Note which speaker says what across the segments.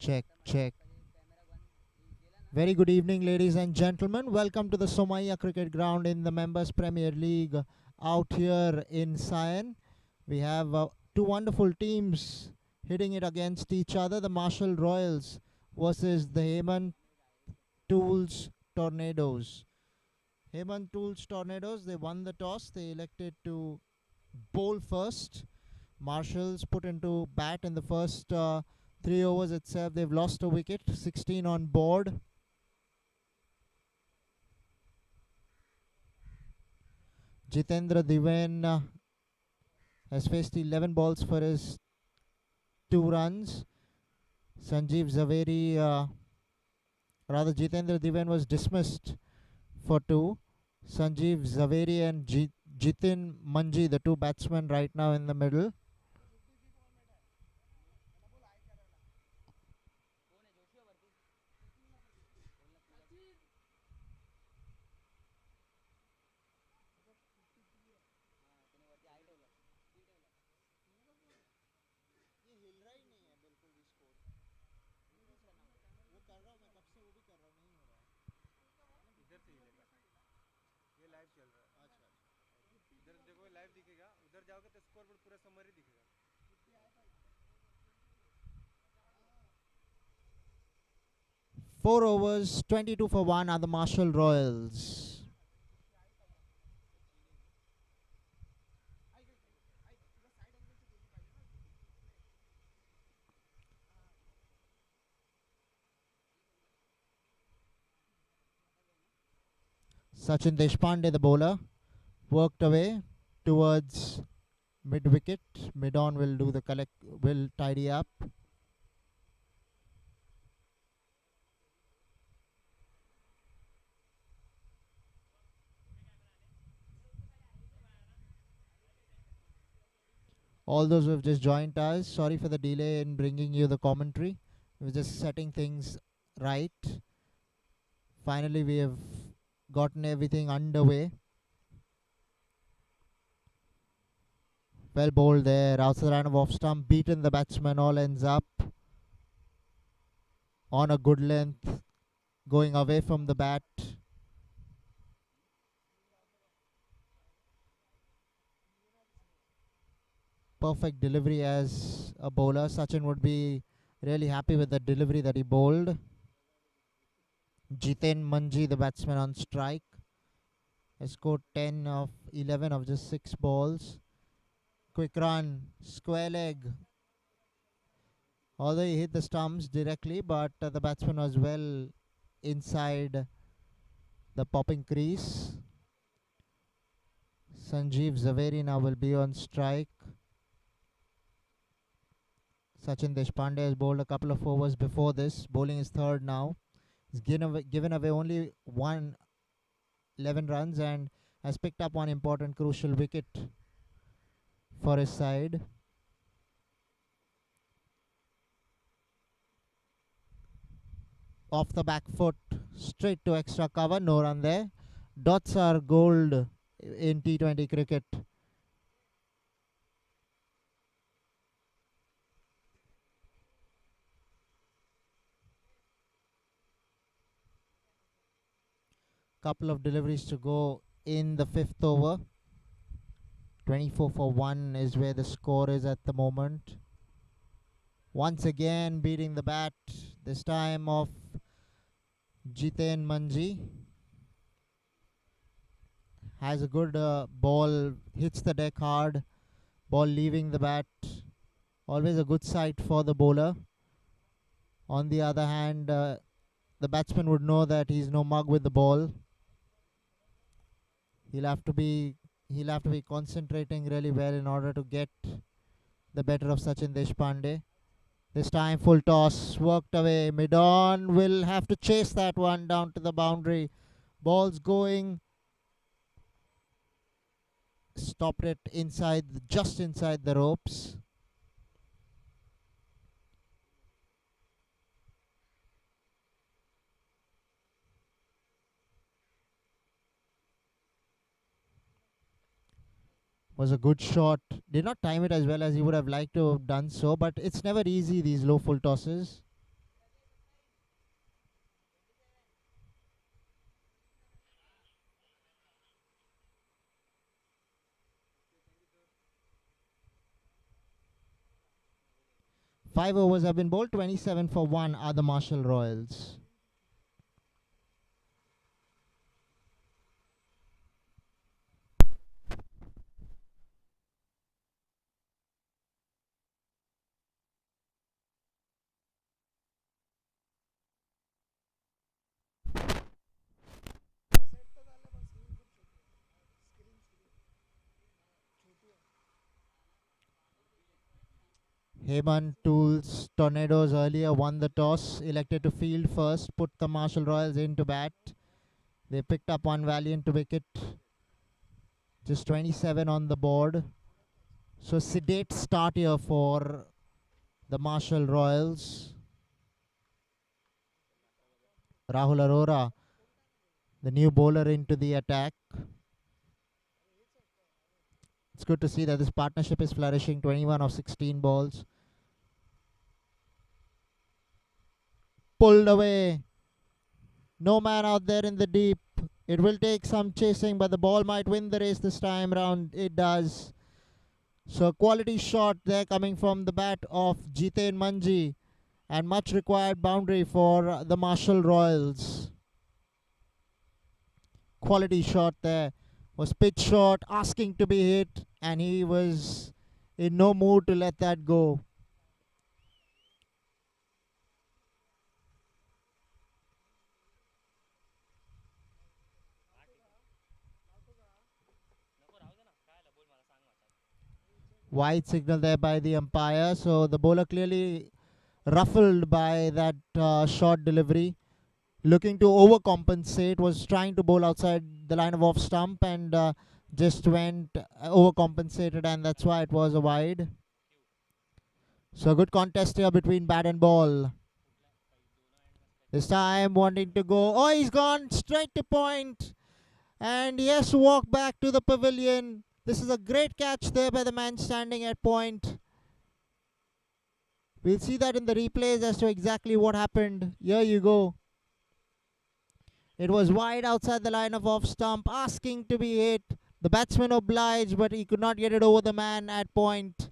Speaker 1: Check, check. Very good evening, ladies and gentlemen. Welcome to the Somaiya Cricket Ground in the Members Premier League out here in Sion. We have two wonderful teams hitting it against each other. The Marshall Royals versus the Heyman Tools Tornadoes. Heyman Tools Tornadoes, they won the toss. They elected to bowl first. Marshalls put into bat in the first 3 overs itself. They've lost a wicket, 16 on board. Jitendra Diven has faced 11 balls for his 2 runs. Sanjeev Zaveri, rather Jitendra Diven was dismissed for 2. Sanjeev Zaveri and Jitin Manji, the 2 batsmen right now in the middle. Four overs, 22 for 1 are the Marshall Royals. Sachin Deshpande, the bowler, worked away towards mid wicket. Mid-on will do the will tidy up. All those who have just joined us, sorry for the delay in bringing you the commentary. We're just setting things right. Finally, we have gotten everything underway. Well bowled there. Outside the line of off stump, beaten the batsman. All ends up on a good length, going away from the bat. Perfect delivery as a bowler. Sachin would be really happy with the delivery that he bowled. Jiten Manji, the batsman on strike, has scored 10 of 11 of just 6 balls. Quick run, square leg. Although he hit the stumps directly, but the batsman was well inside the popping crease. Sanjeev Zaveri now will be on strike. Sachin Deshpande has bowled a couple of overs before this, bowling his third now. He's given away only 11 runs and has picked up one important crucial wicket for his side. Off the back foot, straight to extra cover, no run there. Dots are gold in T20 cricket. Couple of deliveries to go in the 5th over. 24 for 1 is where the score is at the moment. Once again beating the bat, this time of Jiten Manji. Has a good ball, hits the deck hard, ball leaving the bat. Always a good sight for the bowler. On the other hand, the batsman would know that he's no mug with the ball. He'll have to be concentrating really well in order to get the better of Sachin Deshpande. This time full toss, worked away. Mid-on will have to chase that one down to the boundary. Ball's going. Stopped it just inside the ropes. Was a good shot. Did not time it as well as he would have liked to have done so, but it's never easy, these low full tosses. 5 overs have been bowled. 27 for 1 are the Marshall Royals. Heyman Tools Tornadoes earlier won the toss, elected to field first, put the Marshall Royals into bat. They picked up one valiant wicket, just 27 on the board. So sedate start here for the Marshall Royals. Rahul Arora, the new bowler into the attack. It's good to see that this partnership is flourishing. 21 of 16 balls. Pulled away. No man out there in the deep. It will take some chasing, but the ball might win the race this time round. It does. So quality shot there coming from the bat of Jitain Manji, and much required boundary for the Marshall Royals. Quality shot there. Was pitch shot, asking to be hit, and he was in no mood to let that go. Wide signal there by the umpire. So the bowler clearly ruffled by that short delivery. Looking to overcompensate, was trying to bowl outside the line of off stump, and just went overcompensated, and that's why it was a wide. So a good contest here between bat and ball. This time wanting to go. Oh, he's gone straight to point. And he has to walk back to the pavilion. This is a great catch there by the man standing at point. We'll see that in the replays as to exactly what happened. Here you go. It was wide outside the line of off stump, asking to be hit. The batsman obliged, but he could not get it over the man at point.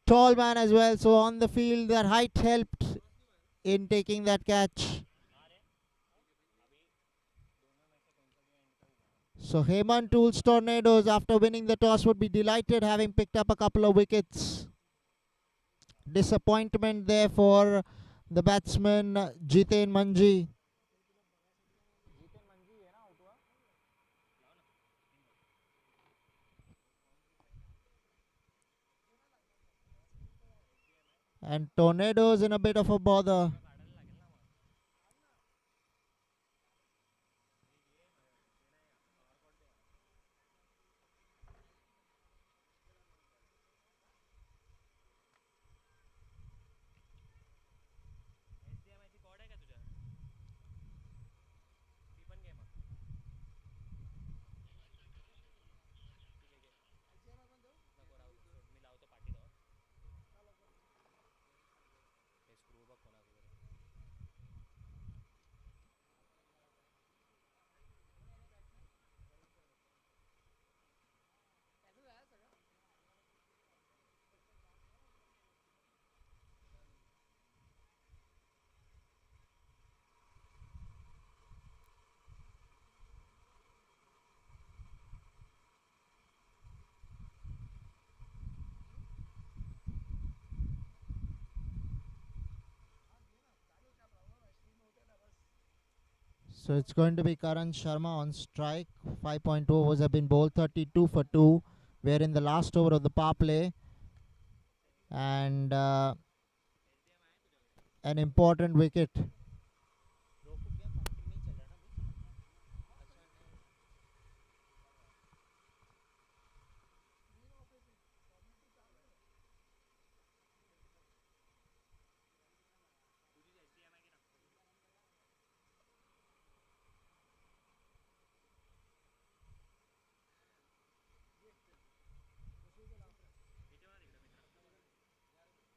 Speaker 1: Tall man as well, so on the field that height helped in taking that catch. So Heyman Tools Tornadoes, after winning the toss, would be delighted having picked up a couple of wickets. Disappointment there for the batsman Jitain Manji. And Tornadoes in a bit of a bother. So it's going to be Karan Sharma on strike. 5.2 overs have been bowled, 32 for 2. We're in the last over of the power play. And an important wicket.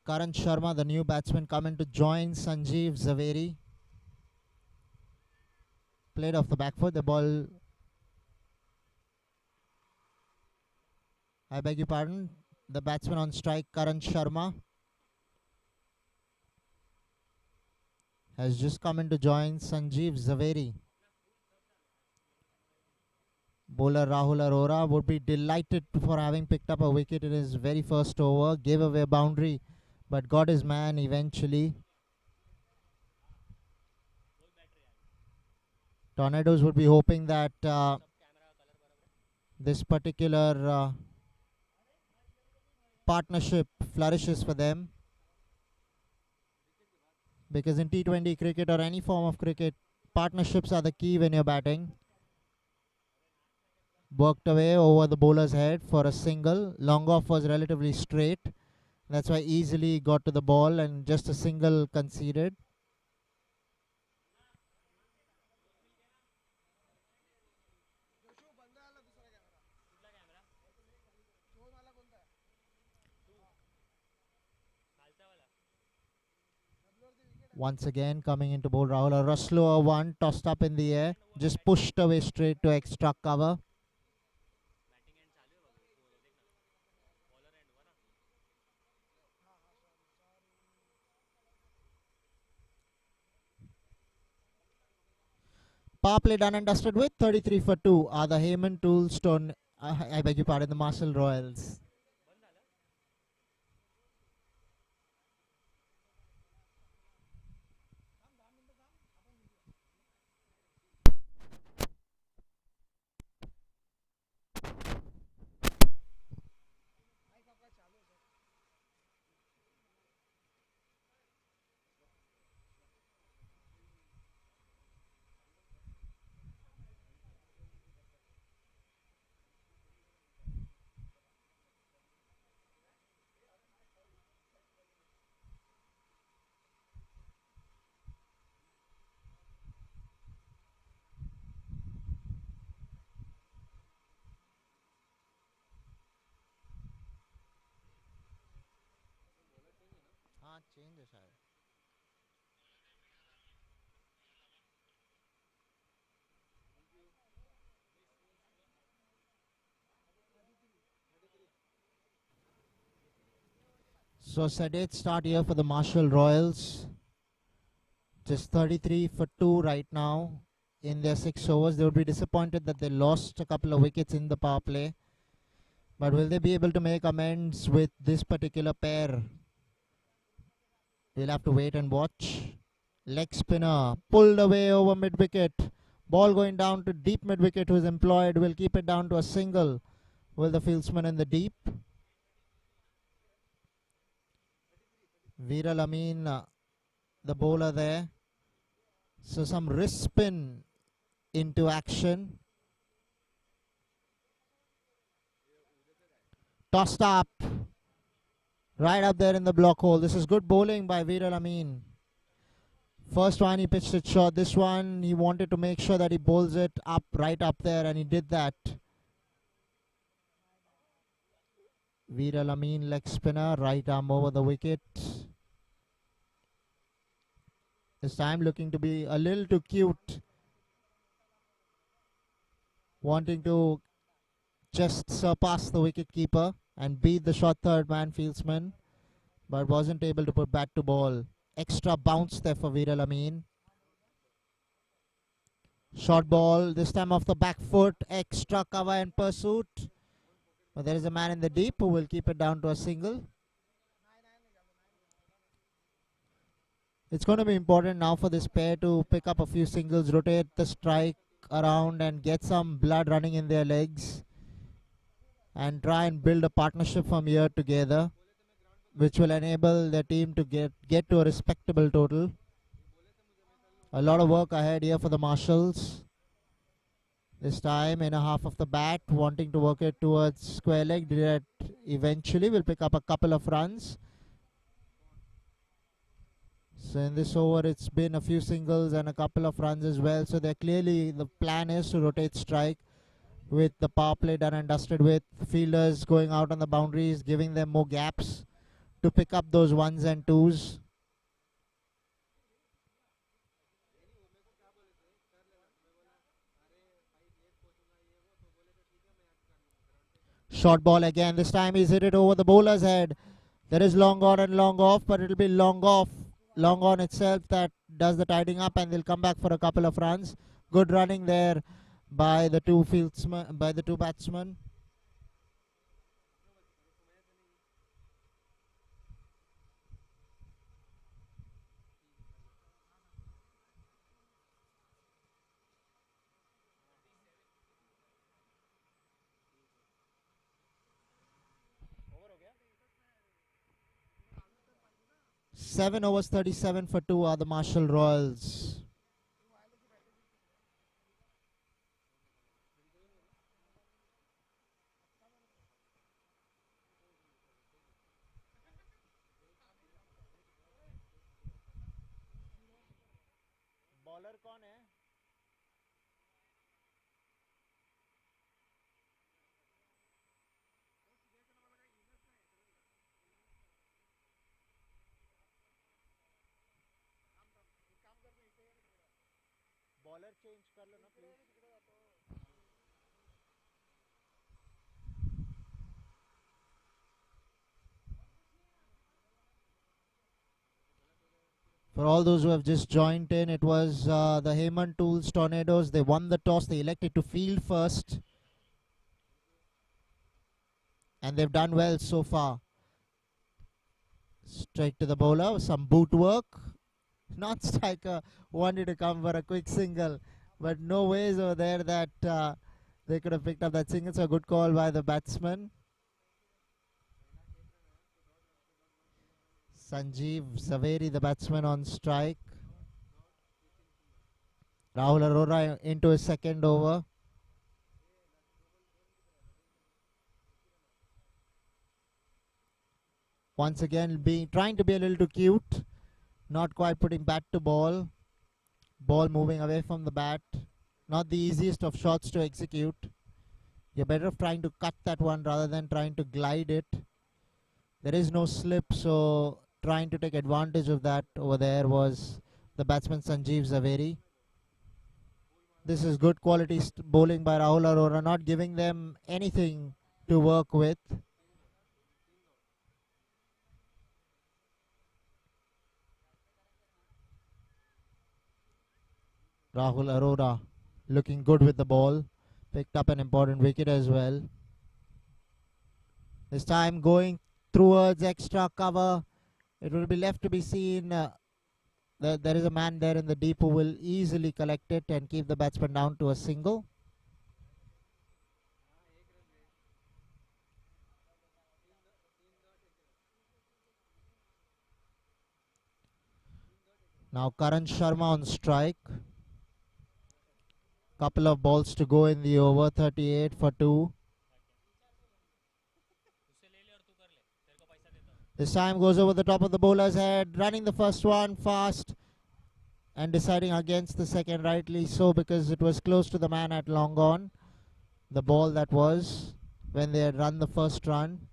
Speaker 1: Karan Sharma, the new batsman, coming to join Sanjeev Zaveri. Played off the back foot. The ball, I beg your pardon, the batsman on strike, Karan Sharma. has just come in to join Sanjeev Zaveri. Bowler Rahul Arora would be delighted for having picked up a wicket in his very first over. Gave away a boundary, but got his man eventually. Tornadoes would be hoping that this particular partnership flourishes for them, because in T20 cricket or any form of cricket, partnerships are the key when you're batting. Worked away over the bowler's head for a single. Long off was relatively straight. That's why easily got to the ball and just a single conceded. Once again coming into bowl Rahul. A slower one tossed up in the air. Just pushed away straight to extra cover. Power play done and dusted with 33 for 2 are the Heyman Toolstone, I beg your pardon, the Marshall Royals. So sedate start here for the Marshall Royals. Just 33 for 2 right now in their 6 overs. They would be disappointed that they lost a couple of wickets in the power play. But will they be able to make amends with this particular pair? We'll have to wait and watch. Leg spinner pulled away over mid-wicket. Ball going down to deep mid-wicket, who is employed. Will keep it down to a single. Will the fieldsman in the deep? Viral Amin, the bowler there. So some wrist spin into action. Tossed up. Right up there in the block hole. This is good bowling by Viral Amin. First one he pitched it short. This one he wanted to make sure that he bowls it up, right up there, and he did that. Viral Amin, leg spinner, right arm over the wicket. This time looking to be a little too cute. Wanting to just surpass the wicketkeeper and beat the short third man fieldsman, but wasn't able to put bat to ball. Extra bounce there for Viral Amin. Short ball, this time off the back foot. Extra cover and pursuit. But there is a man in the deep who will keep it down to a single. It's going to be important now for this pair to pick up a few singles, rotate the strike around and get some blood running in their legs, and try and build a partnership from here together, which will enable their team to get to a respectable total. A lot of work ahead here for the Marshalls. This time in a half of the bat, wanting to work it towards square leg. Did it eventually. Will pick up a couple of runs. So in this over, it's been a few singles and a couple of runs as well. So they're clearly, the plan is to rotate strike with the power play done and dusted, with fielders going out on the boundaries, giving them more gaps to pick up those ones and twos. Short ball again. This time he's hit it over the bowler's head. There is long on and long off, but it'll be long off. long on itself that does the tidying up, and they'll come back for a couple of runs. Good running there by the two batsmen. Seven overs, 37 for two are the Marshall Royals. Bowler कौन है? Bowler change कर लो ना please. For all those who have just joined in, it was the Heyman Tools Tornadoes. They won the toss. They elected to field first, and they've done well so far. Straight to the bowler, some boot work. Non-striker wanted to come for a quick single, but no ways over there that they could have picked up that single. So a good call by the batsman. Sanjeev Zaveri, the batsman, on strike. Rahul Arora into his second over. Once again, trying to be a little too cute. Not quite putting bat to ball. Ball moving away from the bat. Not the easiest of shots to execute. You're better off trying to cut that one rather than trying to glide it. There is no slip, so trying to take advantage of that over there was the batsman Sanjeev Zaveri. This is good quality bowling by Rahul Arora, not giving them anything to work with. Rahul Arora looking good with the ball. Picked up an important wicket as well. This time going towards extra cover. It will be left to be seen. There is a man there in the deep who will easily collect it and keep the batsman down to a single. Now Karan Sharma on strike. Couple of balls to go in the over. 38 for 2. This time goes over the top of the bowler's head. Running the first one fast and deciding against the second, rightly so, because it was close to the man at long on. The ball that was when they had run the first run.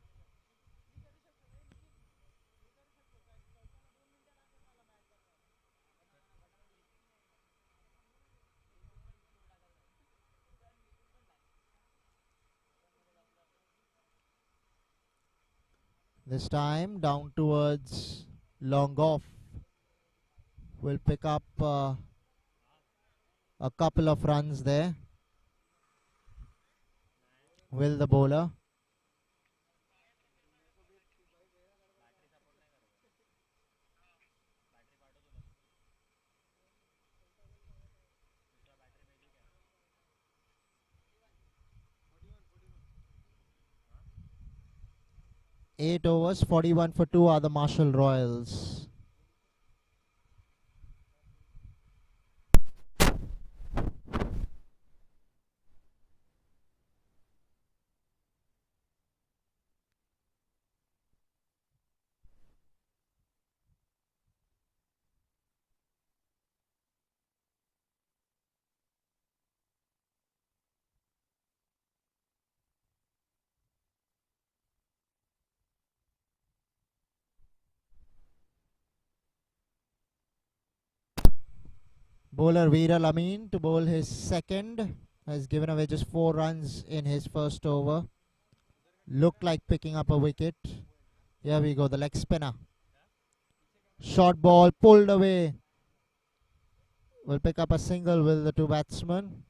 Speaker 1: This time down towards long off. Will pick up a couple of runs there. Will the bowler. Eight overs, 41 for 2 are the Marshall Royals. Bowler Viral Amin to bowl his second. Has given away just 4 runs in his first over. Looked like picking up a wicket. Here we go, the leg spinner. Short ball pulled away. Will pick up a single with the two batsmen.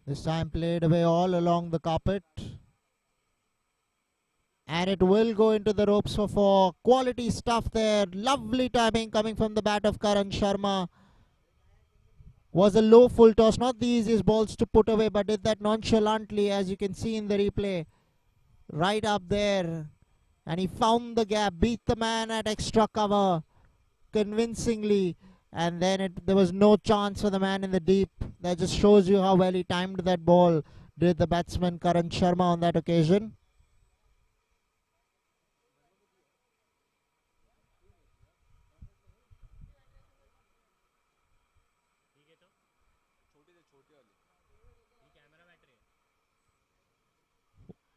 Speaker 1: This time played away all along the carpet. And it will go into the ropes for four. Quality stuff there. Lovely timing coming from the bat of Karan Sharma. Was a low full toss. Not the easiest balls to put away, but did that nonchalantly, as you can see in the replay. Right up there. And he found the gap. Beat the man at extra cover convincingly. And then there was no chance for the man in the deep. That just shows you how well he timed that ball. Did the batsman Karan Sharma on that occasion.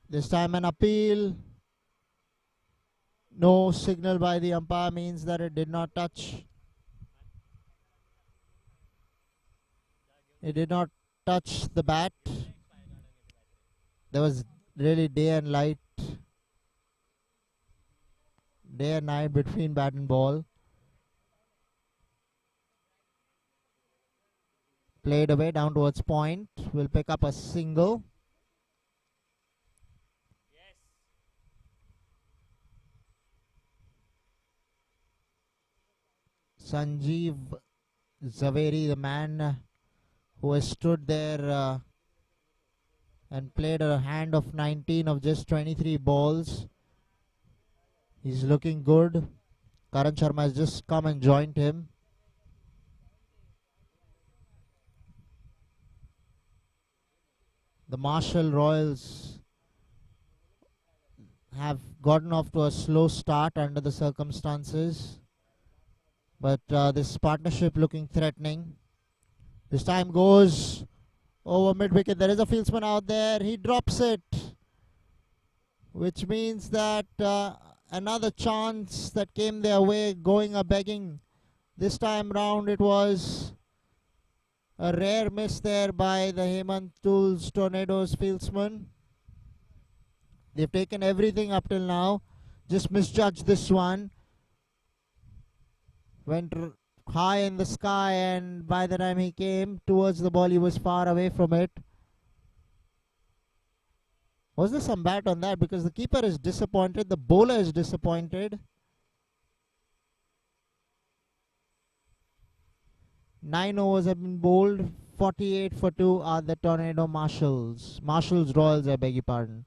Speaker 1: This time an appeal. No signal by the umpire means that it did not touch. It did not touch the bat. There was really day and night between bat and ball. Played away down towards point. Will pick up a single. Sanjeev Zaveri, the man who has stood there and played a hand of 19 of just 23 balls. He's looking good. Karan Sharma has just come and joined him. The Marshall Royals have gotten off to a slow start under the circumstances, but this partnership looking threatening. This time goes over mid wicket. There is a fieldsman out there. He drops it, which means that another chance that came their way going a begging. This time round it was a rare miss there by the Hemantul's Tornadoes fieldsman. They've taken everything up till now. Just misjudged this one. Went high in the sky, and by the time he came towards the ball, he was far away from it. Was there some bat on that? Because the keeper is disappointed. The bowler is disappointed. 9 overs have been bowled. 48 for 2 are the Tornado Marshalls. Marshalls Royals, I beg your pardon.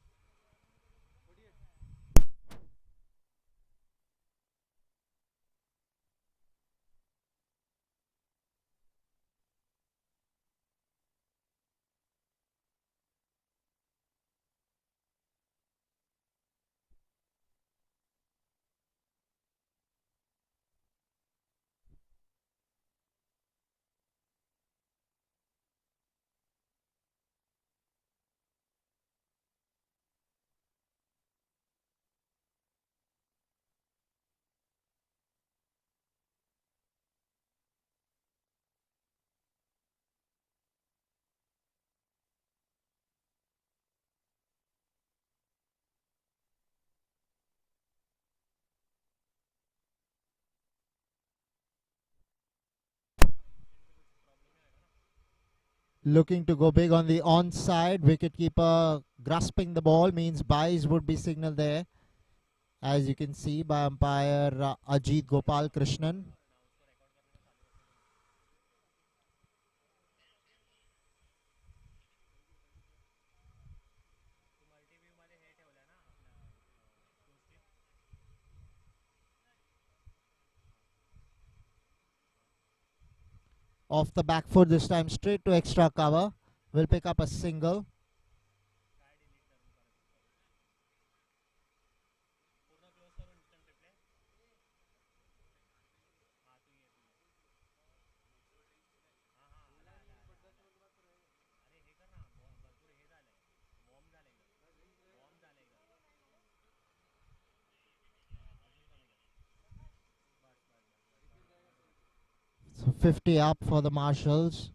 Speaker 1: Looking to go big on the onside. Wicketkeeper grasping the ball means byes would be signaled there, as you can see by umpire Ajit Gopal Krishnan. Off the back foot this time, straight to extra cover. Will pick up a single. 50 up for the Marshals.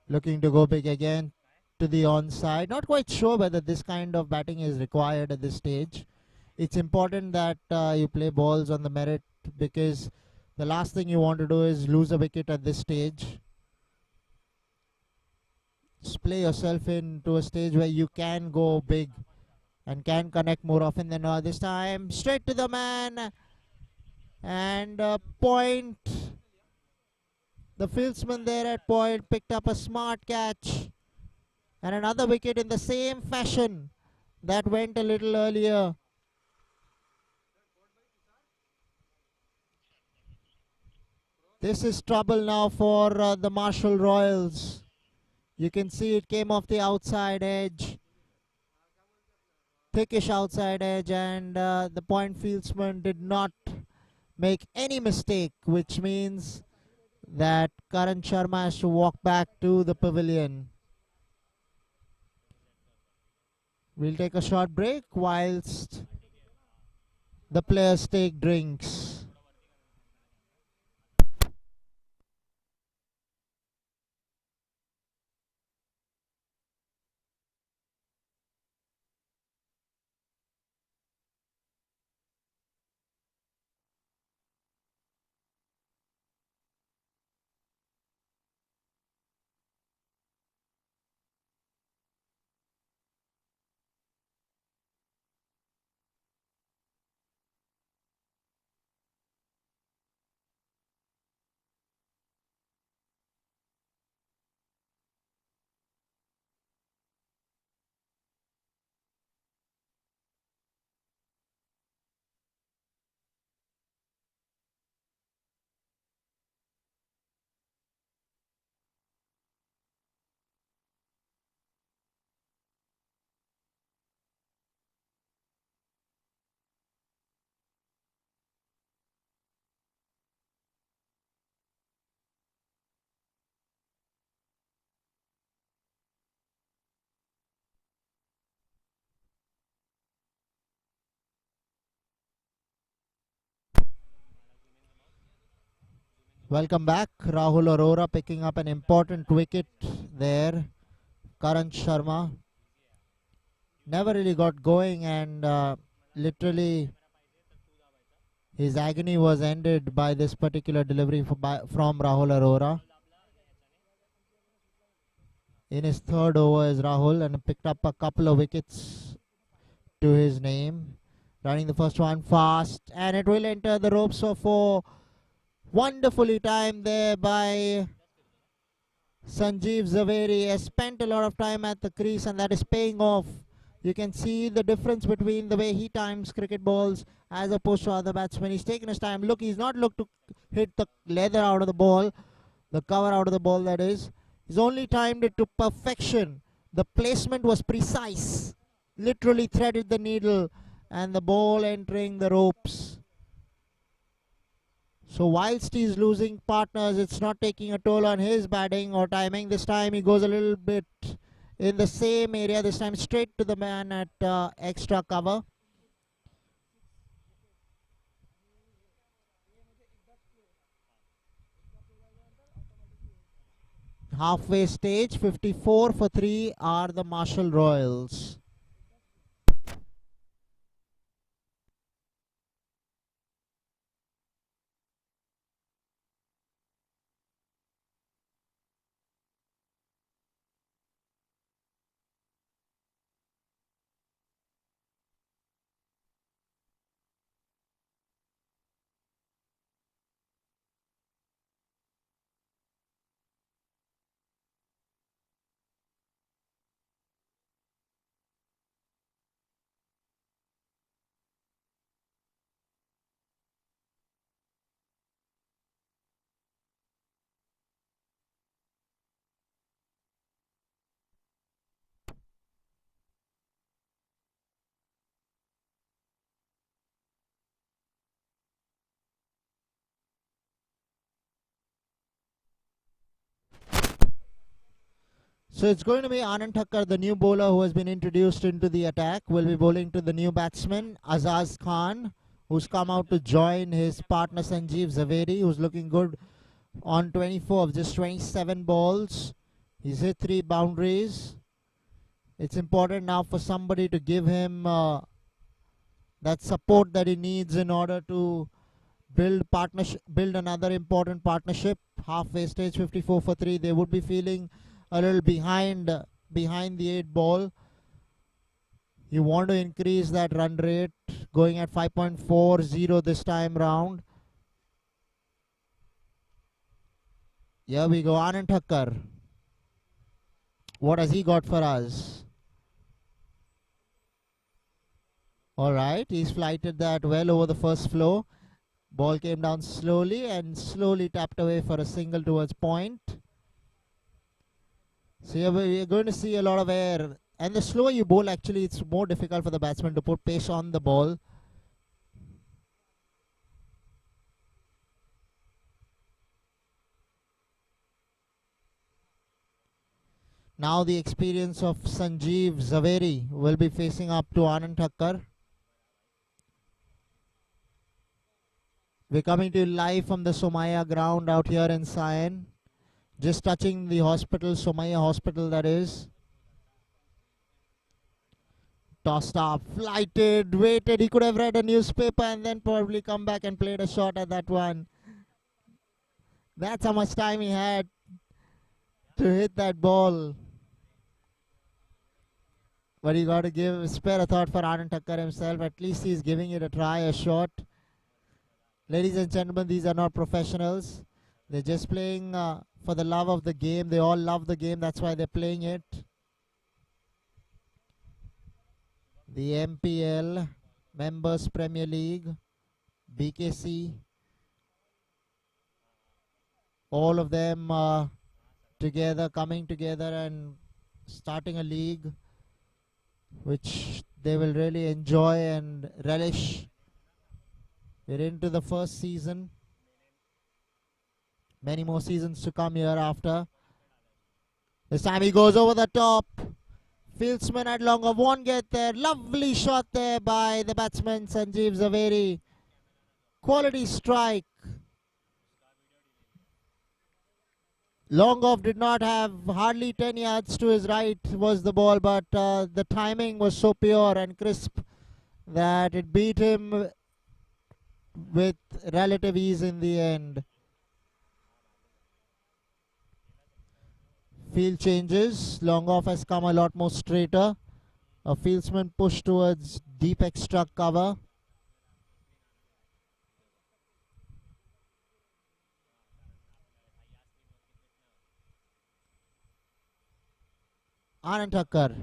Speaker 1: Looking to go big again to the onside. Not quite sure whether this kind of batting is required at this stage. It's important that you play balls on the merit, because the last thing you want to do is lose a wicket at this stage. Just play yourself into a stage where you can go big and can connect more often than not. This time, straight to the man and point. The fieldsman there at point picked up a smart catch and another wicket in the same fashion that went a little earlier. This is trouble now for the Marshall Royals. You can see it came off the outside edge, thickish outside edge, and the point fieldsman did not make any mistake, which means that Karan Sharma has to walk back to the pavilion. We'll take a short break whilst the players take drinks. Welcome back. Rahul Arora picking up an important wicket there. Karan Sharma never really got going, and literally his agony was ended by this particular delivery from Rahul Arora. In his third over is Rahul, and picked up a couple of wickets to his name. Running the first one fast, and it will enter the ropes for four. Wonderfully timed there by Sanjeev Zaveri. Has spent a lot of time at the crease, and that is paying off. You can see the difference between the way he times cricket balls as opposed to other batsmen. He's taken his time. Look, he's not looked to hit the leather out of the ball, the cover out of the ball, that is. He's only timed it to perfection. The placement was precise. Literally threaded the needle, and the ball entering the ropes. So whilst he's losing partners, it's not taking a toll on his batting or timing. This time he goes a little bit in the same area, this time straight to the man at extra cover. Halfway stage, 54 for 3 are the Marshall Royals. So it's going to be Anand Thakkar, the new bowler who has been introduced into the attack, will be bowling to the new batsman, Azaz Khan, who's come out to join his partner Sanjeev Zaveri, who's looking good on 24 of just 27 balls. He's hit 3 boundaries. It's important now for somebody to give him that support that he needs in order to build another important partnership. Halfway stage, 54 for 3. They would be feeling a little behind the 8 ball. You want to increase that run rate, going at 5.40 this time round. Here we go, Anand Thakkar. What has he got for us? Alright, he's flighted that well over the first floor. Ball came down slowly and slowly tapped away for a single towards point. So here we're going to see a lot of air. And the slower you bowl, actually, it's more difficult for the batsman to put pace on the ball. Now the experience of Sanjeev Zaveri will be facing up to Anand Thakkar. We're coming to you live from the Somaya ground out here in Sion. Just touching the hospital, Somaya hospital that is. Tossed up, flighted, waited. He could have read a newspaper and then probably come back and played a shot at that one. That's how much time he had to hit that ball. But you got to spare a thought for Anand Thakkar himself. At least he's giving it a try, a shot. Ladies and gentlemen, these are not professionals. They're just playing for the love of the game. They all love the game. That's why they're playing it. The MPL, Members Premier League, BKC, all of them coming together and starting a league which they will really enjoy and relish. We're into the first season. Many more seasons to come hereafter. This time he goes over the top. Fieldsman at long of won't get there. Lovely shot there by the batsman Sanjeev Zaveri. Quality strike. Long off did not have hardly 10 yards to his right was the ball, but the timing was so pure and crisp that it beat him with relative ease in the end. Field changes. Long off has come a lot more straighter. A fieldsman push towards deep extra cover. Anand Thakkar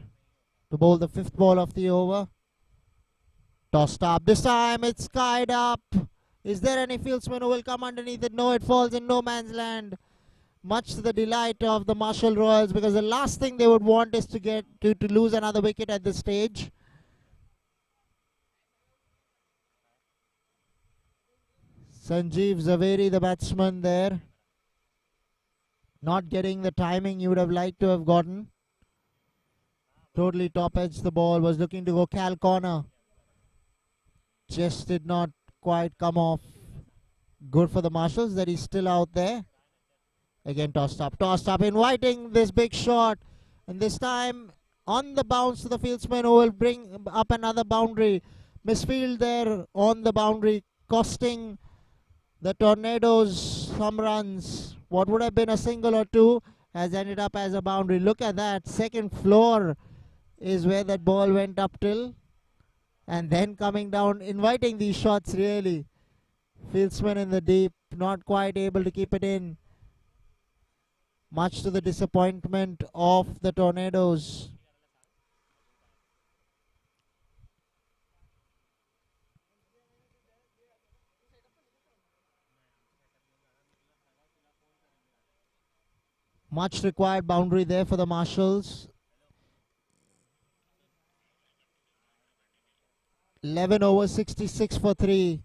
Speaker 1: to bowl the 5th ball of the over. Tossed up. This time it's skied up. Is there any fieldsman who will come underneath it? No, it falls in no man's land. Much to the delight of the Marshall Royals, because the last thing they would want is to lose another wicket at this stage. Sanjeev Zaveri, the batsman there, not getting the timing you would have liked to have gotten. Totally top edge the ball, was looking to go Cal corner. Just did not quite come off. Good for the Marshalls that he's still out there. Again tossed up, inviting this big shot. And this time on the bounce to the fieldsman, who will bring up another boundary. Misfield there on the boundary, costing the Tornadoes some runs. What would have been a single or two has ended up as a boundary. Look at that. Second floor is where that ball went up till. And then coming down, inviting these shots really. Fieldsman in the deep, not quite able to keep it in. Much to the disappointment of the Tornadoes. Much required boundary there for the Marshalls. 11 over 66 for 3.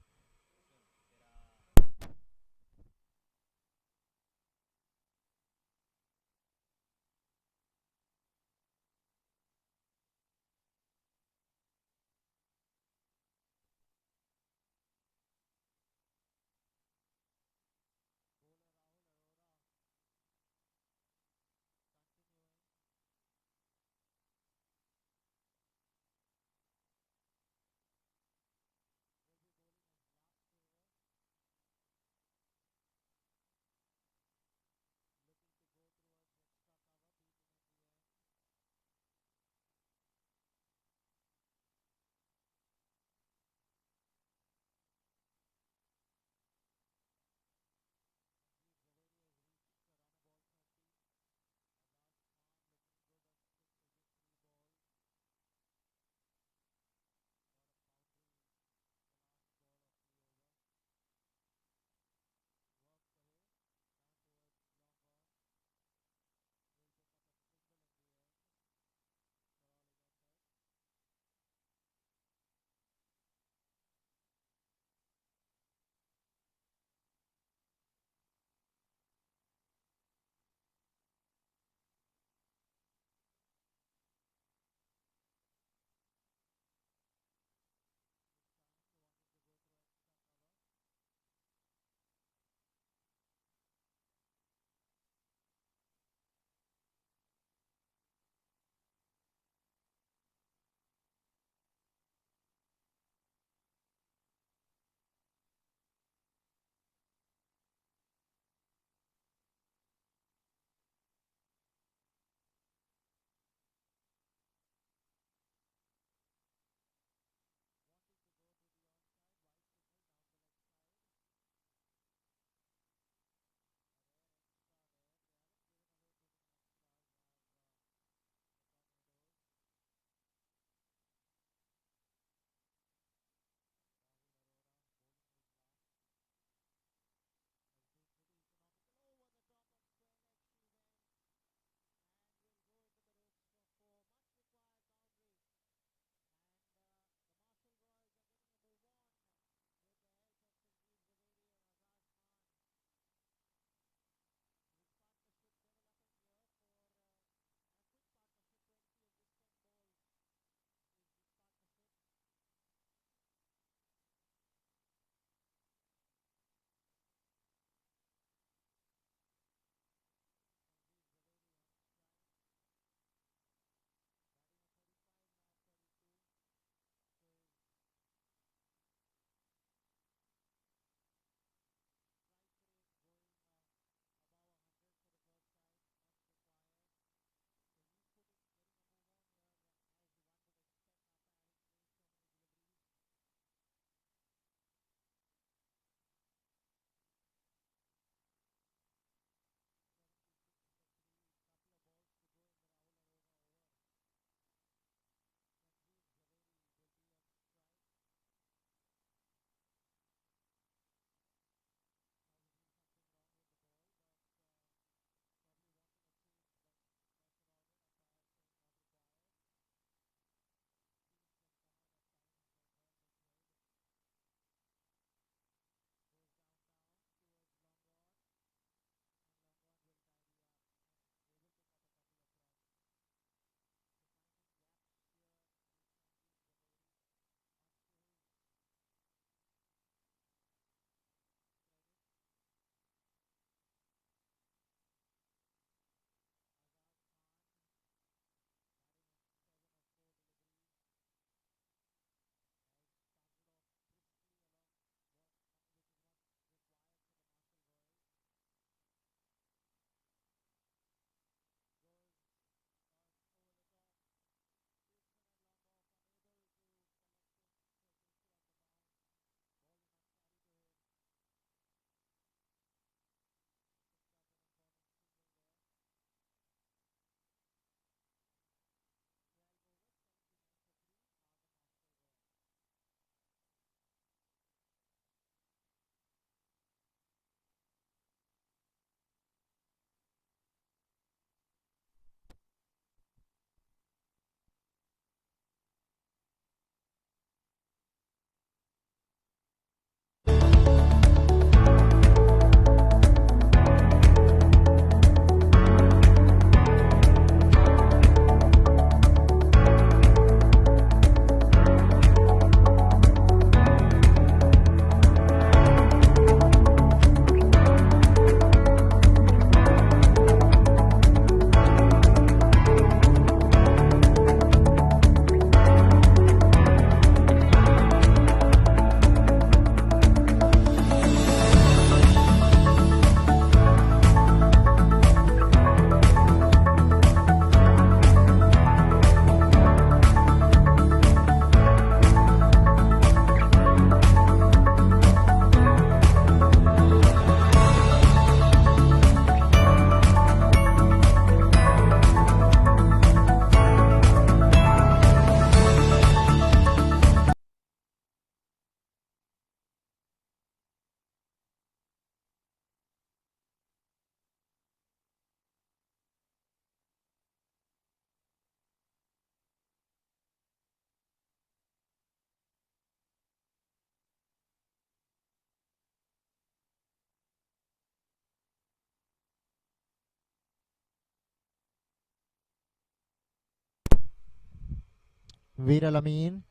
Speaker 1: Viral Amin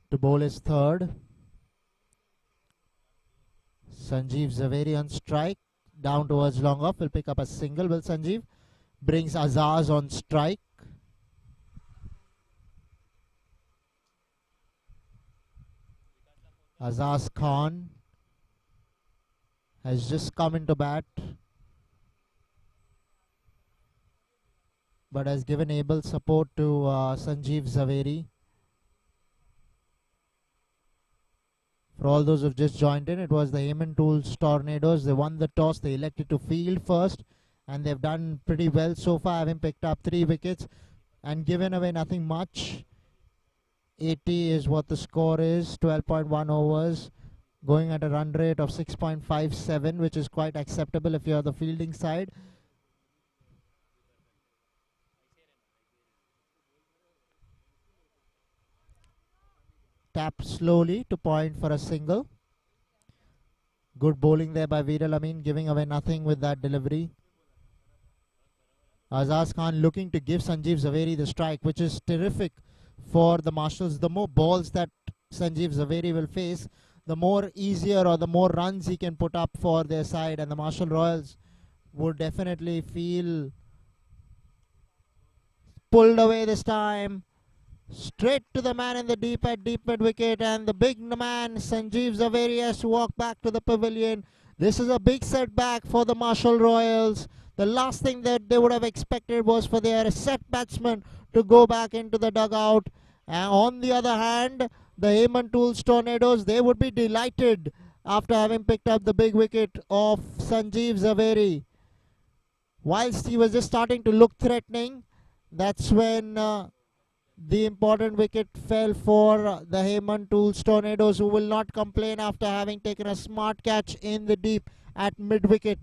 Speaker 1: to bowl his third. Sanjeev Zaveri on strike. Down towards long off. Will pick up a single. Will Sanjeev brings Azaz on strike. Azaz Khan has just come into bat, but has given able support to Sanjeev Zaveri. For all those who've just joined in, it was the Heyman Tools Tornadoes. They won the toss. They elected to field first, and they've done pretty well so far, having picked up 3 wickets and given away nothing much. 80 is what the score is. 12.1 overs, going at a run rate of 6.57, which is quite acceptable if you're the fielding side. Tap slowly to point for a single. Good bowling there by Viral Amin, giving away nothing with that delivery. Azaz Khan looking to give Sanjeev Zaveri the strike, which is terrific for the Marshals. The more balls that Sanjeev Zaveri will face, the more easier or the more runs he can put up for their side, and the Marshall Royals would definitely feel pulled away this time. Straight to the man in the deep mid wicket, and the big man Sanjeev Zaveri has to walk back to the pavilion. This is a big setback for the Marshall Royals. The last thing that they would have expected was for their set batsman to go back into the dugout. And on the other hand, the Heyman Tools Tornadoes, they would be delighted after having picked up the big wicket of Sanjeev Zaveri. Whilst he was just starting to look threatening, that's when the important wicket fell for the Heyman Tools Tornadoes, who will not complain after having taken a smart catch in the deep at mid-wicket.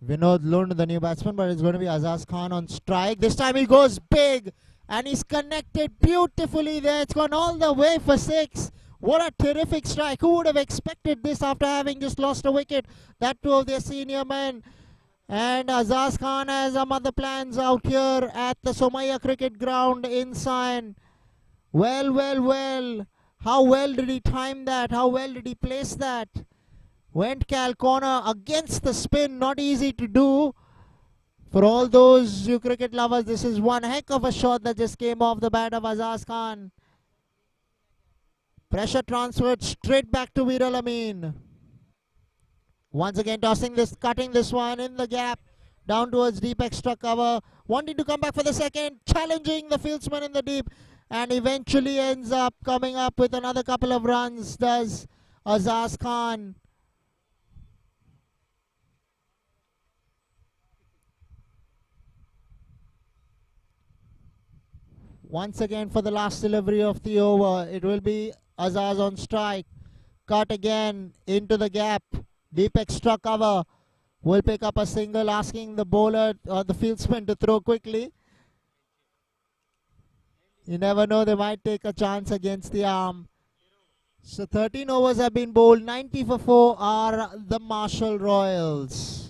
Speaker 1: Vinod Lund, the new batsman, but it's going to be Azaz Khan on strike. This time he goes big, and he's connected beautifully there. It's gone all the way for 6. What a terrific strike. Who would have expected this after having just lost a wicket? That two of their senior men. And Azaz Khan has some other plans out here at the Somaiya Cricket Ground in Sion. Well, well, well. How well did he time that? How well did he place that? Went Cal corner against the spin, not easy to do. For all those you cricket lovers, this is one heck of a shot that just came off the bat of Azaz Khan. Pressure transferred straight back to Viral Amin. Once again tossing this, cutting this one in the gap, down towards deep extra cover. Wanting to come back for the second, challenging the fieldsman in the deep, and eventually ends up coming up with another couple of runs, does Azaz Khan. Once again for the last delivery of the over, it will be Azaz on strike. Cut again into the gap. Deep extra cover. Will pick up a single, asking the bowler or the fieldsman to throw quickly. You never know, they might take a chance against the arm. So 13 overs have been bowled. 90 for 4 are the Marshall Royals.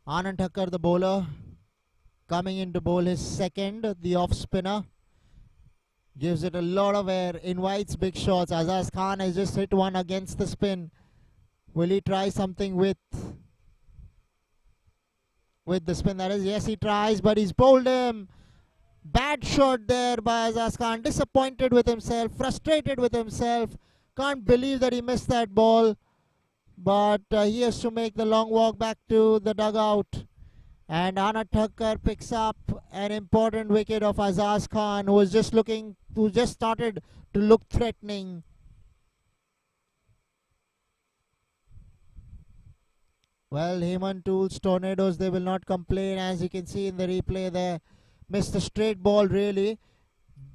Speaker 1: Anand Thakkar, the bowler, coming in to bowl his second, the off spinner. Gives it a lot of air, invites big shots. Azaz Khan has just hit one against the spin. Will he try something with the spin? That is, yes, he tries, but he's bowled him. Bad shot there by Azaz Khan. Disappointed with himself, frustrated with himself. Can't believe that he missed that ball. But he has to make the long walk back to the dugout. And Anand Thakkar picks up an important wicket of Azaz Khan, who just started to look threatening. Well, Hemant Tools, Tornadoes, they will not complain. As you can see in the replay there, missed a straight ball really.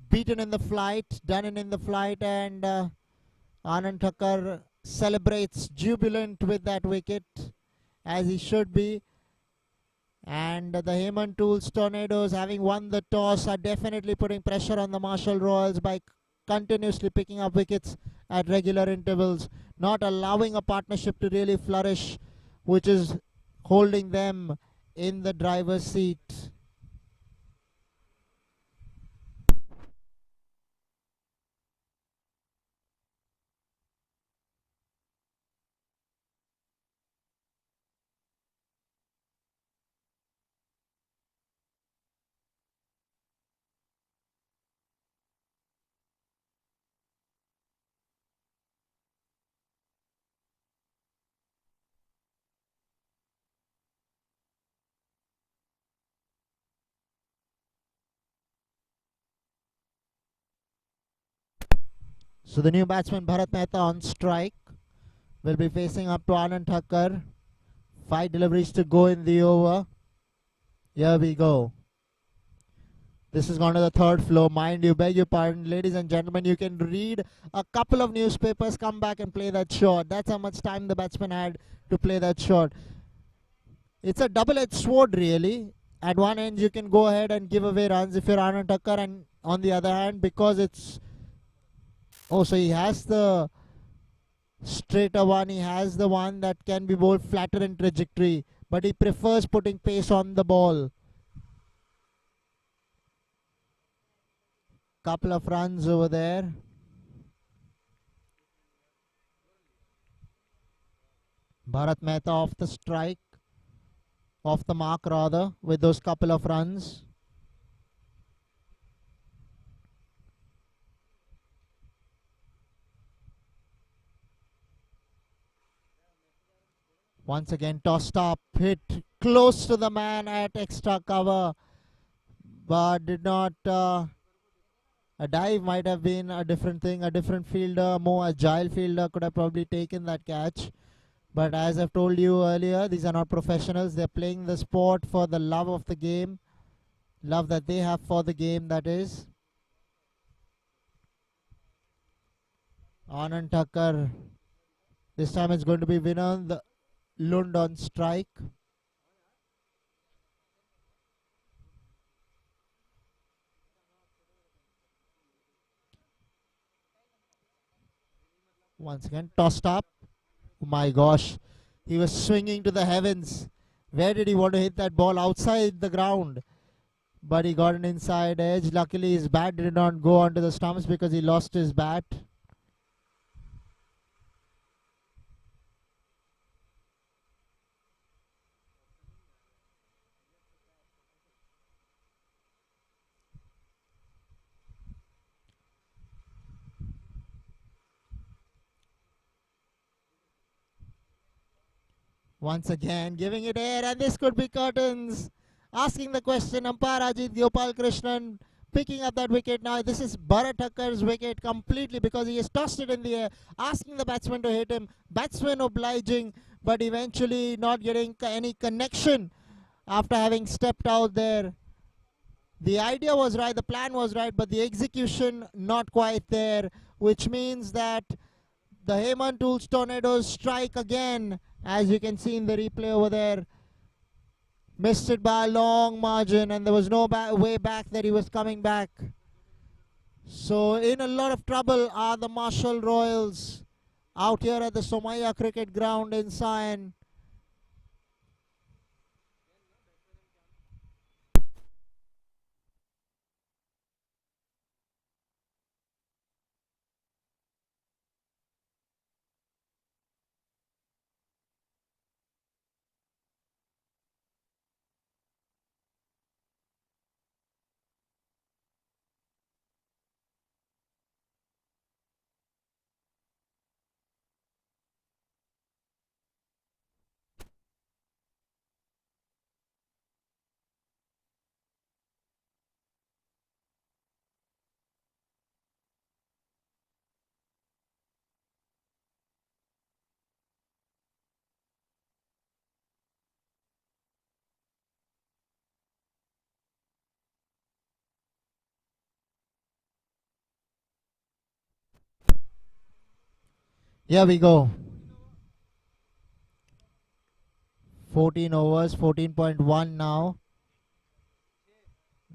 Speaker 1: Beaten in the flight, done in the flight, and Anand Thakkar celebrates jubilant with that wicket, as he should be. And the Hemant Tools Tornadoes, having won the toss, are definitely putting pressure on the Marshall Royals by continuously picking up wickets at regular intervals, not allowing a partnership to really flourish, which is holding them in the driver's seat. So the new batsman Bharat Mehta on strike will be facing up to Anand Thakkar. 5 deliveries to go in the over. Here we go. This is gone to the third floor. Mind you, beg your pardon. Ladies and gentlemen, you can read a couple of newspapers, come back and play that shot. That's how much time the batsman had to play that shot. It's a double-edged sword, really. At one end, you can go ahead and give away runs if you're Anand Thakkar, and on the other hand, because it's... Oh, so he has the straighter one. He has the one that can be bowled flatter in trajectory, but he prefers putting pace on the ball. Couple of runs over there. Bharat Mehta off the strike, off the mark rather, with those couple of runs. Once again tossed up, hit close to the man at extra cover, but did not... a dive might have been a different thing. A different fielder, more agile fielder could have probably taken that catch. But as I've told you earlier, these are not professionals. They're playing the sport for the love of the game. Love that they have for the game, that is. Anand Thakkar. This time it's going to be Vinod Lund on strike. Once again, tossed up. Oh my gosh. He was swinging to the heavens. Where did he want to hit that ball? Outside the ground. But he got an inside edge. Luckily, his bat did not go onto the stumps because he lost his bat. Once again, giving it air, and this could be curtains. Asking the question, umpire Ajit Gopal Krishnan picking up that wicket. Now this is Bharat Thakkar's wicket completely because he has tossed it in the air, asking the batsman to hit him. Batsman obliging, but eventually not getting any connection after having stepped out there. The idea was right, the plan was right, but the execution not quite there, which means that the Hemant Tools Tornadoes strike again, as you can see in the replay over there. Missed it by a long margin, and there was no way back that he was coming back. So in a lot of trouble are the Marshall Royals out here at the Somaiya Cricket Ground in Sion. Here we go. 14 overs, 14.1 now.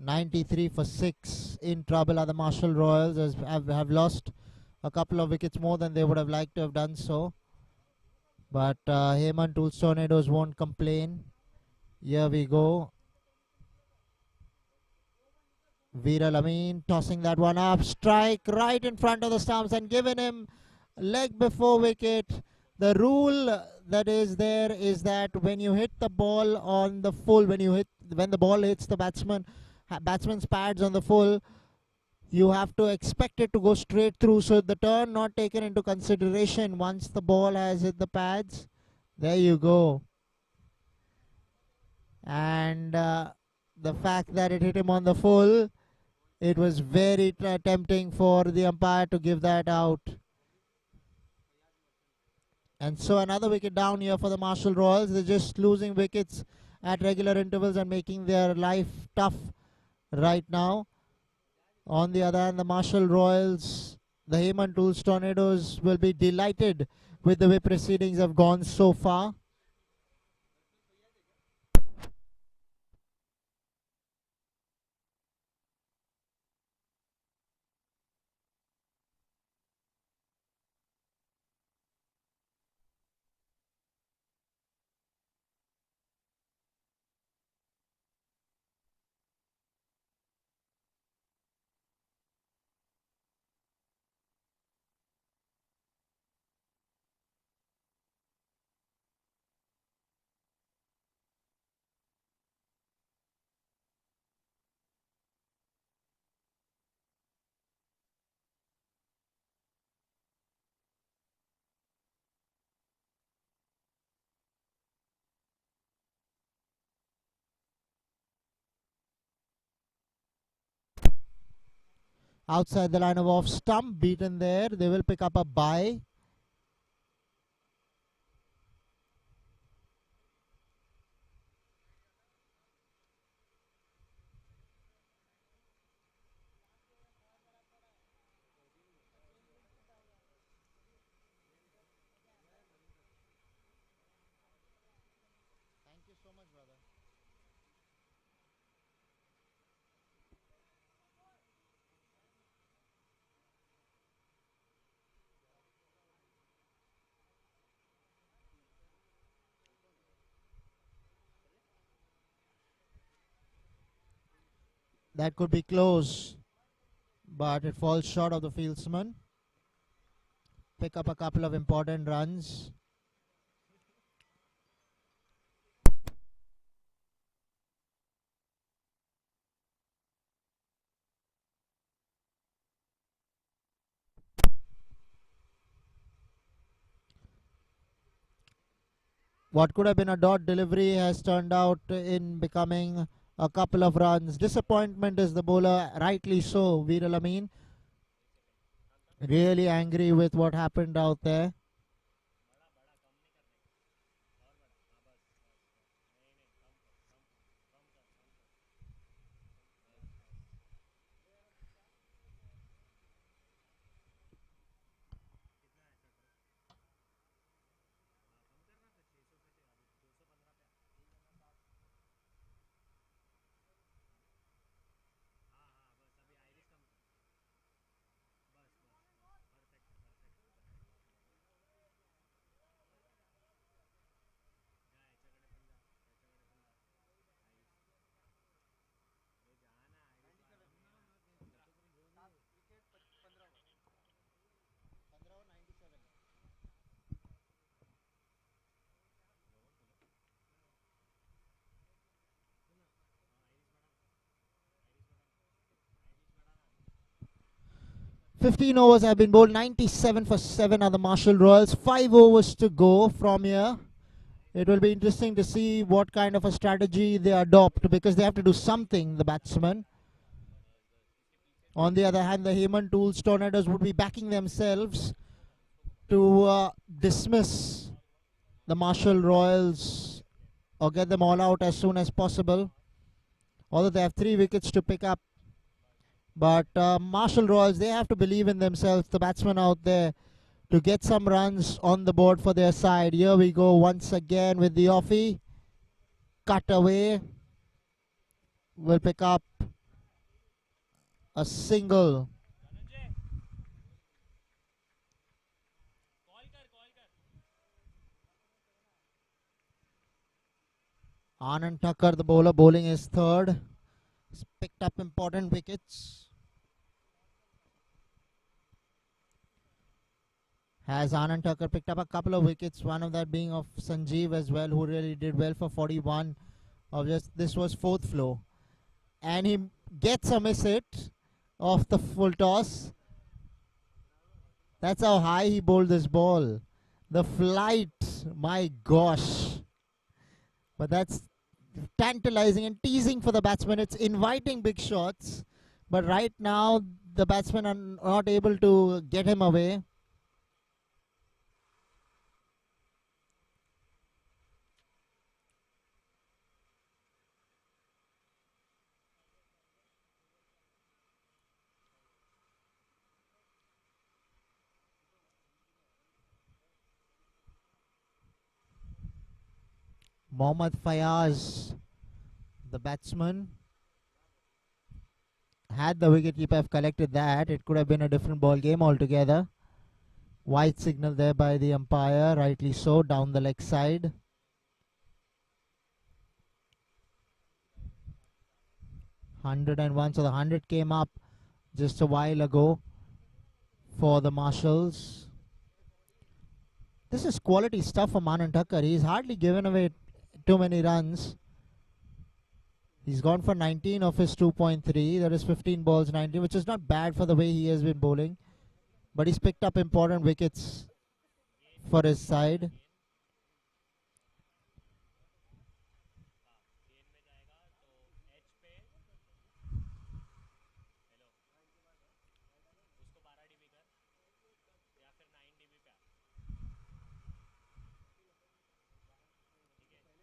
Speaker 1: 93 for 6. In trouble are the Marshall Royals, as have lost a couple of wickets more than they would have liked to have done so. But Heyman Tools Tornadoes won't complain. Here we go. Viral Amin tossing that one up. Strike right in front of the stumps and giving him leg before wicket. The rule that is there is that when you hit the ball on the full, when the ball hits the batsman's pads on the full, you have to expect it to go straight through. So the turn not taken into consideration once the ball has hit the pads. There you go. And the fact that it hit him on the full, it was very tempting for the umpire to give that out. And so another wicket down here for the Marshall Royals. They're just losing wickets at regular intervals and making their life tough right now. On the other hand, the Marshall Royals, the Heyman Tools Tornadoes will be delighted with the way proceedings have gone so far. Outside the line of off stump, beaten there. They will pick up a bye. Thank you so much, brother. That could be close, but it falls short of the fieldsman. Pick up a couple of important runs. What could have been a dot delivery has turned out in becoming a couple of runs. Disappointment is the bowler, rightly so. Viral Amin really angry with what happened out there. "15 overs have been bowled. 97 for 7 are the Marshall Royals. 5 overs to go from here. It will be interesting to see what kind of a strategy they adopt, because they have to do something, the batsmen. On the other hand, the Heyman Tools Tornadoes would be backing themselves to dismiss the Marshall Royals or get them all out as soon as possible. Although they have 3 wickets to pick up. But Marshall Royals, they have to believe in themselves. The batsmen out there to get some runs on the board for their side. Here we go once again with the offie. Cut away. Will pick up a single. Anand Thakkar, the bowler, bowling his third. He's picked up important wickets. Has Anand Thakkar picked up a couple of wickets, one of that being of Sanjeev as well, who really did well for 41. This was fourth floor. And he gets a miss hit off the full toss. That's how high he bowled this ball. The flight, my gosh. But that's tantalizing and teasing for the batsman. It's inviting big shots. But right now, the batsmen are not able to get him away. Mohammad Fayaz, the batsman, had the wicketkeeper have collected that, it could have been a different ball game altogether. White signal there by the umpire, rightly so, down the leg side. .101, so the 100 came up just a while ago for the Marshals. This is quality stuff for Anand Thakkar. He's hardly given away too many runs. He's gone for 19 of his 2.3. That is 15 balls, 19, which is not bad for the way he has been bowling. But he's picked up important wickets for his side.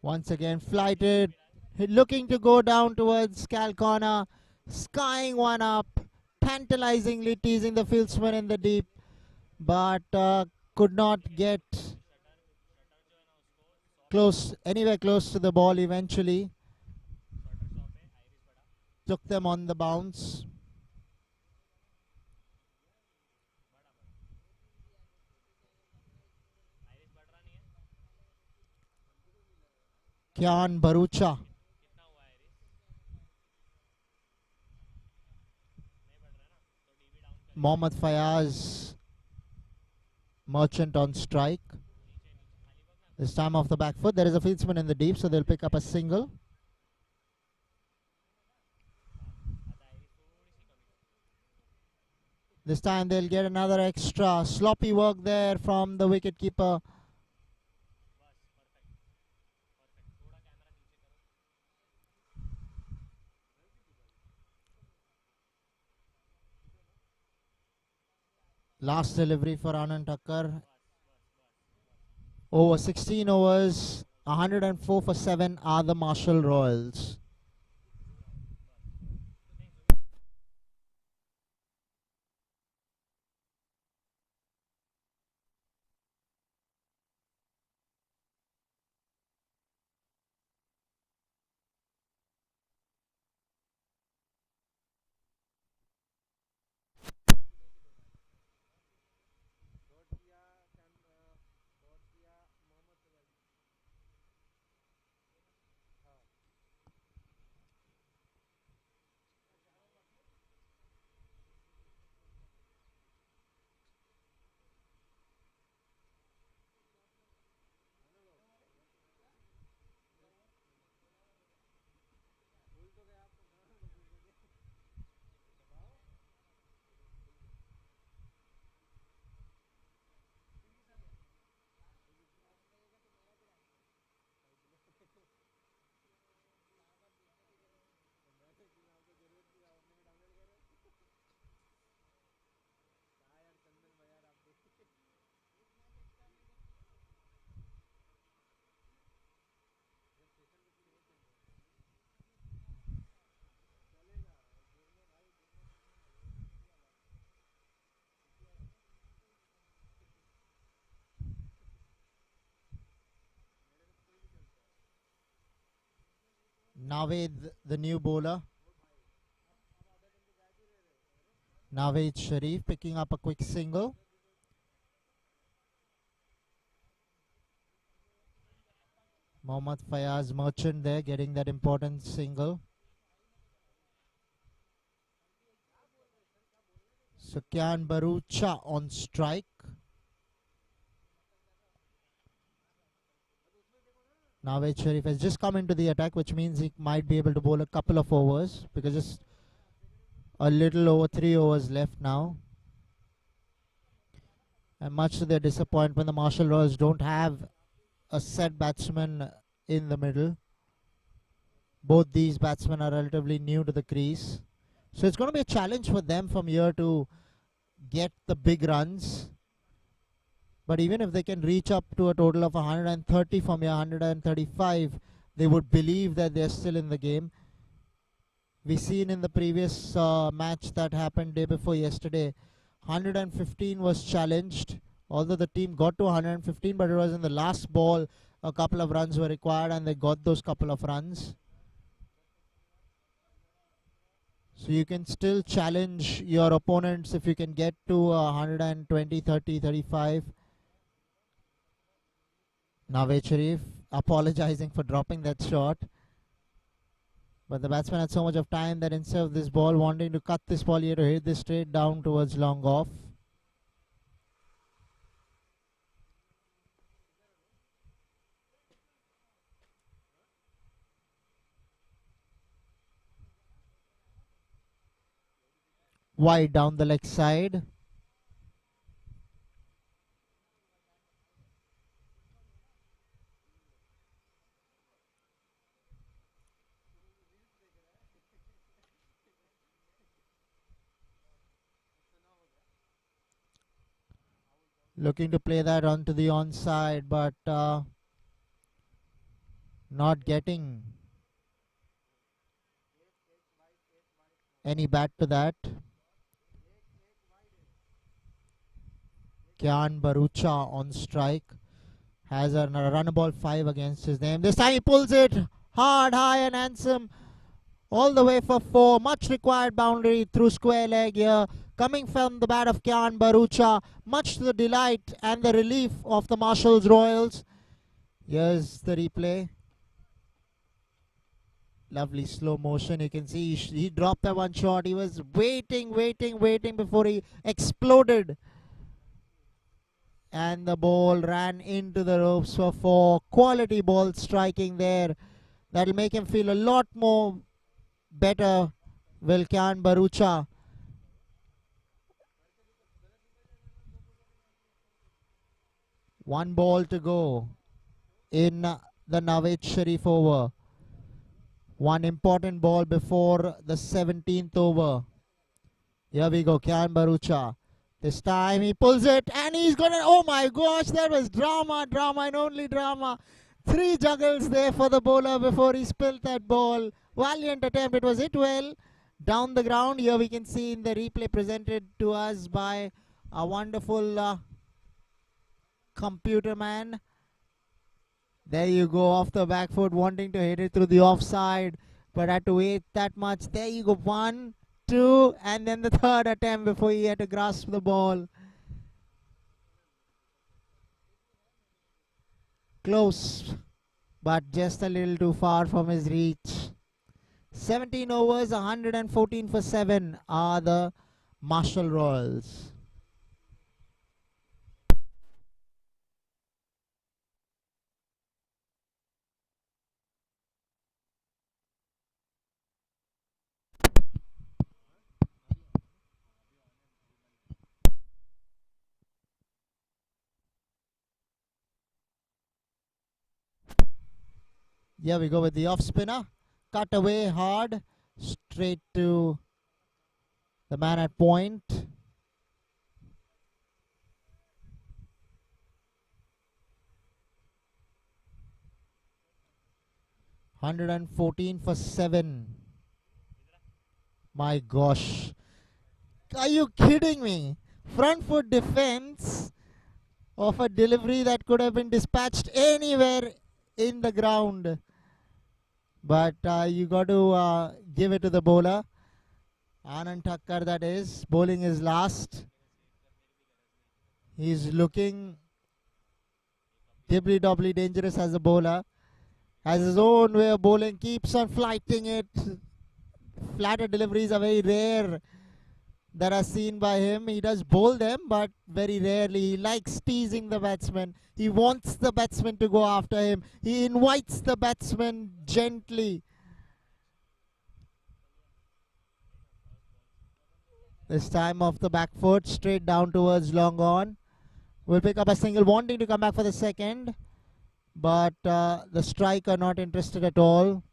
Speaker 1: Once again, flighted, looking to go down towards Cal corner, skying one up, tantalizingly teasing the fieldsman in the deep, but could not get anywhere close to the ball eventually. Took them on the bounce. Kyan Barucha. Mohammad Fayaz, Merchant on strike. This time off the back foot. There is a fieldsman in the deep, so they'll pick up a single. This time they'll get another extra. Sloppy work there from the wicketkeeper. Last delivery for Anand Thakkar. Over 16 overs, 104 for 7 are the Marshall Royals. Naved, the new bowler. Naved Sharif picking up a quick single. Mohammad Fayaz Merchant there getting that important single. Sukyan Barucha on strike. Naved Sharif has just come into the attack, which means he might be able to bowl a couple of overs because just a little over 3 overs left now. And much to their disappointment, the Marshall Royals don't have a set batsman in the middle. Both these batsmen are relatively new to the crease. So it's going to be a challenge for them from here to get the big runs. But even if they can reach up to a total of 130 from here, 135, they would believe that they're still in the game. We seen in the previous match that happened day before yesterday, 115 was challenged. Although the team got to 115, but it was in the last ball a couple of runs were required and they got those couple of runs. So you can still challenge your opponents if you can get to 120, 30, 35. Naved Sharif apologizing for dropping that shot. But the batsman had so much of time that instead of this ball wanting to cut this ball, he had to hit this straight down towards long off. Wide down the leg side. Looking to play that onto the onside, but not getting any bat to that. Kyan Barucha on strike. Has a run ball 5 against his name. This time he pulls it hard, high and handsome. All the way for 4. Much required boundary through square leg here. Coming from the bat of Kyan Barucha. Much to the delight and the relief of the Marshalls Royals. Here's the replay. Lovely slow motion. You can see he dropped that one shot. He was waiting before he exploded. And the ball ran into the ropes for 4. Quality ball striking there. That'll make him feel a lot more better. Kyan Barucha. One ball to go in the Naved Sharif over. One important ball before the 17th over. Here we go, Kyan Barucha. This time he pulls it and he's gonna, oh my gosh, that was drama and only drama. 3 juggles there for the bowler before he spilled that ball. Valiant attempt, it was hit well down the ground. Here we can see in the replay presented to us by a wonderful computer man. There you go, off the back foot, wanting to hit it through the offside, but had to wait that much. There you go, 1, 2, and then the 3rd attempt before he had to grasp the ball. Close, but just a little too far from his reach. 17 overs, 114 for 7 are the Marshall Royals. Here we go with the off spinner. Cut away hard, straight to the man at point. $114 for 7. My gosh. Are you kidding me? Front foot defense of a delivery that could have been dispatched anywhere in the ground. but you got to give it to the bowler. Anand Thakkar, that is. Bowling is last. He's looking doubly dangerous as a bowler. Has his own way of bowling, keeps on flighting it. Flatter deliveries are very rare that are seen by him. He does bowl them, but very rarely. He likes teasing the batsman. He wants the batsman to go after him. He invites the batsman gently. This time off the back foot, straight down towards long on. Will pick up a single, wanting to come back for the second, but the striker not interested at all.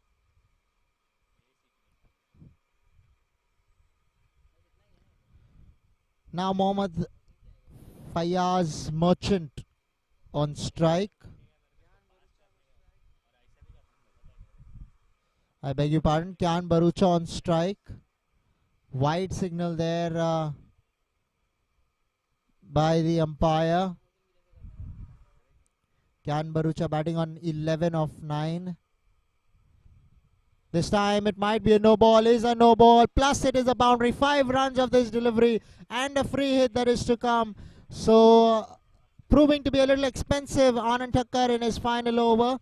Speaker 1: Now Mohammad Fayaz Merchant on strike. I beg your pardon, Kyan Barucha on strike. Wide signal there by the umpire. Kyan Barucha batting on 11 of 9. This time it might be a no ball, is a no ball, plus it is a boundary. 5 runs of this delivery and a free hit that is to come. So proving to be a little expensive, Anand Thakkar in his final over.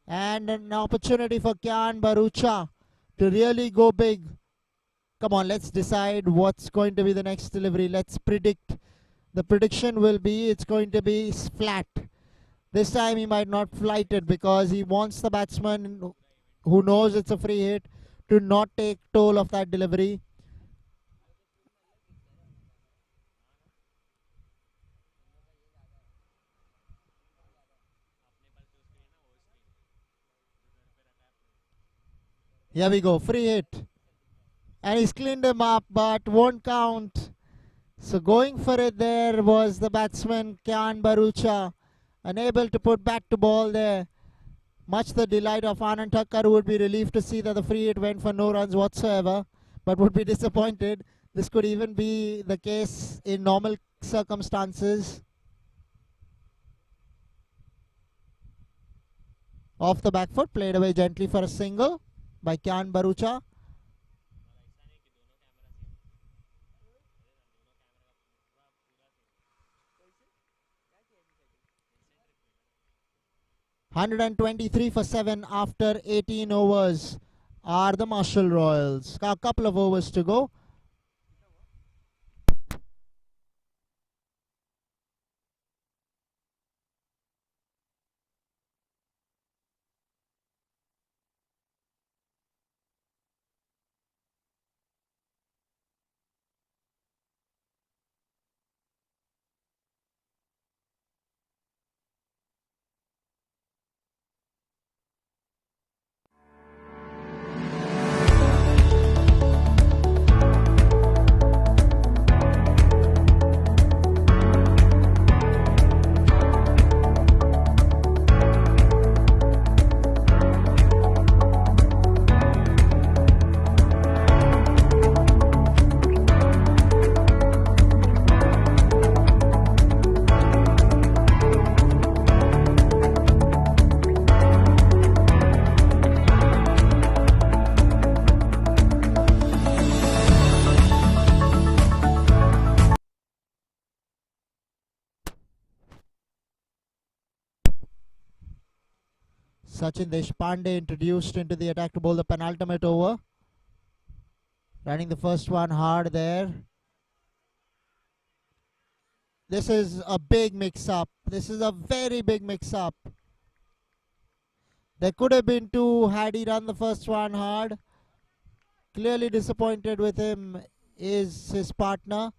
Speaker 1: And an opportunity for Kyan Barucha to really go big. Come on, let's decide what's going to be the next delivery. Let's predict. The prediction will be it's going to be flat. This time he might not flight it because he wants the batsman who knows it's a free hit to not take toll of that delivery. Here we go, free hit. And he's cleaned him up, but won't count. So going for it there was the batsman Kyan Barucha, unable to put bat to ball there. Much the delight of Anand Thakkar, who would be relieved to see that the free hit went for no runs whatsoever, but would be disappointed. This could even be the case in normal circumstances. Off the back foot, played away gently for a single by Kyan Barucha. $123 for 7 after 18 overs are the Marshall Royals. A couple of overs to go. Sachin Deshpande introduced into the attack to bowl the penultimate over. Running the first one hard there. This is a big mix-up. This is a very big mix-up. There could have been two had he run the first one hard. Clearly disappointed with him is his partner.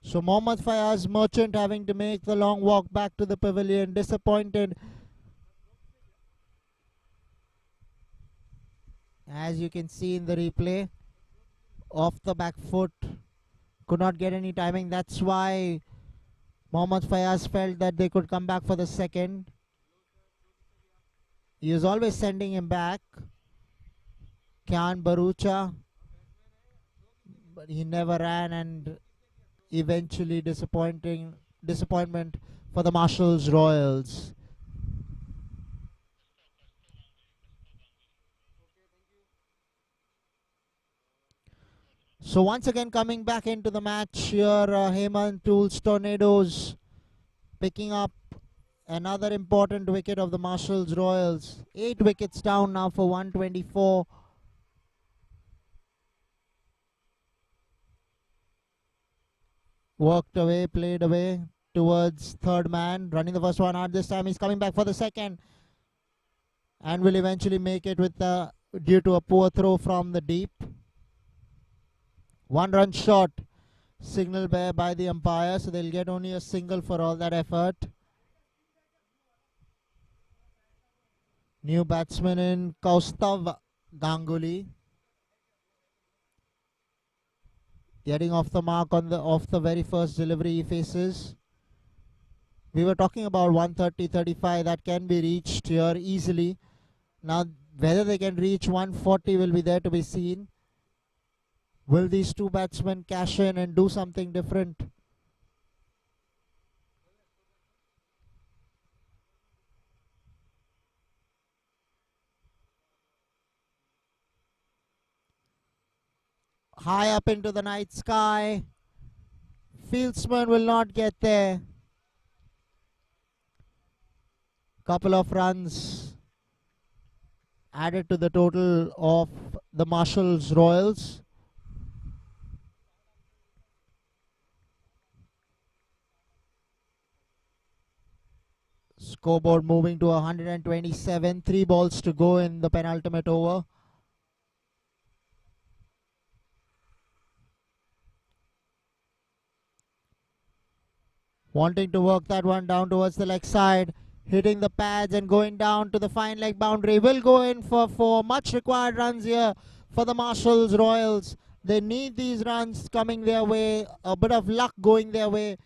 Speaker 1: So Mohammad Fayaz Merchant having to make the long walk back to the pavilion, disappointed. As you can see in the replay, off the back foot, could not get any timing. That's why Mohammad Fayaz felt that they could come back for the second. He was always sending him back. Kyan Barucha, but he never ran, and eventually disappointing disappointment for the Marshalls Royals. So once again coming back into the match here, Hemant Tools Tornadoes picking up another important wicket of the Marshalls Royals. 8 wickets down now for 124. Worked away, played away towards third man, running the first one out. This time he's coming back for the second and will eventually make it with due to a poor throw from the deep. 1 run shot signaled by the umpire, so they'll get only a single for all that effort. New batsman in Kaustav Ganguly, getting off the mark on the very first delivery he faces. We were talking about 130-35 that can be reached here easily. Now whether they can reach 140 will be there to be seen. Will these two batsmen cash in and do something different? High up into the night sky. Fieldsman will not get there. Couple of runs added to the total of the Marshalls Royals. Scoreboard moving to 127. 3 balls to go in the penultimate over. Wanting to work that one down towards the leg side. Hitting the pads and going down to the fine leg boundary. Will go in for 4. Much required runs here for the Marshalls Royals. They need these runs coming their way. A bit of luck going their way.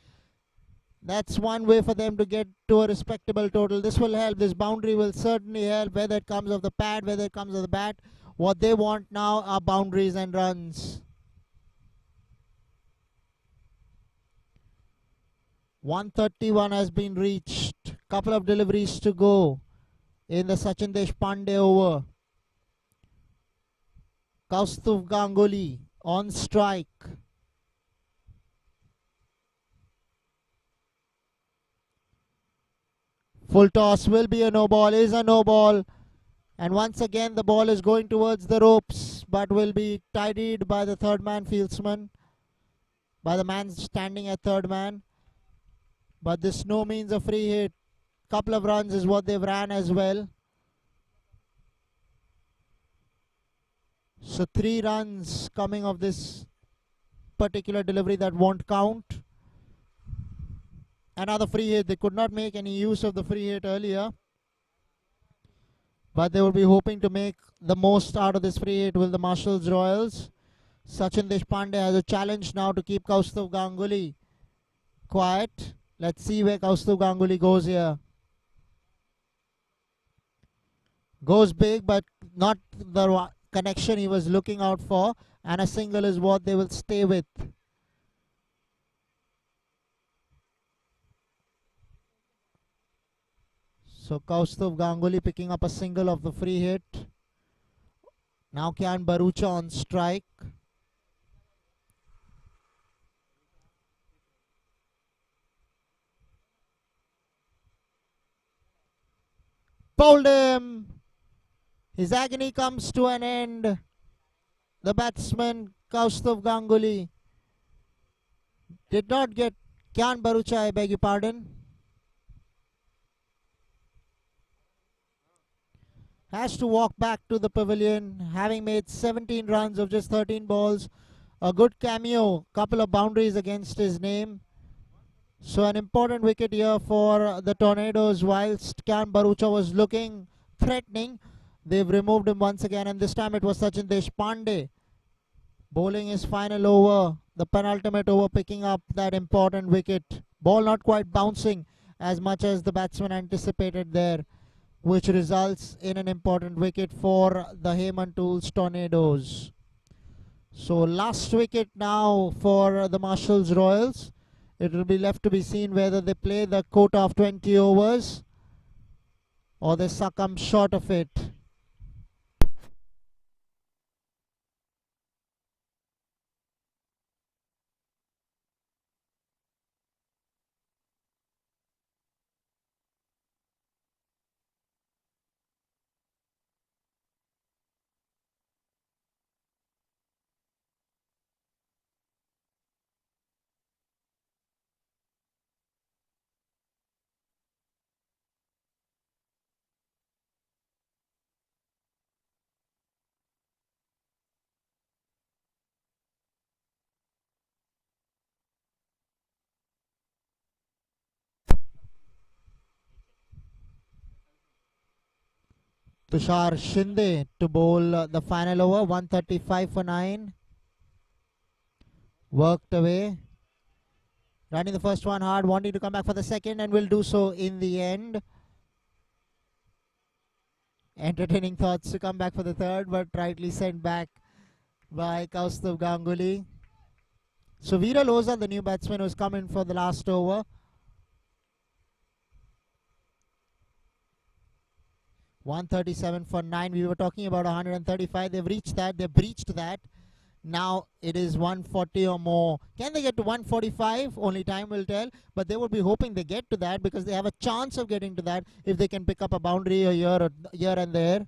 Speaker 1: That's one way for them to get to a respectable total. This will help. This boundary will certainly help, whether it comes of the pad, whether it comes of the bat. What they want now are boundaries and runs. 131 has been reached. Couple of deliveries to go in the Sachin Deshpande over. Kaustav Ganguly on strike. Full toss will be a no ball, is a no ball. And once again the ball is going towards the ropes, but will be tidied by the third man fieldsman, by the man standing at third man. But this no means a free hit. Couple of runs is what they've ran as well. So 3 runs coming of this particular delivery that won't count. Another free hit. They could not make any use of the free hit earlier, but they will be hoping to make the most out of this free hit with the Marshalls Royals. Sachin Deshpande has a challenge now to keep Kaustav Ganguly quiet. Let's see where Kaustav Ganguly goes here. Goes big, but not the connection he was looking out for, and a single is what they will stay with. So Kaustav Ganguly picking up a single of the free hit. Now Mca Bkc on strike. Bowled him. His agony comes to an end. The batsman Kaustav Ganguly did not get Mca Bkc, I beg your pardon. Has to walk back to the pavilion, having made 17 runs of just 13 balls. A good cameo, couple of boundaries against his name. So an important wicket here for the Tornadoes. Whilst Mca Bkc was looking threatening, they've removed him once again, and this time it was Sachin Deshpande bowling his final over, the penultimate over, picking up that important wicket. Ball not quite bouncing as much as the batsman anticipated there, which results in an important wicket for the Hemant Tools Tornadoes. So last wicket now for the Marshalls Royals. It will be left to be seen whether they play the quota of 20 overs or they succumb short of it. Tushar Shinde to bowl the final over, 135 for 9. Worked away. Running the first one hard, wanting to come back for the second, and will do so in the end. Entertaining thoughts to come back for the third, but rightly sent back by Kaustav Ganguly. So Veera Loza, the new batsman who's come in for the last over. 137 for 9. We were talking about 135. They've reached that. They've breached that. Now it is 140 or more. Can they get to 145? Only time will tell. But they would be hoping they get to that because they have a chance of getting to that if they can pick up a boundary here and there.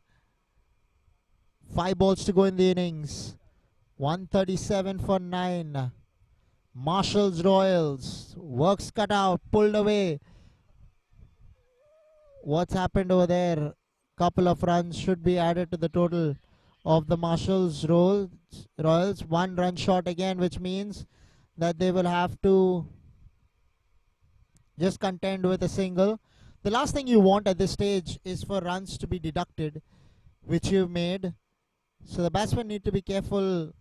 Speaker 1: 5 balls to go in the innings. 137 for 9. Marshall's Royals. Works cut out. Pulled away. What's happened over there? Couple of runs should be added to the total of the Marshall's Royals. 1 run short again, which means that they will have to just contend with a single. The last thing you want at this stage is for runs to be deducted, which you've made. So the batsmen need to be careful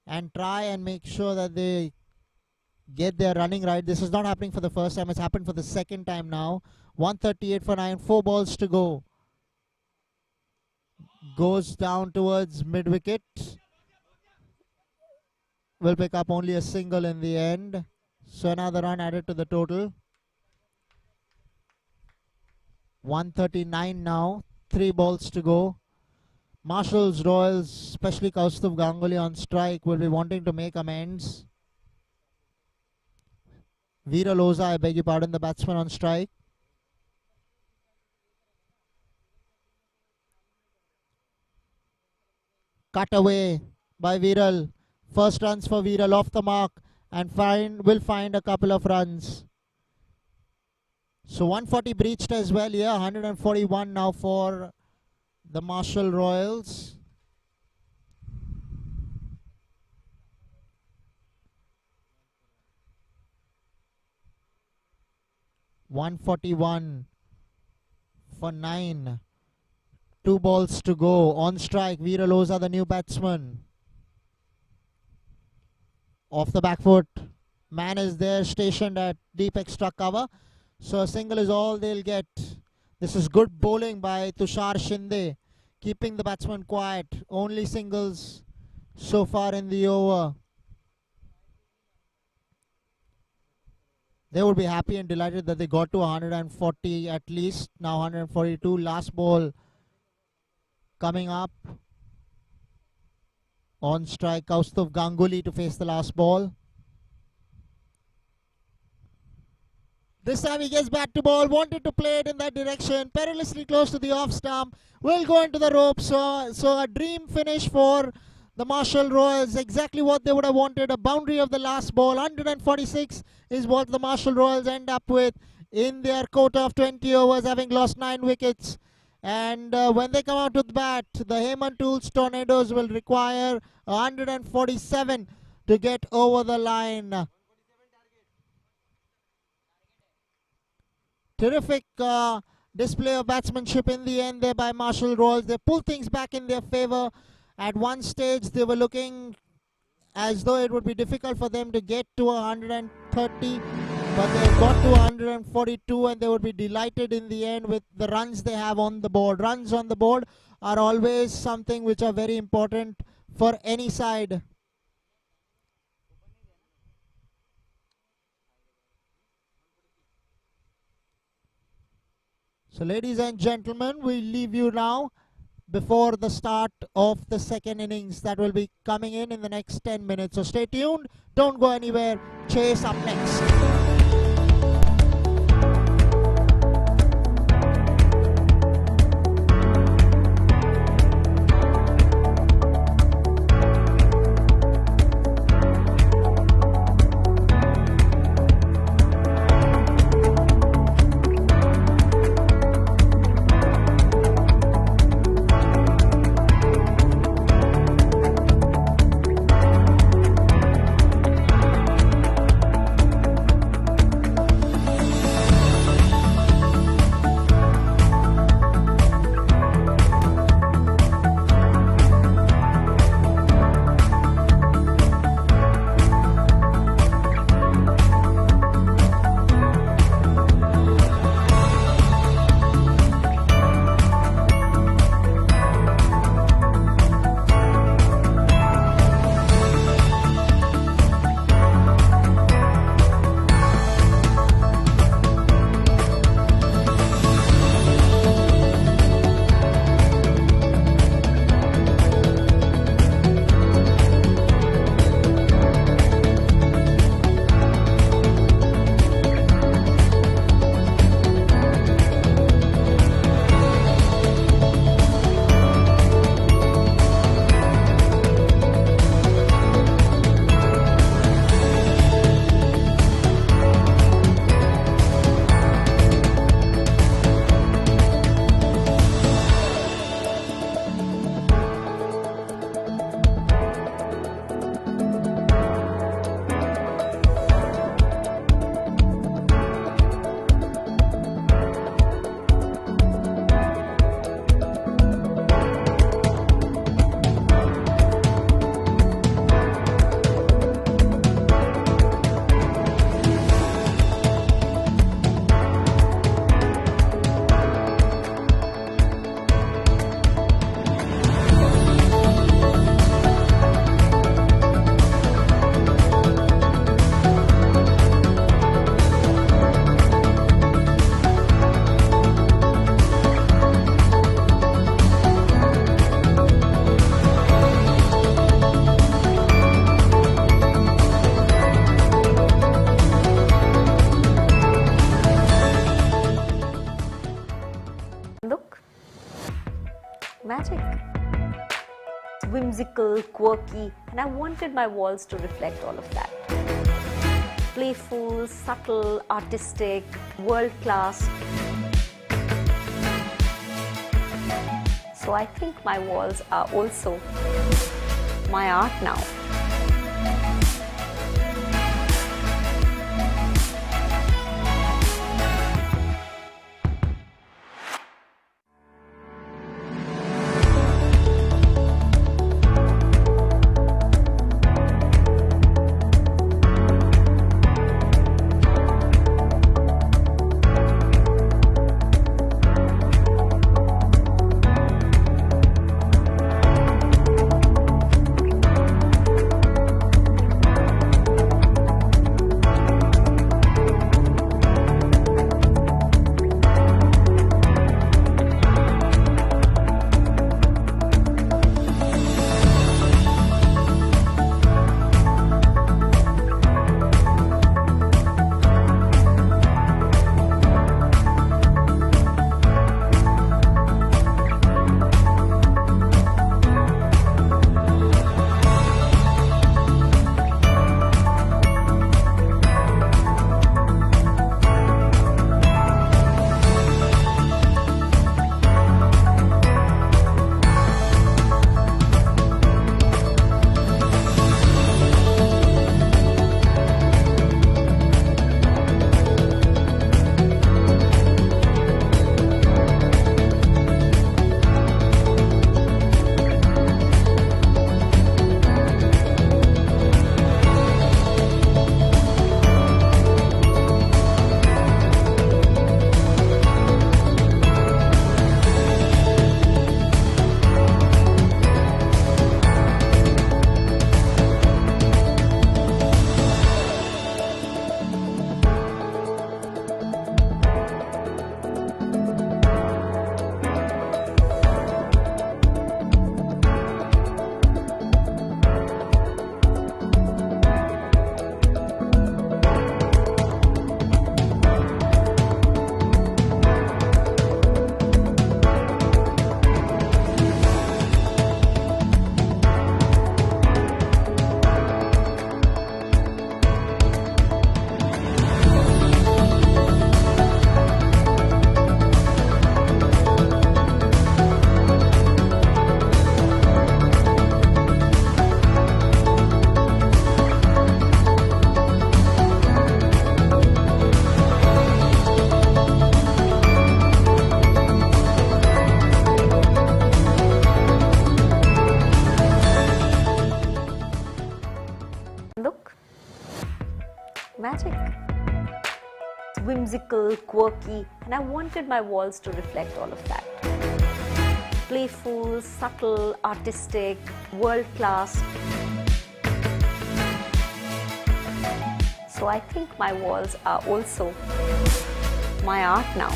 Speaker 1: and try and make sure that they get their running right. This is not happening for the first time. It's happened for the second time now. 138 for 9. 4 balls to go. Goes down towards mid-wicket. Will pick up only a single in the end. So another run added to the total. 139 now. 3 balls to go. Marshall's Royals, especially Kaustav Ganguly on strike, will be wanting to make amends. Veera Loza, I beg your pardon, the batsman on strike. Cut away by Viral. First runs for Viral off the mark and will find a couple of runs. So 140 breached as well here. 141 now for the Marshall Royals. $141 for 9. 2 balls to go. On strike, Veera Loza, the new batsman. Off the back foot. Man is there stationed at deep extra cover. So a single is all they'll get. This is good bowling by Tushar Shinde. Keeping the batsman quiet. Only singles so far in the over. They would be happy and delighted that they got to 140 at least. Now 142. Last ball coming up. On strike, Kaustav Ganguly to face the last ball. This time he gets back to ball, wanted to play it in that direction, perilously close to the off stump, will go into the rope. So a dream finish for the Marshall Royals, exactly what they would have wanted. A boundary of the last ball. 146 is what the Marshall Royals end up with in their quota of 20 overs, having lost 9 wickets. And when they come out to the bat, the Heyman Tools Tornadoes will require 147 to get over the line. Terrific display of batsmanship in the end there by Marshall Royals. They pull things back in their favor. At one stage, they were looking as though it would be difficult for them to get to 130, but they got to 142, and they would be delighted in the end with the runs they have on the board. Runs on the board are always something which are very important for any side. So ladies and gentlemen, we leave you now before the start of the second innings that will be coming in the next 10 minutes. So stay tuned. Don't go anywhere. Chase up next.
Speaker 2: Look, magic. It's whimsical, quirky, and I wanted my walls to reflect all of that. Playful, subtle, artistic, world-class. So I think my walls are also my art now. whimsical, quirky, and I wanted my walls to reflect all of that. Playful, subtle, artistic, world-class. So I think my walls are also my art now.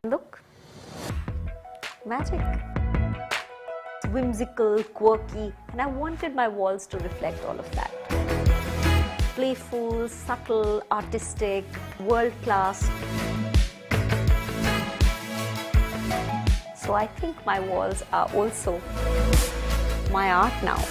Speaker 2: Look, magic. It's whimsical, quirky, and I wanted my walls to reflect all of that. Playful, subtle, artistic, world-class. So I think my walls are also my art now.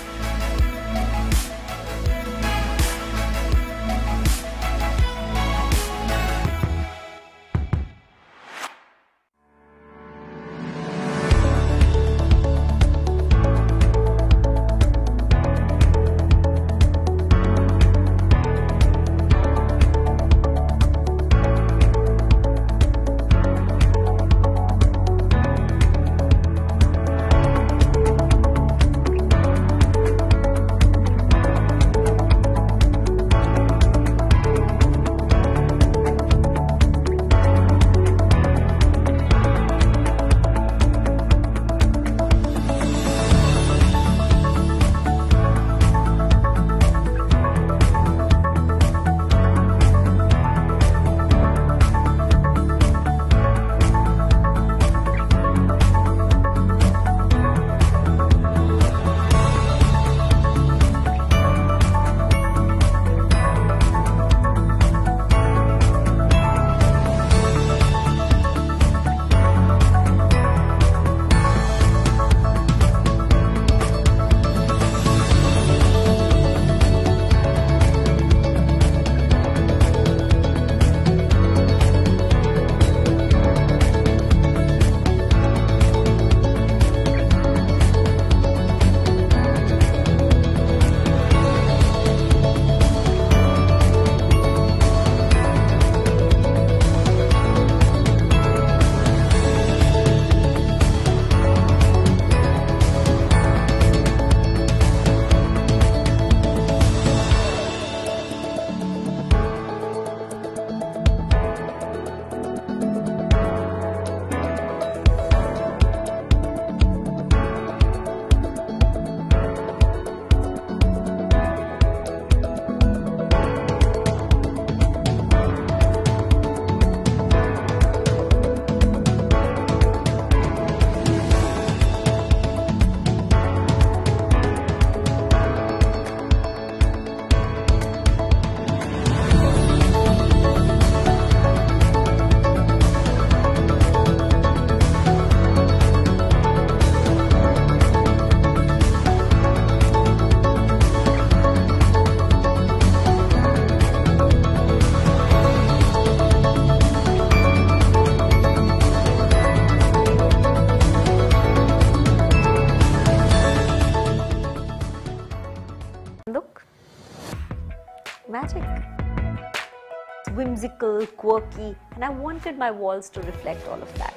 Speaker 2: whimsical, quirky, and I wanted my walls to reflect all of that.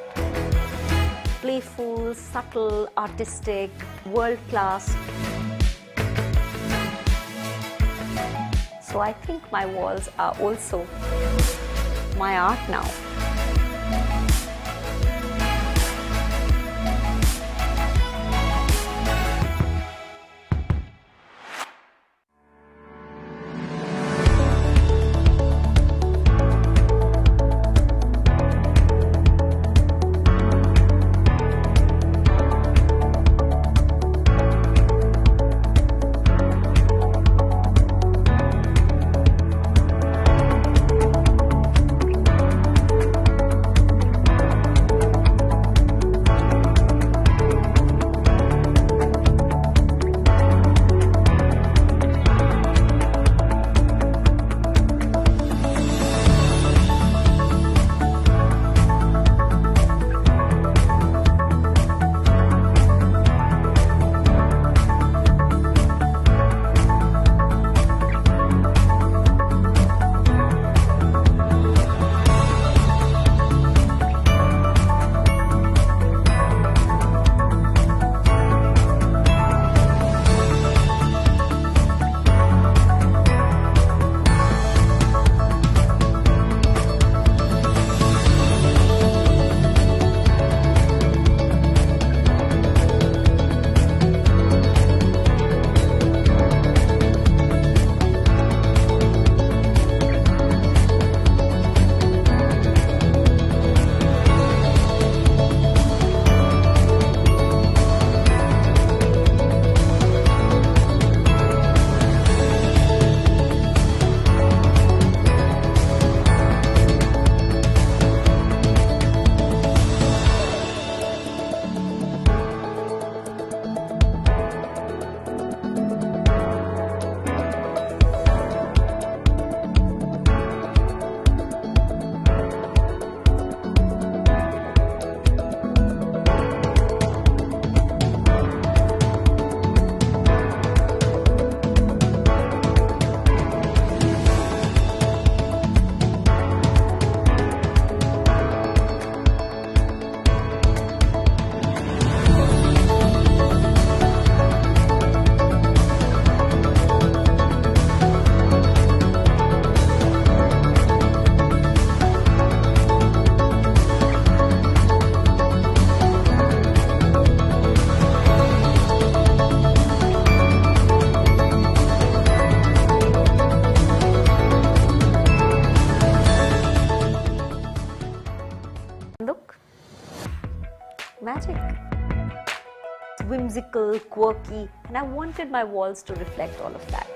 Speaker 2: Playful, subtle, artistic, world-class. So I think my walls are also my art now. Look, magic. It's whimsical, quirky, and I wanted my walls to reflect all of that.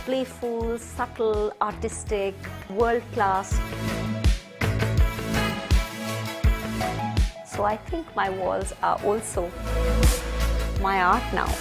Speaker 2: Playful, subtle, artistic, world-class. So I think my walls are also my art now.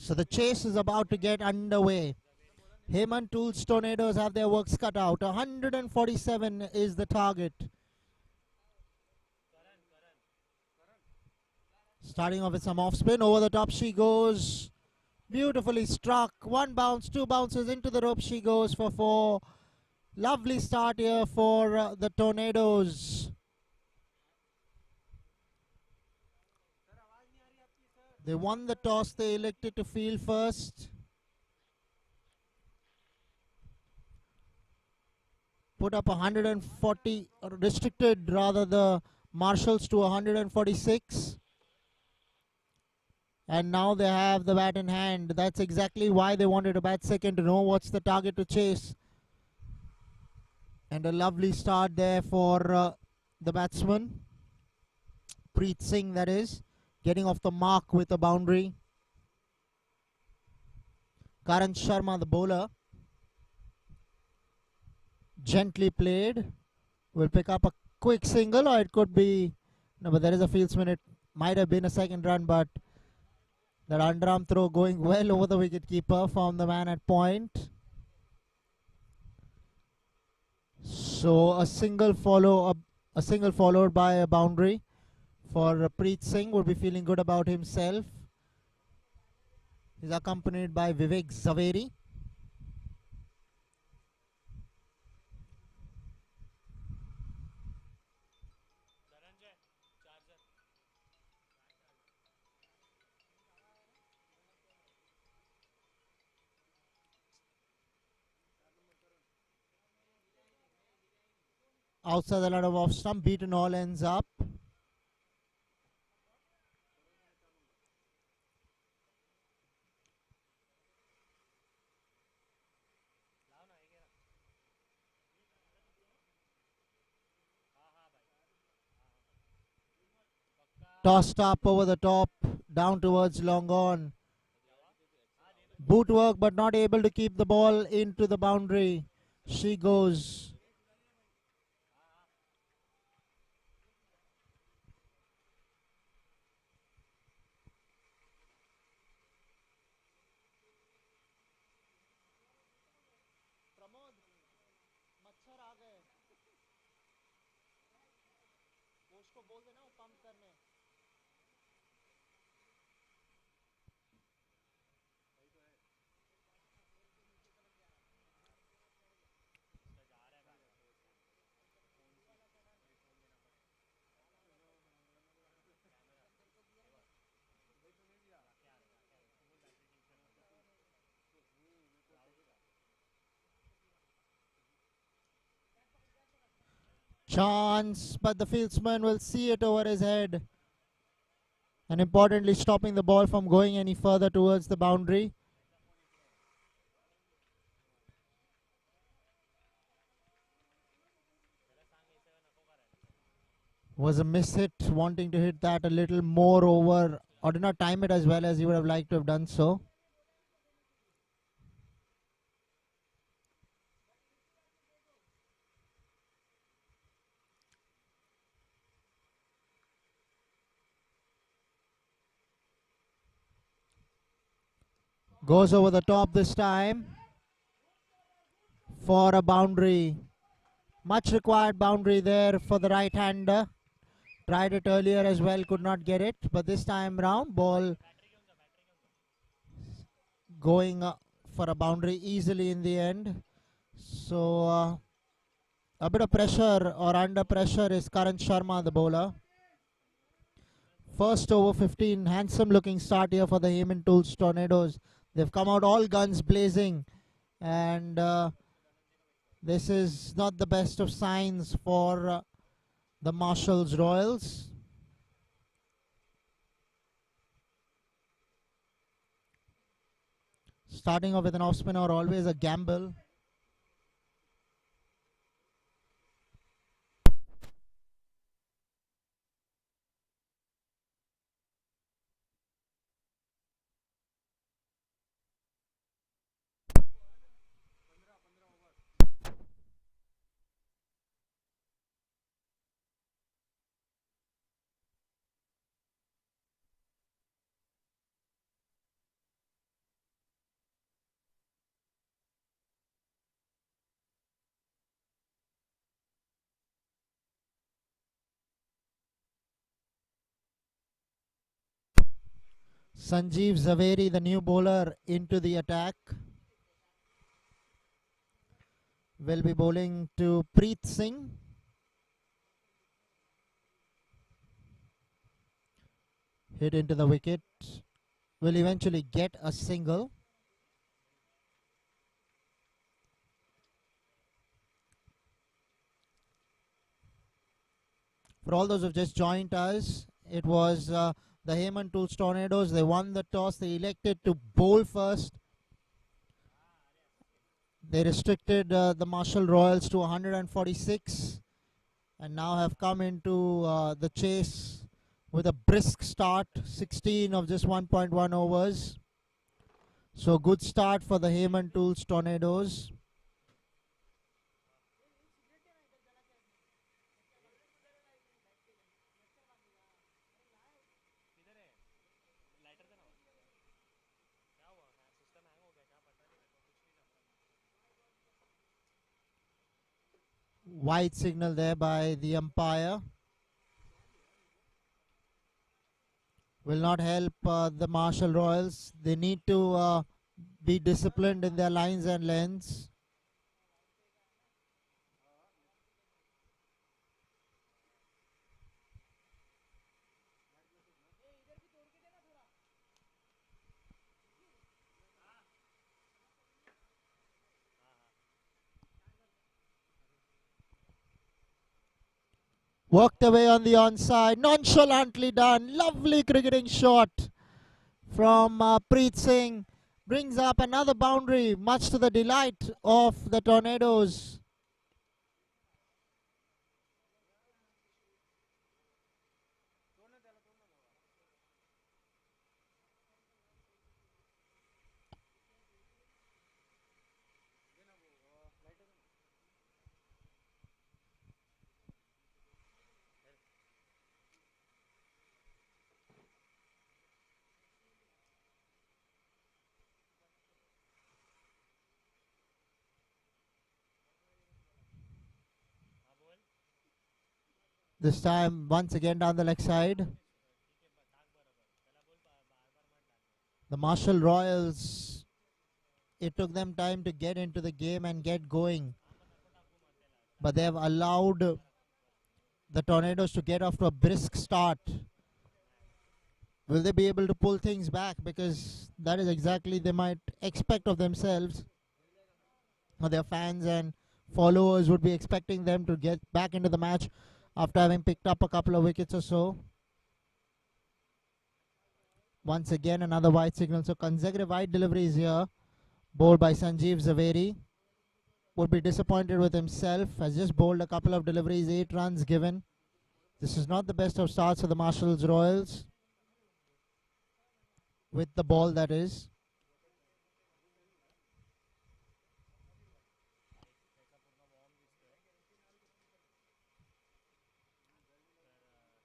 Speaker 1: So the chase is about to get underway. Heyman Tools Tornadoes have their works cut out. 147 is the target. Starting off with some off spin. Over the top she goes. Beautifully struck. One bounce, two bounces into the rope. She goes for four. Lovely start here for the Tornadoes. They won the toss. They elected to field first. Put up 140, restricted rather the Marshals to 146. And now they have the bat in hand. That's exactly why they wanted to bat second, to know what's the target to chase. And a lovely start there for the batsman. Preet Singh, that is, getting off the mark with a boundary. Karan Sharma, the bowler, gently played, will pick up a quick single, or it could be, no, but there is a fieldsman. It might have been a second run, but that underarm throw going well over the wicketkeeper from the man at point. So a single followed by a boundary for Preet Singh, would be feeling good about himself. He's accompanied by Vivek Zaveri. Outside the line of off stump, beaten all ends up. Tossed up over the top, down towards long on. Boot work, but not able to keep the ball into the boundary. She goes. Chance, but the fieldsman will see it over his head. And importantly, stopping the ball from going any further towards the boundary. Was a miss hit, wanting to hit that a little more over, or did not time it as well as he would have liked to have done so. Goes over the top this time for a boundary. Much required boundary there for the right hander. Tried it earlier as well, could not get it, but this time round, ball going for a boundary easily in the end. So a bit of pressure, or under pressure, is Karan Sharma, the bowler. First over 15, handsome looking start here for the Heyman Tools Tornadoes. They've come out all guns blazing, and this is not the best of signs for the Marshals Royals. Starting off with an off spinner, always a gamble. Sanjeev Zaveri, the new bowler, into the attack. Will be bowling to Preet Singh. Hit into the wicket. Will eventually get a single. For all those who've just joined us, it was the Heyman Tools Tornadoes. They won the toss. They elected to bowl first. They restricted the Marshall Royals to 146 and now have come into the chase with a brisk start, 16 of just 1.1 overs. So good start for the Heyman Tools Tornadoes. Wide signal there by the umpire. Will not help the Marshall Royals. They need to be disciplined in their lines and lengths. Worked away on the onside. Nonchalantly done. Lovely cricketing shot from Preet Singh. Brings up another boundary, much to the delight of the Tornadoes. This time, once again down the leg side. The Marshall Royals, it took them time to get into the game and get going. But they have allowed the Tornadoes to get off to a brisk start. Will they be able to pull things back? Because that is exactly they might expect of themselves. Or their fans and followers would be expecting them to get back into the match after having picked up a couple of wickets or so. Once again, another wide signal. So consecutive wide deliveries here. Bowled by Sanjeev Zaveri. Would be disappointed with himself. Has just bowled a couple of deliveries, 8 runs given. This is not the best of starts for the Marshalls Royals. With the ball, that is.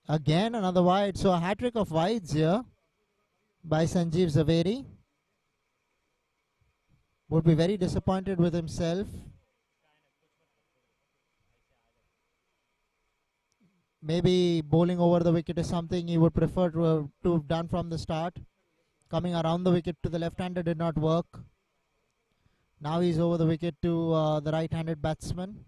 Speaker 1: Again, another wide. So a hat-trick of wides here by Sanjeev Zaveri. Would be very disappointed with himself. Maybe bowling over the wicket is something he would prefer to have done from the start. Coming around the wicket to the left-hander did not work. Now he's over the wicket to the right-handed batsman.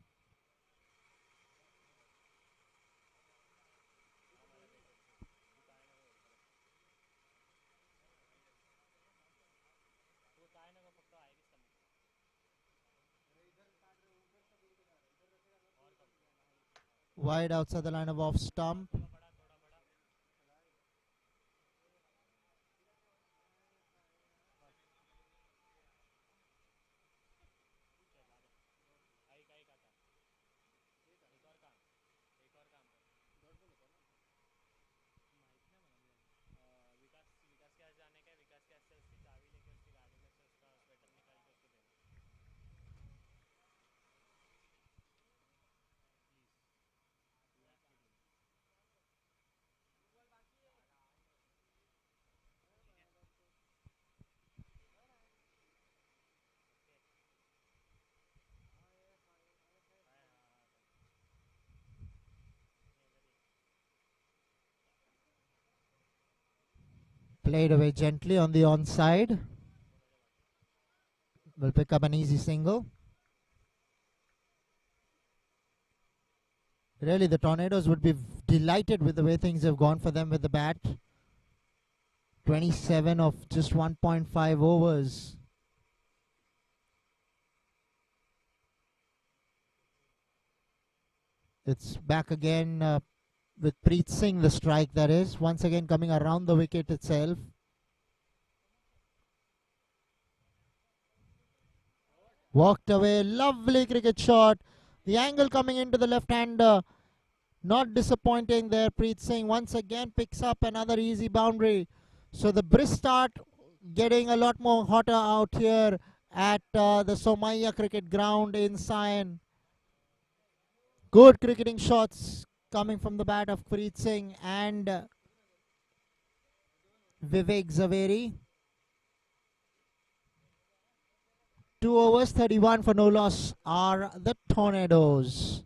Speaker 1: Wide outside the line of off stump. Played away gently on the onside. Will pick up an easy single. Really, the Tornadoes would be delighted with the way things have gone for them with the bat. 27 of just 1.5 overs. It's back again with Preet Singh, the strike that is. Once again coming around the wicket itself. Walked away. Lovely cricket shot. The angle coming into the left-hander. Not disappointing there. Preet Singh once again picks up another easy boundary. So the brisk start getting a lot more hotter out here at the Somaiya cricket ground in Sion. Good cricketing shots coming from the bat of Preet Singh and Vivek Zaveri. 2 overs, 31 for no loss are the Tornadoes.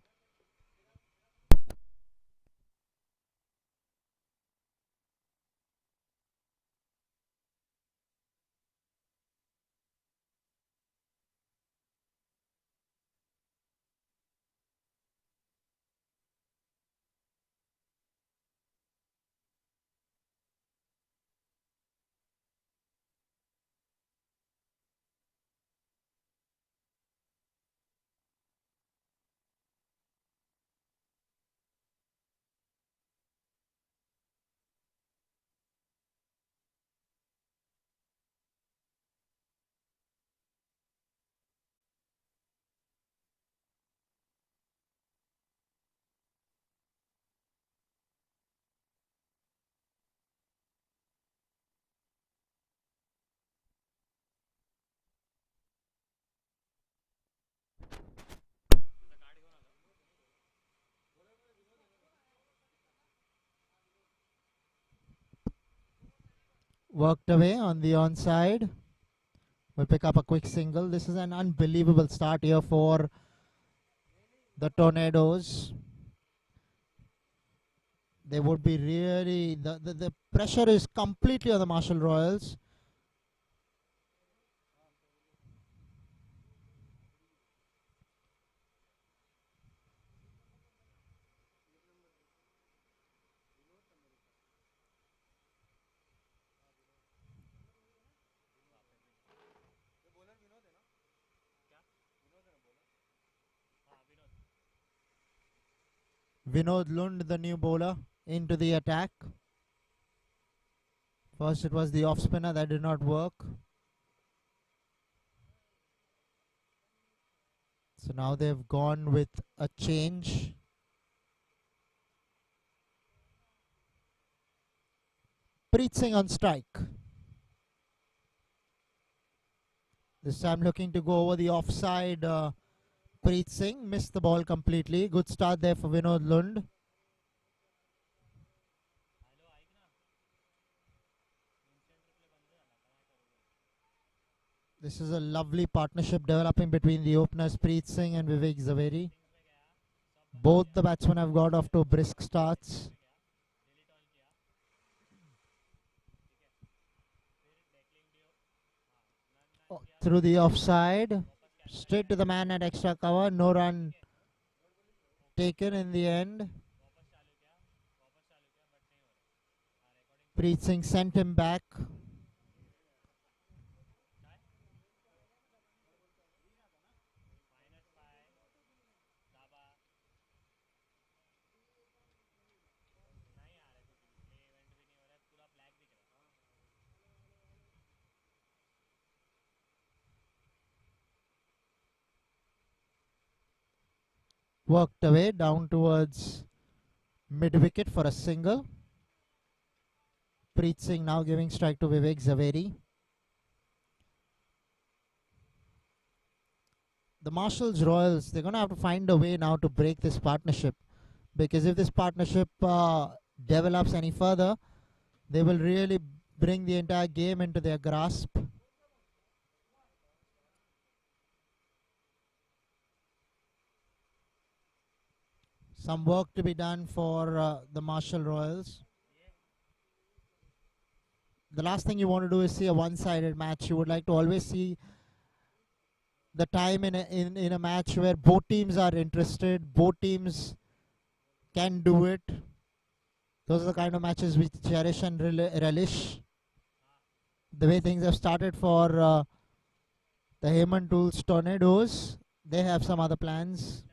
Speaker 1: Worked away on the onside. Will pick up a quick single. This is an unbelievable start here for the Tornadoes. They would be really, the pressure is completely on the Marshall Royals. Vinod Lund, the new bowler, into the attack. First it was the off spinner that did not work. So now they've gone with a change. Preet Singh on strike. This time looking to go over the offside. Preet Singh missed the ball completely. Good start there for Vinod Lund. This is a lovely partnership developing between the openers Preet Singh and Vivek Zaveri. Both the batsmen have got off to brisk starts. Through the offside. Straight to the man at extra cover. No run taken in the end. Preet Singh sent him back. Worked away down towards mid-wicket for a single. Preet Singh now giving strike to Vivek Zaveri. The Marshalls Royals, they're going to have to find a way now to break this partnership, because if this partnership develops any further, they will really bring the entire game into their grasp. Some work to be done for the Marshall Royals. the last thing you want to do is see a one-sided match. You would like to always see the time in a match where both teams are interested, both teams can do it. Those are the kind of matches we cherish and relish. The way things have started for the Heyman Tools Tornadoes, they have some other plans.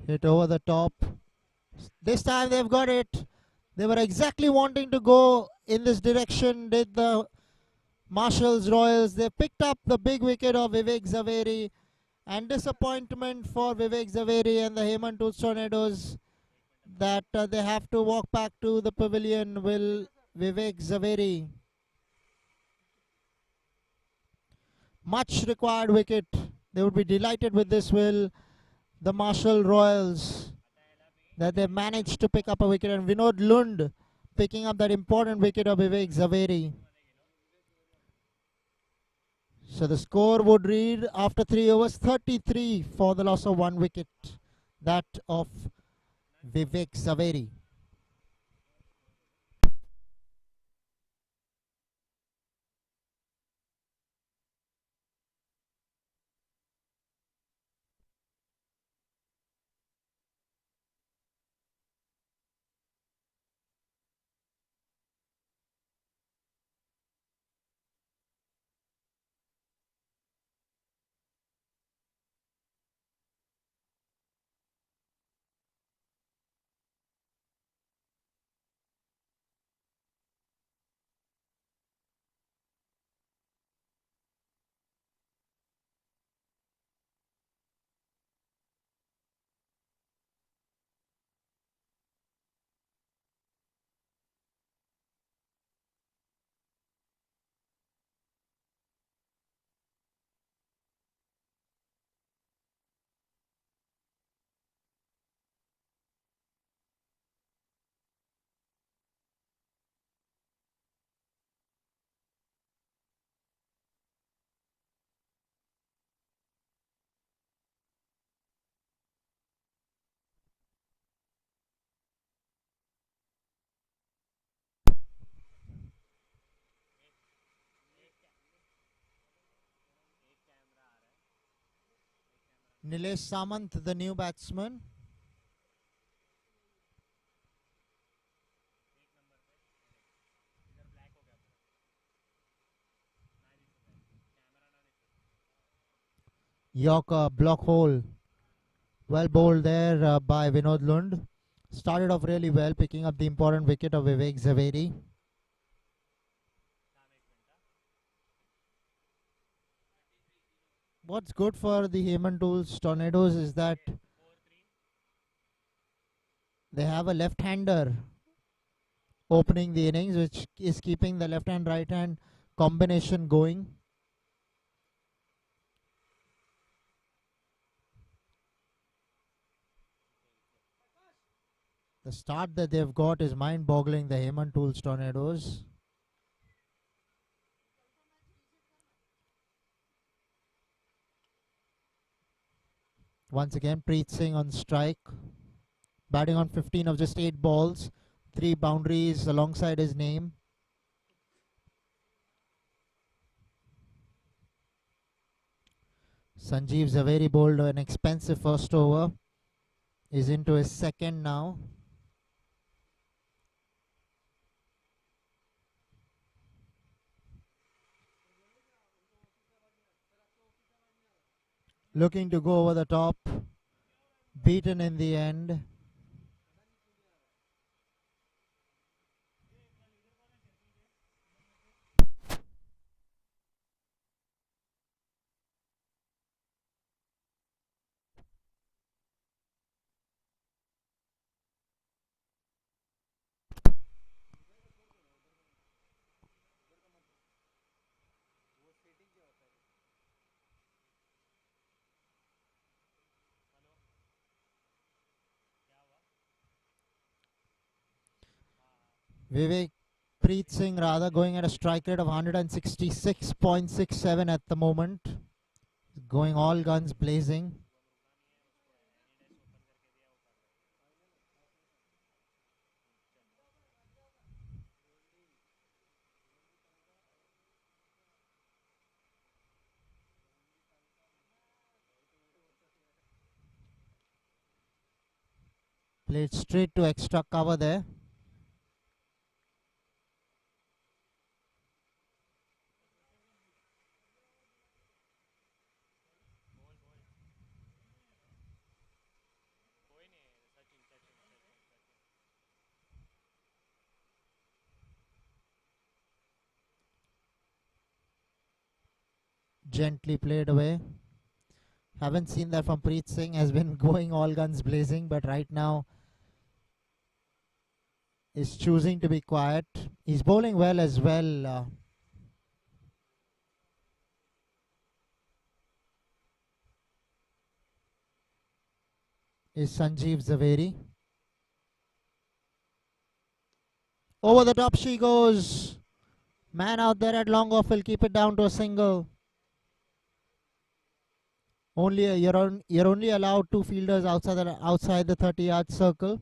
Speaker 1: Hit over the top. This time they've got it. They were exactly wanting to go in this direction, did the Marshalls Royals. They picked up the big wicket of Vivek Zaveri, and disappointment for Vivek Zaveri and the Heyman Tools Tornadoes that they have to walk back to the pavilion. Will Vivek Zaveri, much required wicket. They would be delighted with this. Will the Marshall Royals that they managed to pick up a wicket, and Vinod Lund picking up that important wicket of Vivek Zaveri. So the score would read after 3 overs 33 for the loss of one wicket, that of Vivek Zaveri. Nilesh Samant, the new batsman. Yorker, block hole. Well bowled there by Vinod Lund. Started off really well, picking up the important wicket of Vivek Zaveri. What's good for the Heyman Tools Tornadoes is that they have a left-hander opening the innings, which is keeping the left hand right hand combination going. The start that they've got is mind-boggling, the Heyman Tools Tornadoes. Once again, Preet Singh on strike, batting on 15 of just 8 balls, 3 boundaries alongside his name. Sanjeev Zaveri bowled an expensive first over. Is into his second now. Looking to go over the top. Beaten in the end. Vivek Preet Singh rather going at a strike rate of 166.67 at the moment. Going all guns blazing. Played straight to extra cover there. Gently played away. Haven't seen that from Preet Singh. Has been going all guns blazing, but right now is choosing to be quiet. He's bowling well as well. Is Sanjeev Zaveri. Over the top she goes. Man out there at long off will keep it down to a single. You're only allowed two fielders outside the 30-yard circle.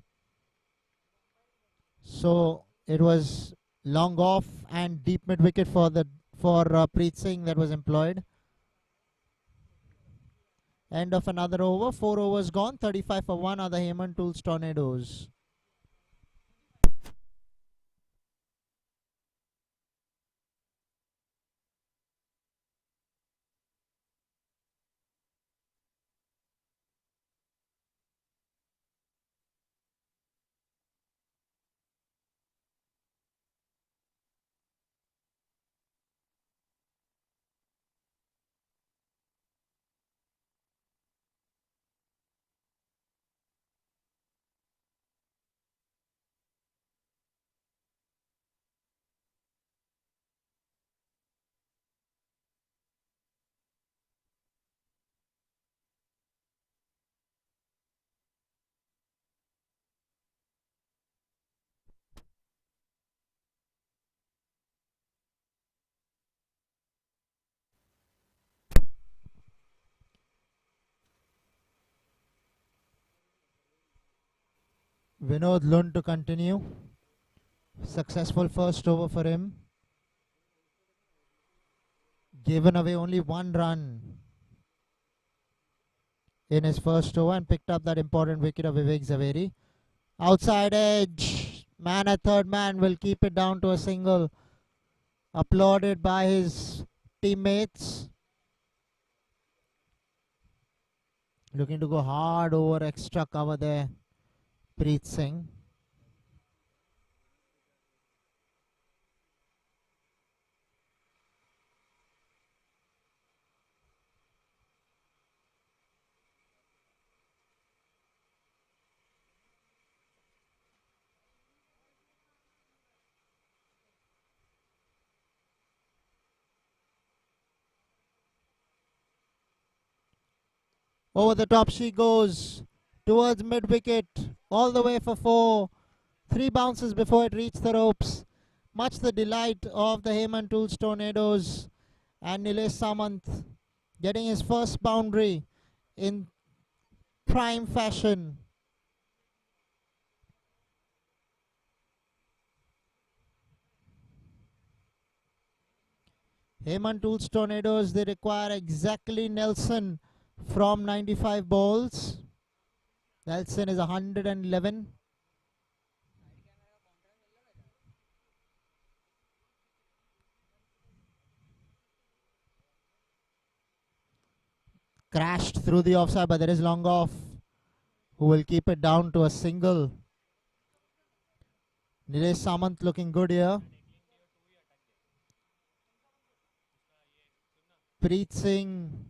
Speaker 1: So it was long off and deep mid wicket for Preet Singh that was employed. End of another over. 4 overs gone. 35 for 1 are the Heyman Tools Tornadoes. Vinod Lund to continue. Successful first over for him. Given away only one run in his first over and picked up that important wicket of Vivek Zaveri. Outside edge. Man at third man will keep it down to a single. Applauded by his teammates. Looking to go hard over extra cover there. Preet Singh. Over the top she goes. Towards mid wicket. All the way for 4. 3 bounces before it reached the ropes. Much the delight of the Heyman Tools Tornadoes. And Nilesh Samant getting his first boundary in prime fashion. Heyman Tools Tornadoes, they require exactly Nelson from 95 balls. Nelson is 111. Crashed through the offside, but there is long off, who will keep it down to a single. Nilesh Samant looking good here. Preet Singh.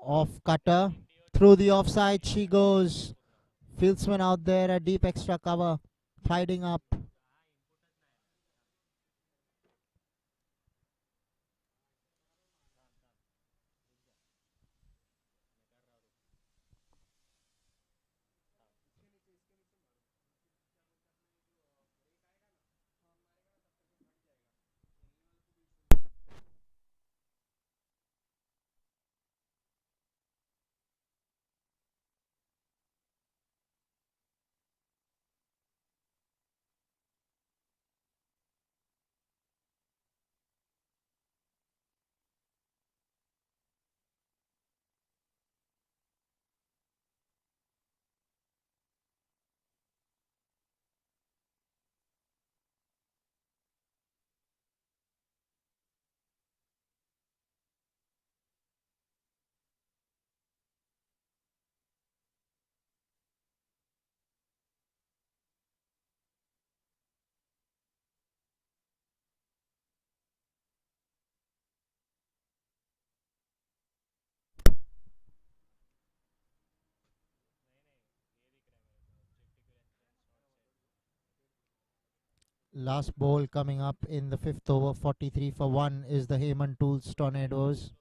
Speaker 1: Off cutter. Through the offside she goes. Fieldsman out there at deep extra cover. Tidying up. Last ball coming up in the fifth over. 43 for 1 is the Heyman Tools Tornadoes.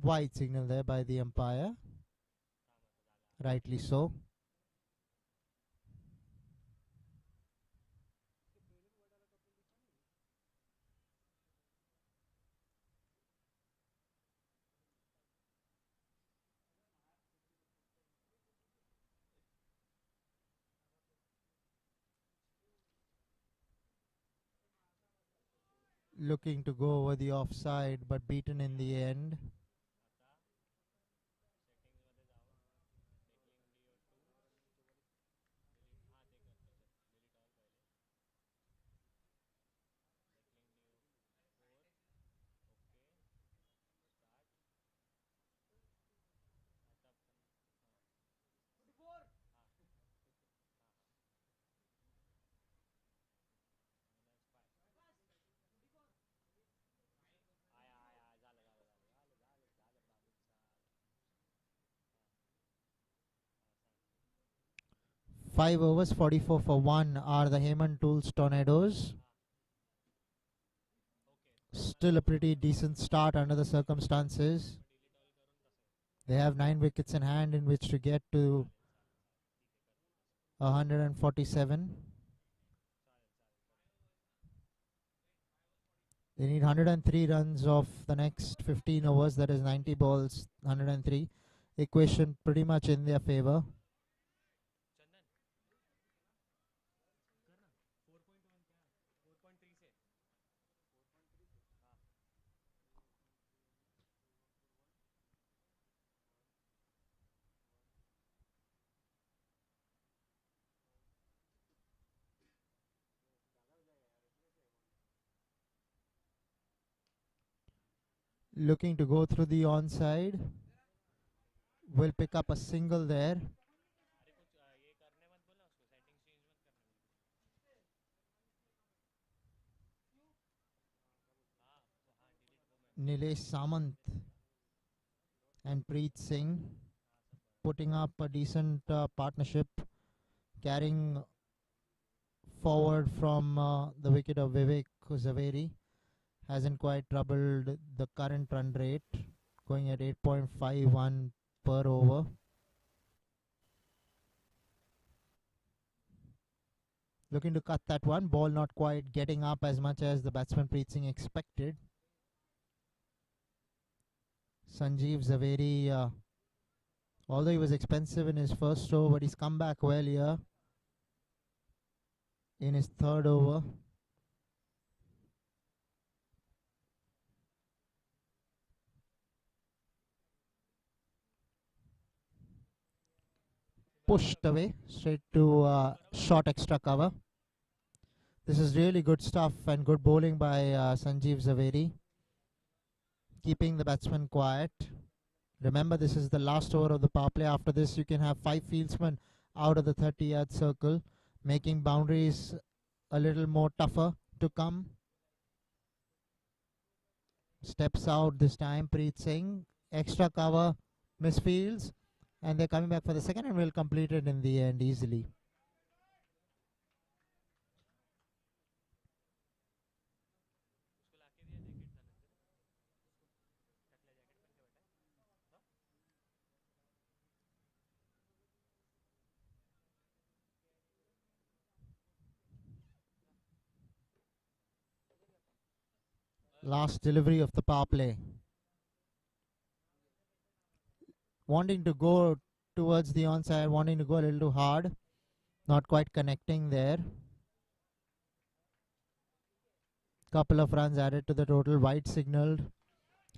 Speaker 1: Wide signal there by the umpire. Rightly so. Looking to go over the offside but beaten in the end. Five overs, 44 for 1 are the Heyman Tools Tornadoes. Still a pretty decent start under the circumstances. They have 9 wickets in hand in which to get to 147. They need 103 runs of the next 15 overs, that is 90 balls, 103. Equation pretty much in their favor. Looking to go through the onside. Will pick up a single there. Nilesh Samant and Preet Singh putting up a decent partnership, carrying forward from the wicket of Vivek Zaveri. Hasn't quite troubled the current run rate, going at 8.51 per over. Looking to cut that one. Ball not quite getting up as much as the batsman Preet Singh expected. Sanjeev Zaveri, although he was expensive in his first over, but he's come back well here in his third over. Pushed away straight to short extra cover. This is really good stuff and good bowling by Sanjeev Zaveri, keeping the batsman quiet. Remember, this is the last over of the power play. After this, you can have 5 fieldsmen out of the 30-yard circle, making boundaries a little more tougher to come. Steps out this time, Preet Singh. Extra cover, misfields, and they're coming back for the second and will complete it in the end easily. Last delivery of the power play. Wanting to go towards the onside, wanting to go a little too hard. Not quite connecting there. Couple of runs added to the total. Wide signaled.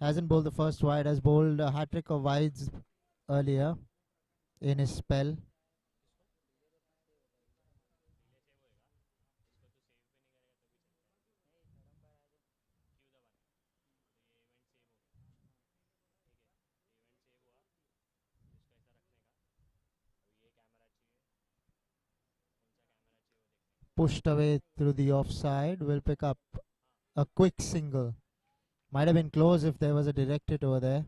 Speaker 1: Hasn't bowled the first wide. Has bowled a hat-trick of wides earlier in his spell. Pushed away through the offside. Will pick up a quick single. Might have been close if there was a direct hit over there.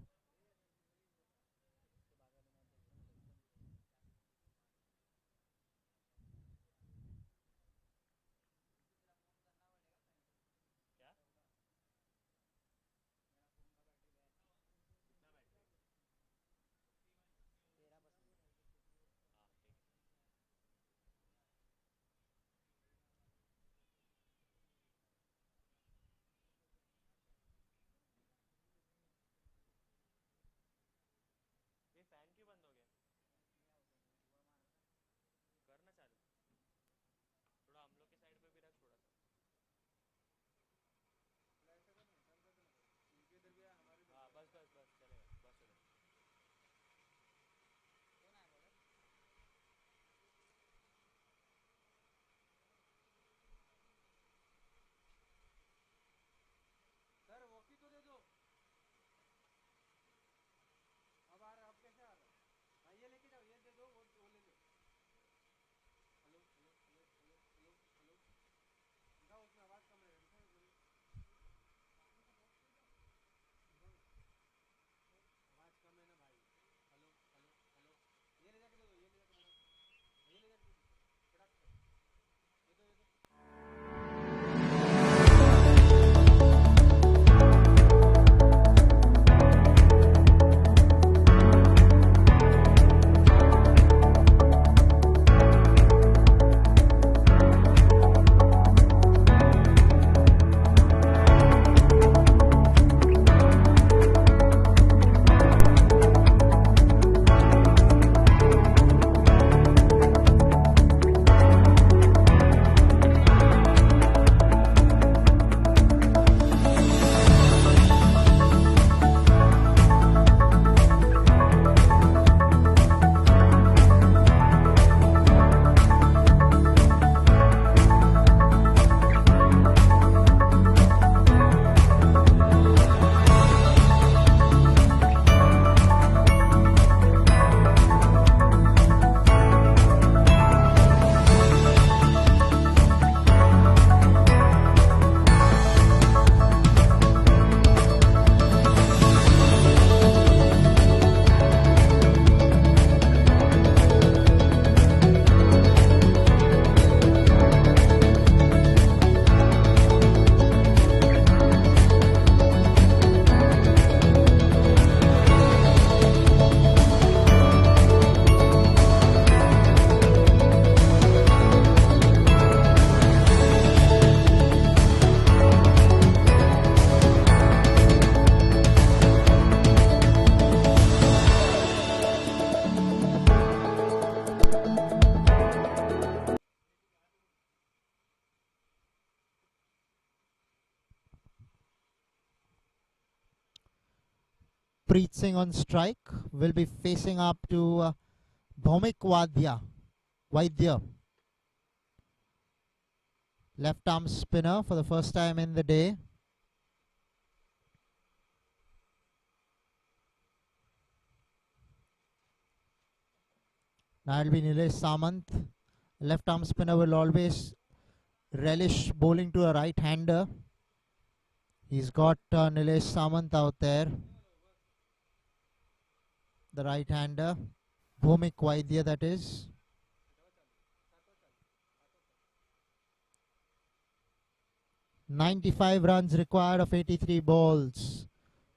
Speaker 1: Preet Singh on strike will be facing up to Bhomik Vaidya. Left arm spinner for the first time in the day. Now it'll be Nilesh Samant. Left arm spinner will always relish bowling to a right hander. He's got Nilesh Samant out there, the right hander. Bhumik Vaidya, that is. "95 runs required of 83 balls.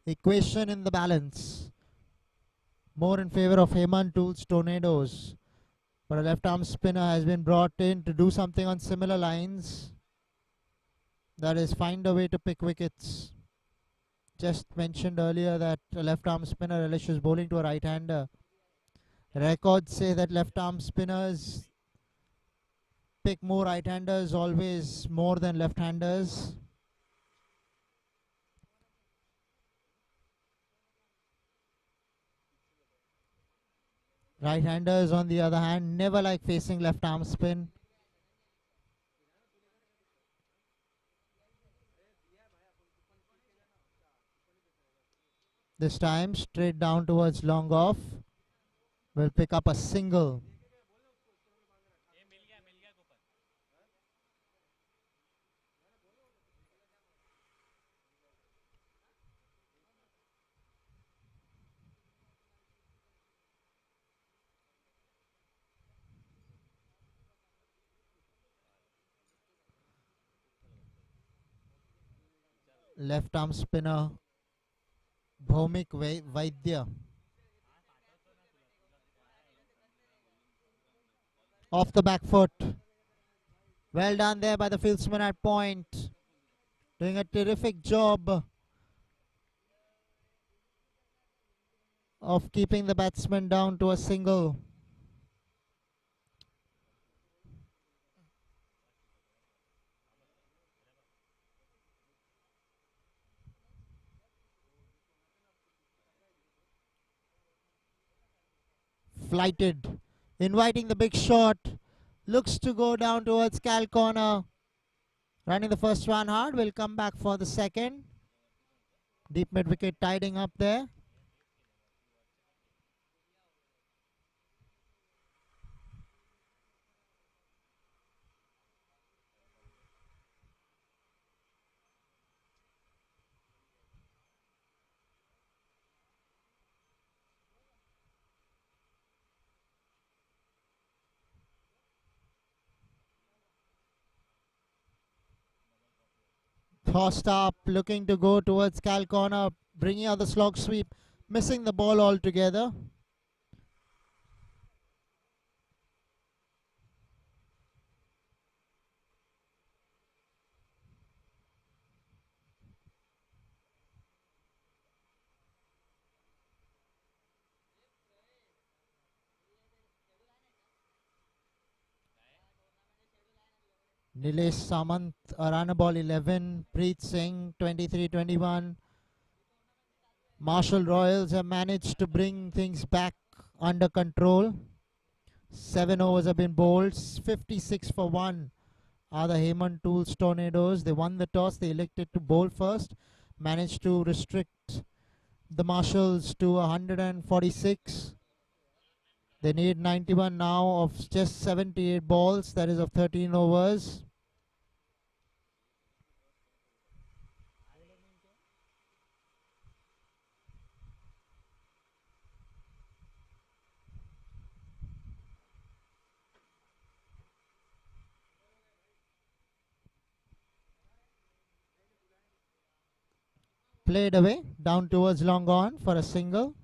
Speaker 1: Equation in the balance. More in favor of Hemant Tool's Tornadoes. But a left arm spinner has been brought in to do something on similar lines. That is, find a way to pick wickets. Just mentioned earlier that a left arm spinner relishes bowling to a right hander. Records say that left arm spinners pick more right handers always more than left handers. Right handers, on the other hand, never like facing left arm spin. This time, straight down towards long off. Will pick up a single. Left arm spinner Bhumik Vaidya. Off the back foot. Well done there by the fieldsman at point. Doing a terrific job of keeping the batsman down to a single. Flighted. Inviting the big shot. Looks to go down towards Cal corner. Running the first one hard. Will come back for the second. Deep mid wicket tidying up there. Tossed up, looking to go towards Cal corner, bringing out the slog sweep, missing the ball altogether. Nilesh Samant, run ball 11, Preet Singh 23-21. Marshall Royals have managed to bring things back under control. 7 overs have been bowled, 56 for 1 are the Hemant Tools Tornadoes. They won the toss, they elected to bowl first, managed to restrict the Marshalls to 146. They need 91 now of just 78 balls, that is of 13 overs. Played away, down towards long on for a single.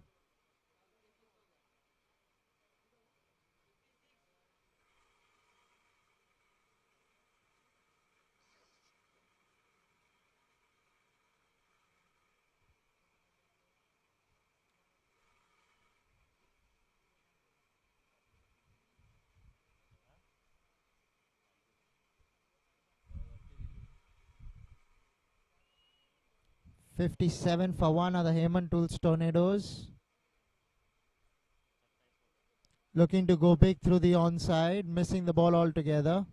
Speaker 1: "57 for 1 are the Hemant Tools Tornadoes. Looking to go big through the onside, missing the ball altogether.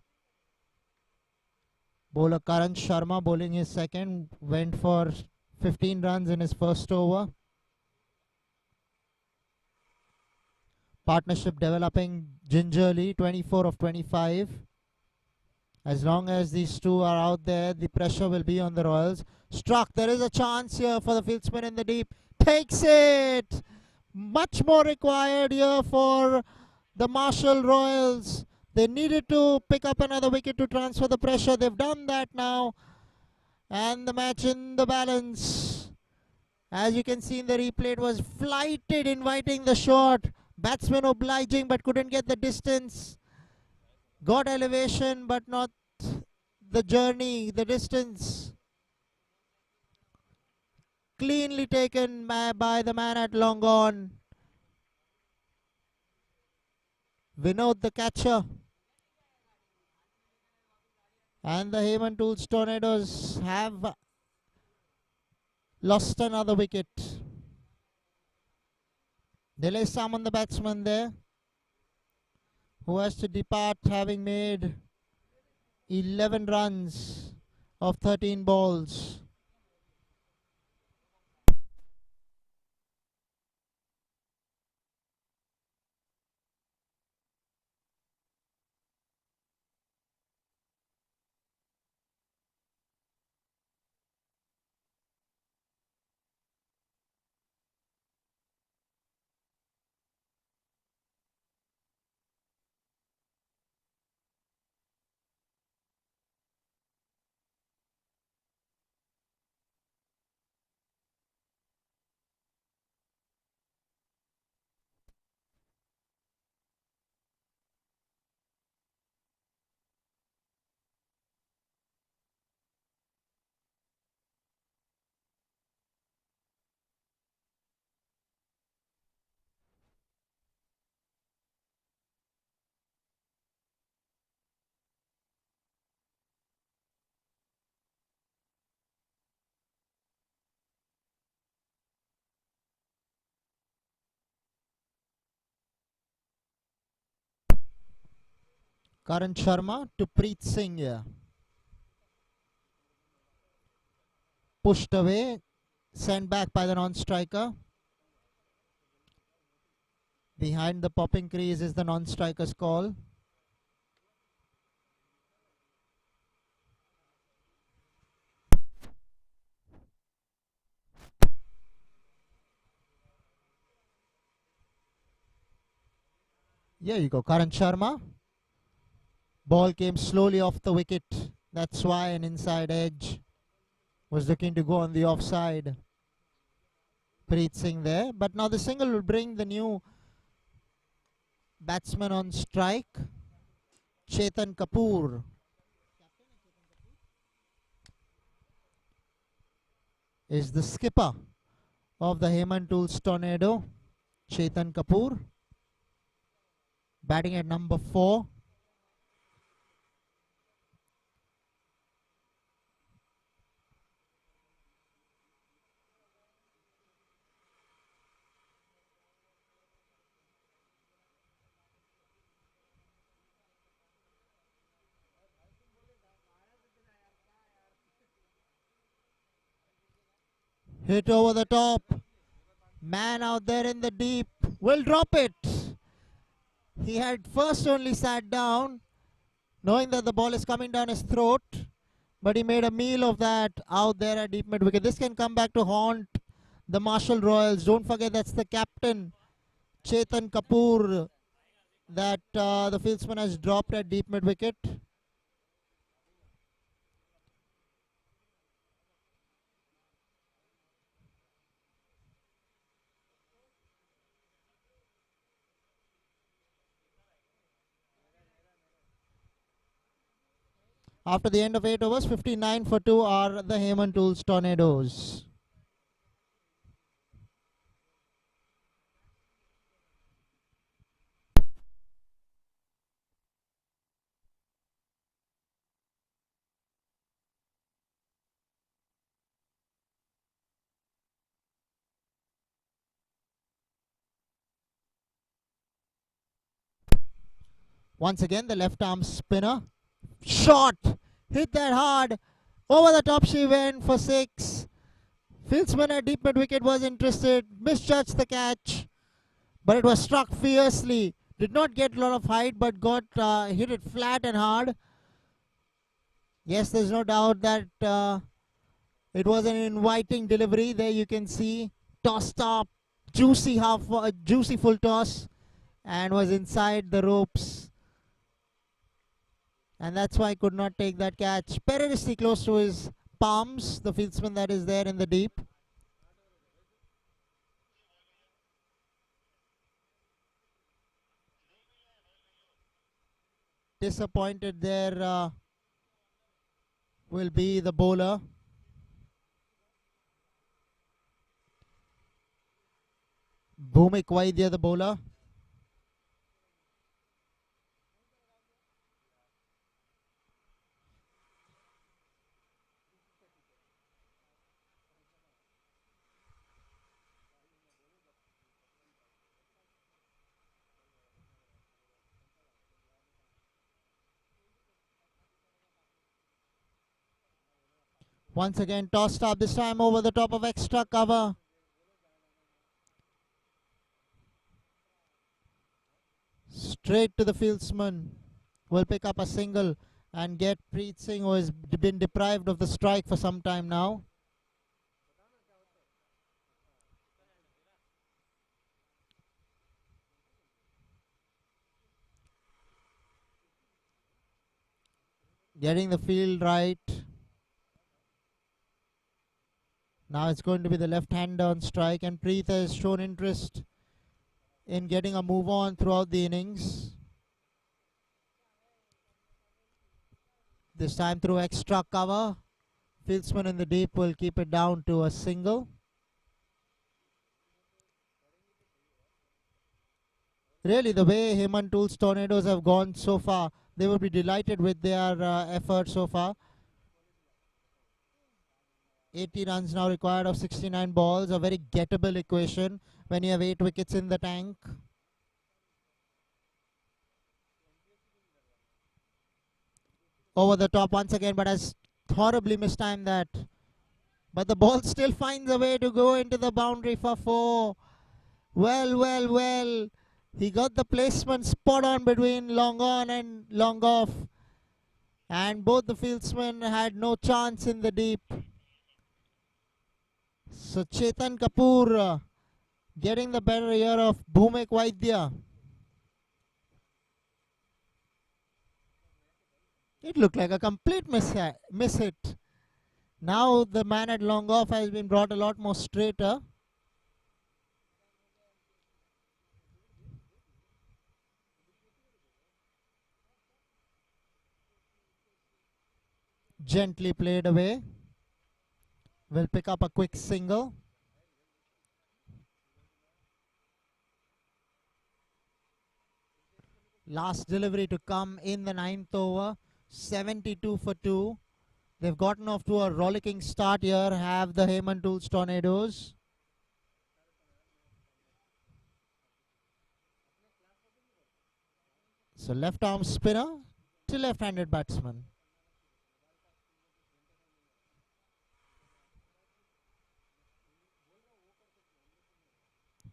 Speaker 1: Bowler Karan Sharma bowling his second, went for 15 runs in his first over. Partnership developing gingerly, 24 of 25. As long as these two are out there, the pressure will be on the Royals. Struck. There is a chance here for the field spin in the deep. Takes it. Much more required here for the Marshall Royals. They needed to pick up another wicket to transfer the pressure. They've done that now. And the match in the balance. As you can see in the replay, it was flighted, inviting the shot. Batsman obliging but couldn't get the distance. Got elevation but not the journey, the distance. Cleanly taken by the man at long on. Vinod the catcher. And the Heyman Tools Tornadoes have lost another wicket. Delay Saman, the batsman there, who has to depart having made 11 runs of 13 balls. Karan Sharma to Preet Singh here. Pushed away, sent back by the non-striker. Behind the popping crease is the non-striker's call. Here you go, Karan Sharma. Ball came slowly off the wicket. That's why an inside edge was looking to go on the offside. Preet Singh there. But now the single will bring the new batsman on strike, Chetan Kapoor. Is the skipper of the Heyman Tools Tornado, Chetan Kapoor. Batting at number 4. Hit over the top. Man out there in the deep will drop it. He had first only sat down, knowing that the ball is coming down his throat, but he made a meal of that out there at deep mid wicket. This can come back to haunt the Marshall Royals. Don't forget that's the captain, Chetan Kapoor, that the fieldsman has dropped at deep mid wicket. After the end of 8 overs, 59 for 2 are the Heyman Tools Tornadoes. Once again, the left arm spinner. Shot! Hit that hard. Over the top she went for 6. Fieldsman at deep mid wicket was interested. Misjudged the catch. but it was struck fiercely. Did not get a lot of height, but got hit it flat and hard. Yes, there's no doubt that it was an inviting delivery. There you can see tossed up, juicy full toss, and was inside the ropes, and that's why I could not take that catch. Perilously close to his palms, the fieldsman that is there in the deep. Disappointed there will be the bowler. Bhumik Vaidya, the bowler. Once again tossed up, this time over the top of extra cover. Straight to the fieldsman. Will pick up a single and get Preet Singh, who has been deprived of the strike for some time now. Getting the field right. Now it's going to be the left-hander on strike, and Preet has shown interest in getting a move on throughout the innings. This time through extra cover. Fieldsman in the deep will keep it down to a single. Really, the way Hemantul's Tornadoes have gone so far, they will be delighted with their effort so far. 80 runs now required of 69 balls, a very gettable equation when you have 8 wickets in the tank. Over the top once again, but has horribly mistimed that. But the ball still finds a way to go into the boundary for 4. Well, well, well. He got the placement spot on between long on and long off. And both the fieldsmen had no chance in the deep. So Chetan Kapoor getting the better here of Bhumik Vaidya. It looked like a complete miss hit. Now the man at long off has been brought a lot more straighter. Gently played away. Will pick up a quick single. Last delivery to come in the 9th over. 72 for 2. They've gotten off to a rollicking start here. Have the Hemantul's Tornadoes. So left arm spinner to left-handed batsman.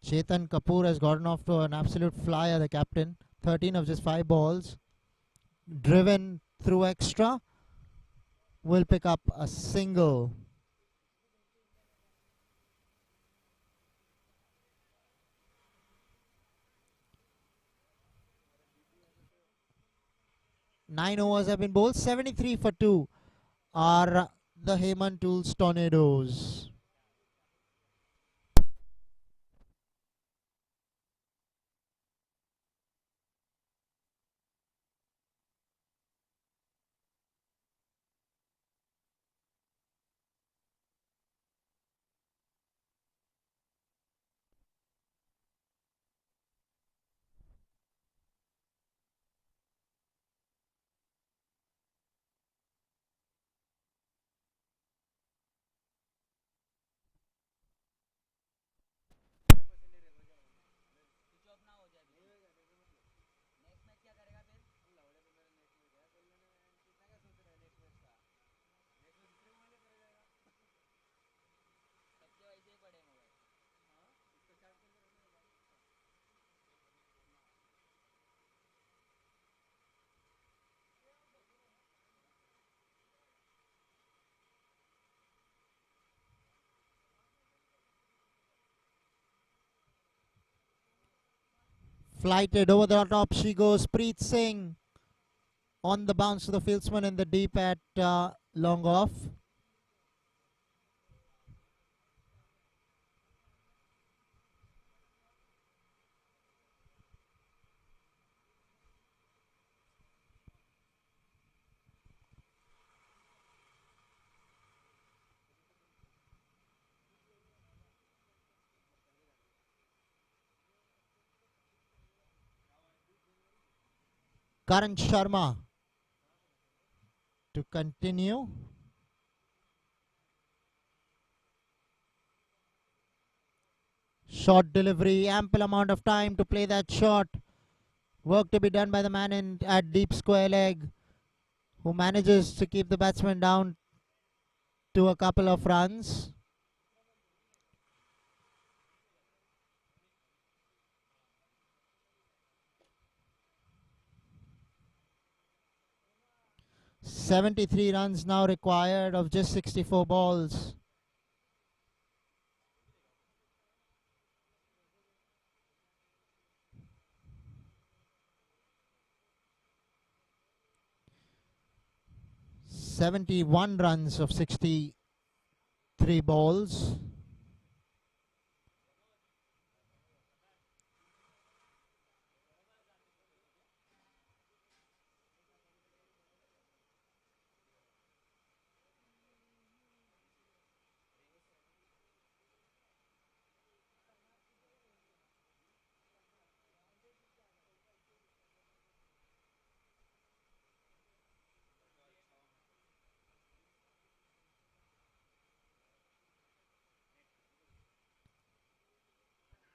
Speaker 1: Chetan Kapoor has gotten off to an absolute flyer, the captain. 13 of just 5 balls. Driven through extra. Will pick up a single. Nine overs have been bowled. 73 for 2 are the Hemantul's Tornadoes. Flighted over the top she goes. Preet Singh on the bounce to the fieldsman in the deep at long off. Karan Sharma to continue. Short delivery, ample amount of time to play that shot. Work to be done by the man at deep square leg, who manages to keep the batsman down to a couple of runs. "73 runs now required of just 64 balls. "71 runs of 63 balls.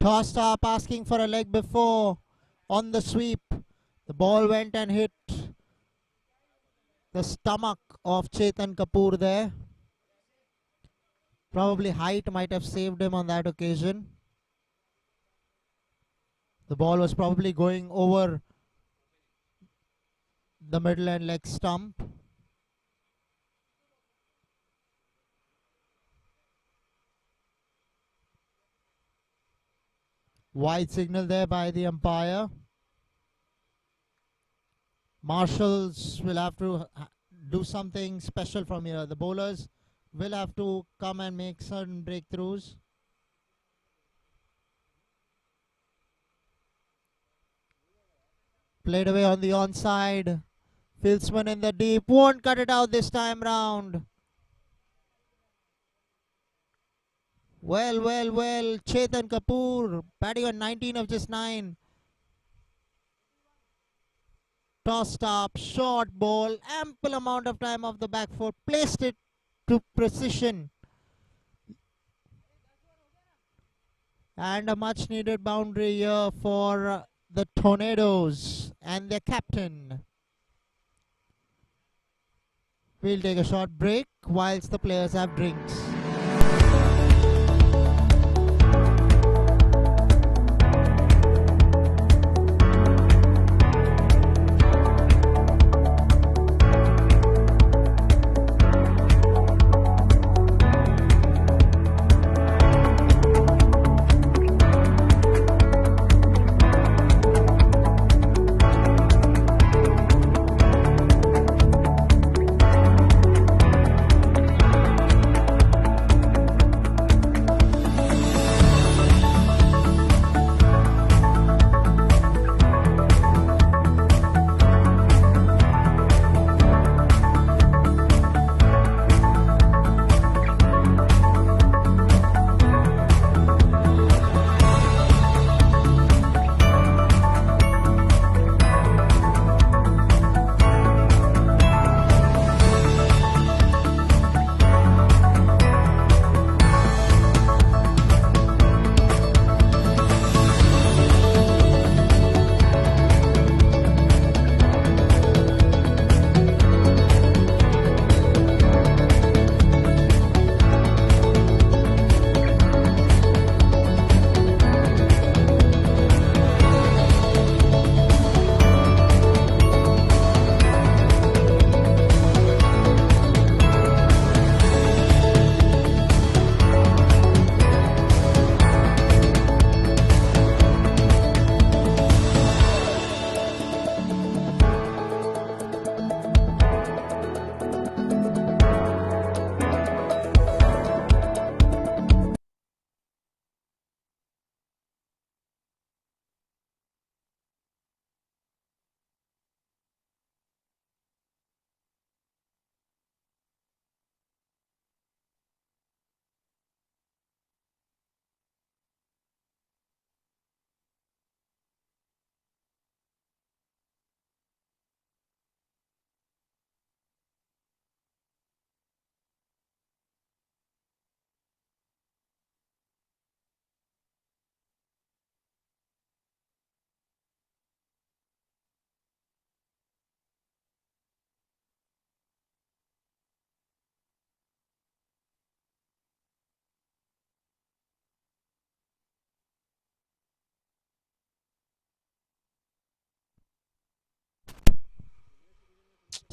Speaker 1: Tossed up, asking for a leg before on the sweep. The ball went and hit the stomach of Chetan Kapoor there. Probably height might have saved him on that occasion. The ball was probably going over the middle and leg stump. Wide signal there by the umpire. Marshals will have to do something special from here. The bowlers will have to come and make certain breakthroughs. Played away on the onside. Fieldsman in the deep. Won't cut it out this time round. Well. Chetan Kapoor batting on 19 of just 9. Tossed up, short ball, ample amount of time off the back foot. Placed it to precision. And a much needed boundary here for the Tornadoes and their captain. We'll take a short break whilst the players have drinks.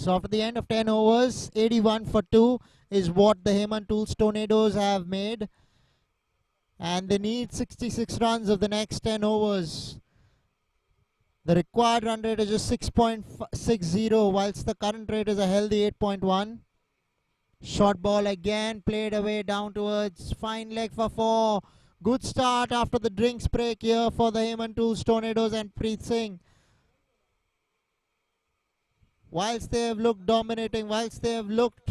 Speaker 1: So after the end of 10 overs, 81 for 2 is what the Heyman Tools Tornadoes have made. And they need 66 runs of the next 10 overs. The required run rate is just 6.60, whilst the current rate is a healthy 8.1. Short ball again, played away down towards fine leg for 4. Good start after the drinks break here for the Heyman Tools Tornadoes and Preet Singh. Whilst they have looked dominating, whilst they have looked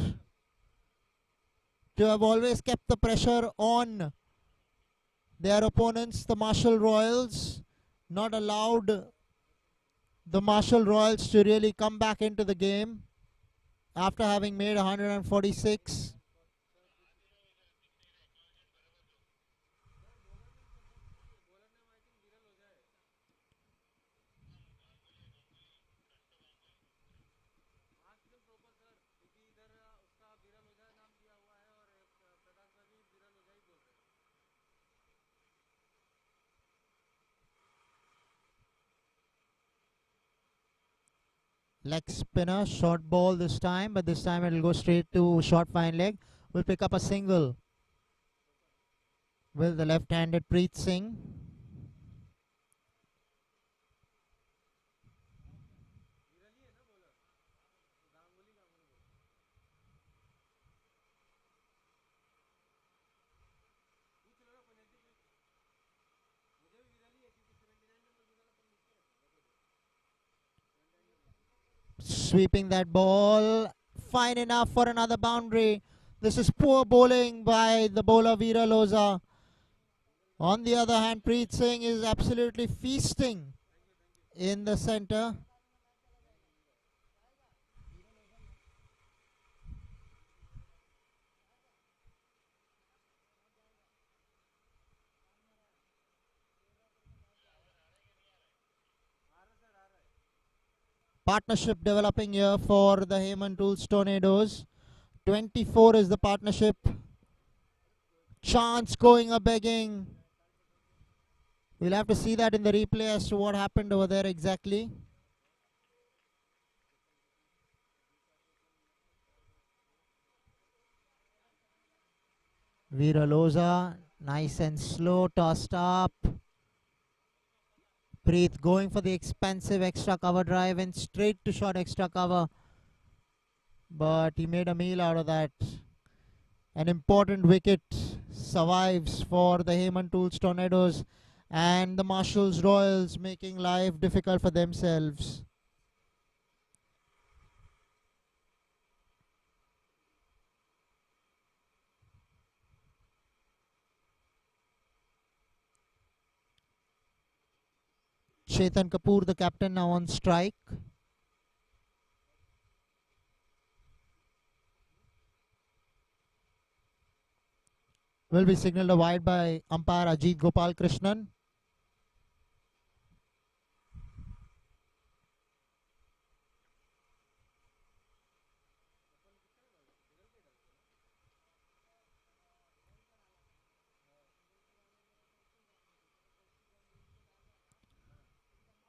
Speaker 1: to have always kept the pressure on their opponents, the Marshall Royals, not allowed the Marshall Royals to really come back into the game after having made 146. Leg spinner, short ball this time, but this time it will go straight to short fine leg. Will pick up a single. Will the left-handed Preet Singh. Sweeping that ball. Fine enough for another boundary. This is poor bowling by the bowler Veera Loza. On the other hand, Preet Singh is absolutely feasting in the center. Partnership developing here for the Heyman Tools Tornadoes. 24 is the partnership. Chance going a begging. We'll have to see that in the replay as to what happened over there exactly. Veera Loza, nice and slow, tossed up. Preet going for the expensive extra cover drive and straight to short extra cover. But he made a meal out of that. An important wicket survives for the Heyman Tools Tornadoes and the Marshalls Royals, making life difficult for themselves. Chetan Kapoor, the captain, now on strike. Will be signalled a wide by umpire Ajit Gopal Krishnan.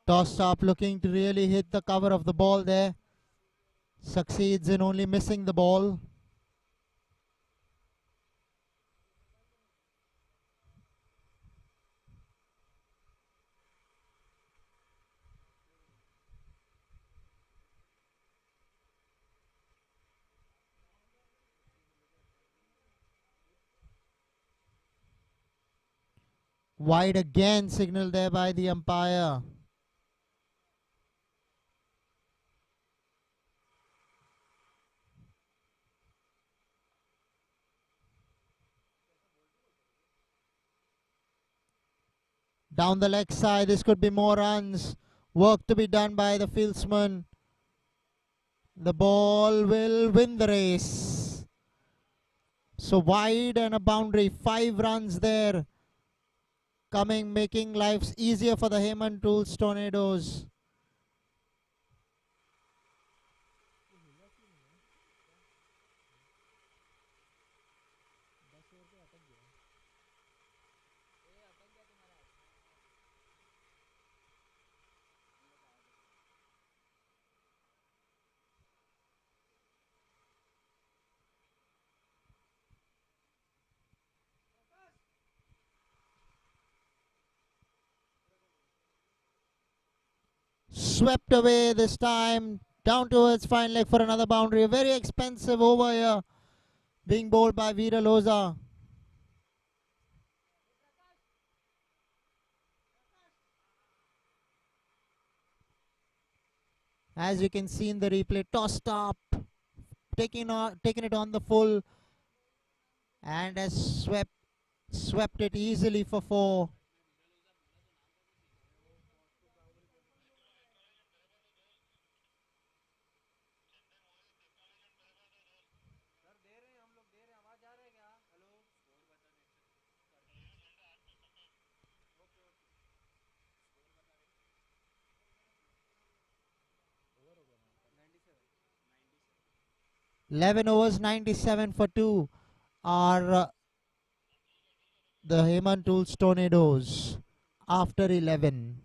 Speaker 1: Tossed up, looking to really hit the cover of the ball there. Succeeds in only missing the ball. Wide again, signaled there by the umpire. Down the leg side, this could be more runs. Work to be done by the fieldsman. The ball will win the race. So wide and a boundary, 5 runs there. Coming, making lives easier for the Heyman Tools Tornadoes. swept away this time. Down towards fine leg for another boundary. A very expensive over here being bowled by Veera Loza. As you can see in the replay, tossed up, taking it on the full, and has swept it easily for 4. Eleven overs, 97 for 2 are the Hemant Tools Tornadoes after 11.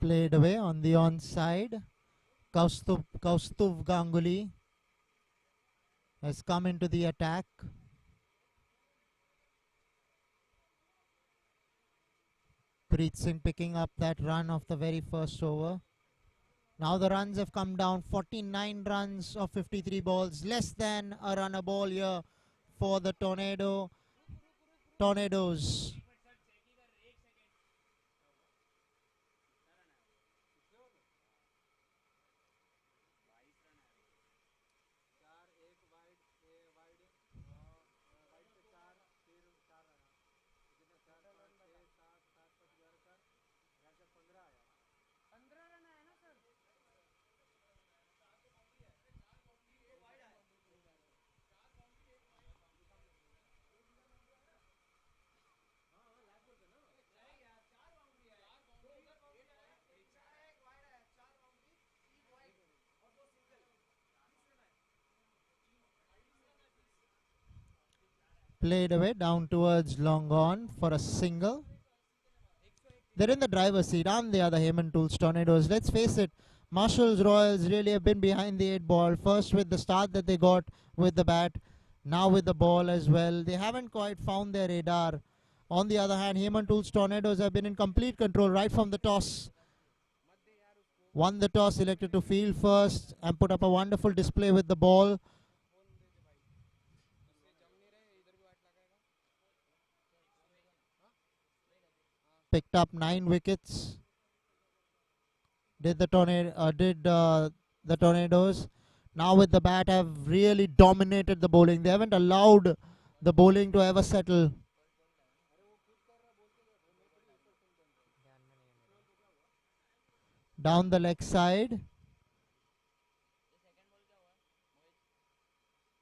Speaker 1: Played away on the onside. Kaustuv Ganguly has come into the attack. Preet Singh picking up that run of the very first over. Now the runs have come down. 49 runs of 53 balls. Less than a run a ball here for the Tornadoes. Played away down towards long on for a single. They're in the driver's seat, aren't they, are the Hemant Tools Tornadoes? Let's face it, Marshall's Royals really have been behind the 8 ball. First with the start that they got with the bat, now with the ball as well. They haven't quite found their radar. On the other hand, Hemant Tools Tornadoes have been in complete control right from the toss. Won the toss, elected to field first, and put up a wonderful display with the ball. Picked up 9 wickets. Did the Tornadoes. Now with the bat have really dominated the bowling. They haven't allowed the bowling to ever settle. Down the leg side.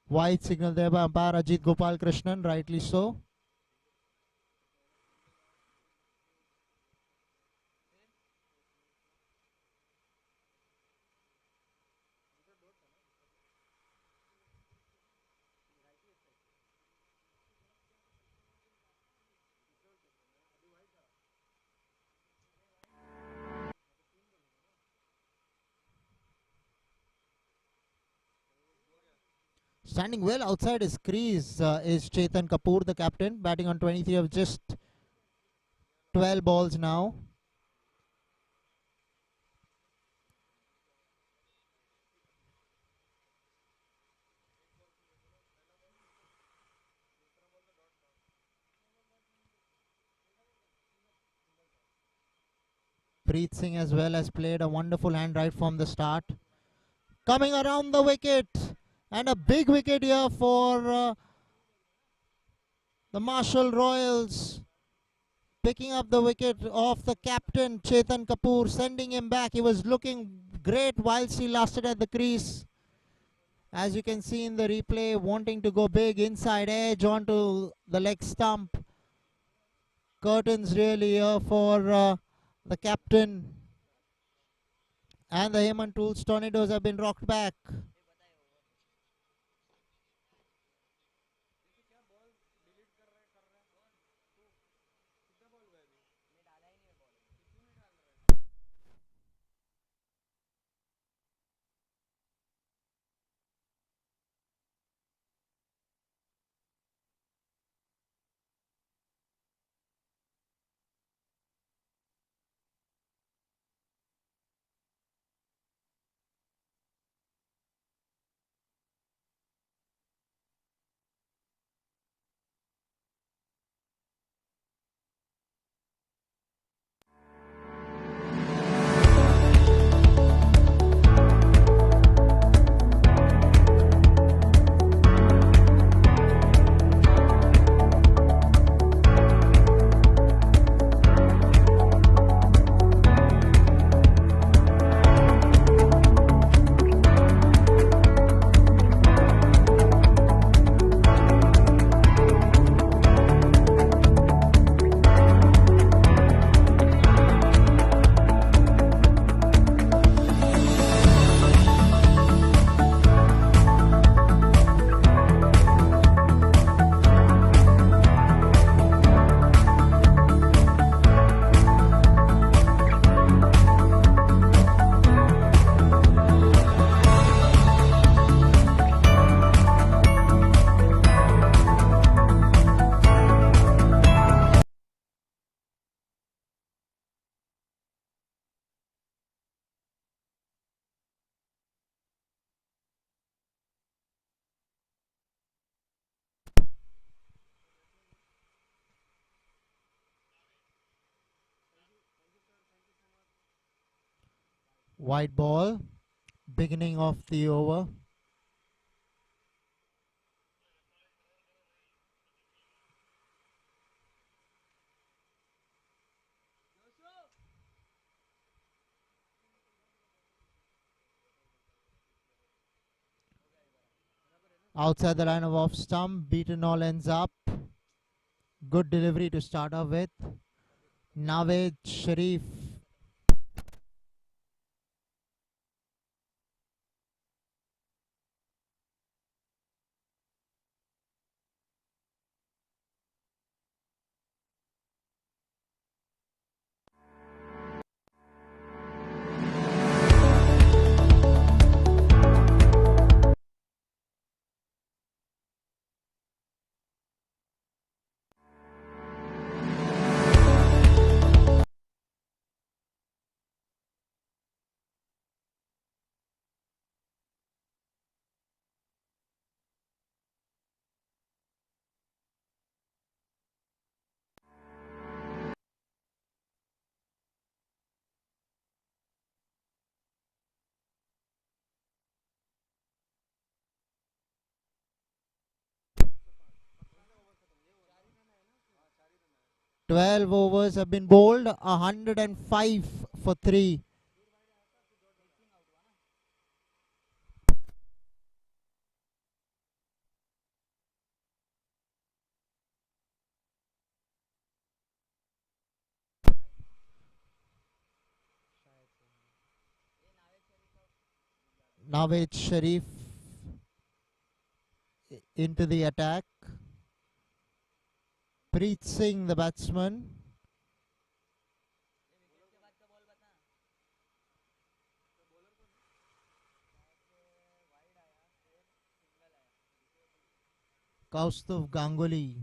Speaker 1: Wide signal there by umpire Ajit Gopal Krishnan, rightly so. Standing well outside his crease is Chetan Kapoor, the captain, batting on 23 of just 12 balls now. Preet Singh as well has played a wonderful hand right from the start. Coming around the wicket, and a big wicket here for the Marshall Royals. Picking up the wicket of the captain Chetan Kapoor, sending him back. He was looking great whilst he lasted at the crease. As you can see in the replay, wanting to go big, inside edge onto the leg stump. Curtains really here for the captain. And the Heyman Tools Tornadoes have been rocked back. White ball, beginning of the over. Outside the line of off stump, beaten all ends up. Good delivery to start off with. Naved Sharif. Twelve overs have been bowled. 105 for 3. Naved Sharif into the attack. Preet Singh, the batsman. Kaustav Ganguly.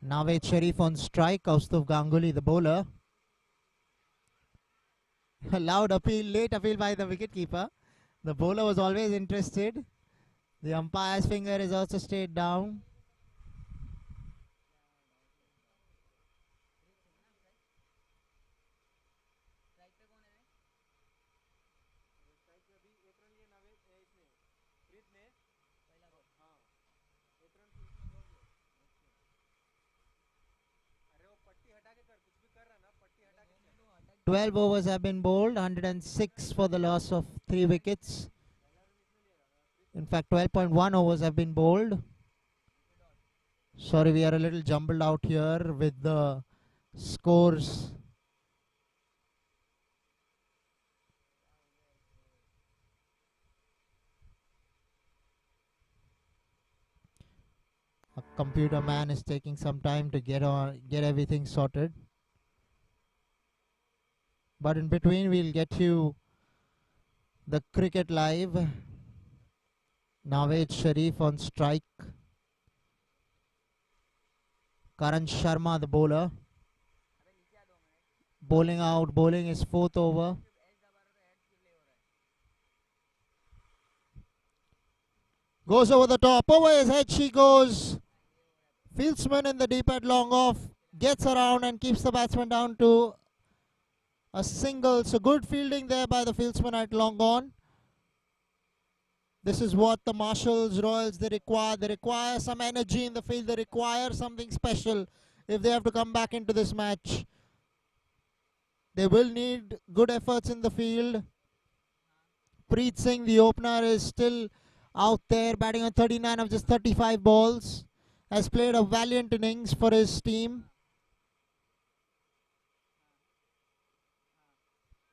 Speaker 1: Nawaz Sharif on strike. Kaustuf Ganguly, the bowler. A loud appeal, late appeal by the wicketkeeper. The bowler was always interested. The umpire's finger is also stayed down. Now 12 overs have been bowled, 106 for the loss of 3 wickets. In fact, 12.1 overs have been bowled. Sorry, we are a little jumbled out here with the scores. A computer man is taking some time to get everything sorted. But in between, we'll get you the cricket live. Nawaz Sharif on strike. Karan Sharma, the bowler. Bowling out, bowling his 4th over. Goes over the top, over his head she goes. Fieldsman in the deep at long off. Gets around and keeps the batsman down to a single. So good fielding there by the fieldsman at long on. This is what the Marshalls, Royals, they require. They require some energy in the field. They require something special if they have to come back into this match. They will need good efforts in the field. Preet Singh, the opener, is still out there batting on 39 of just 35 balls. Has played a valiant innings for his team.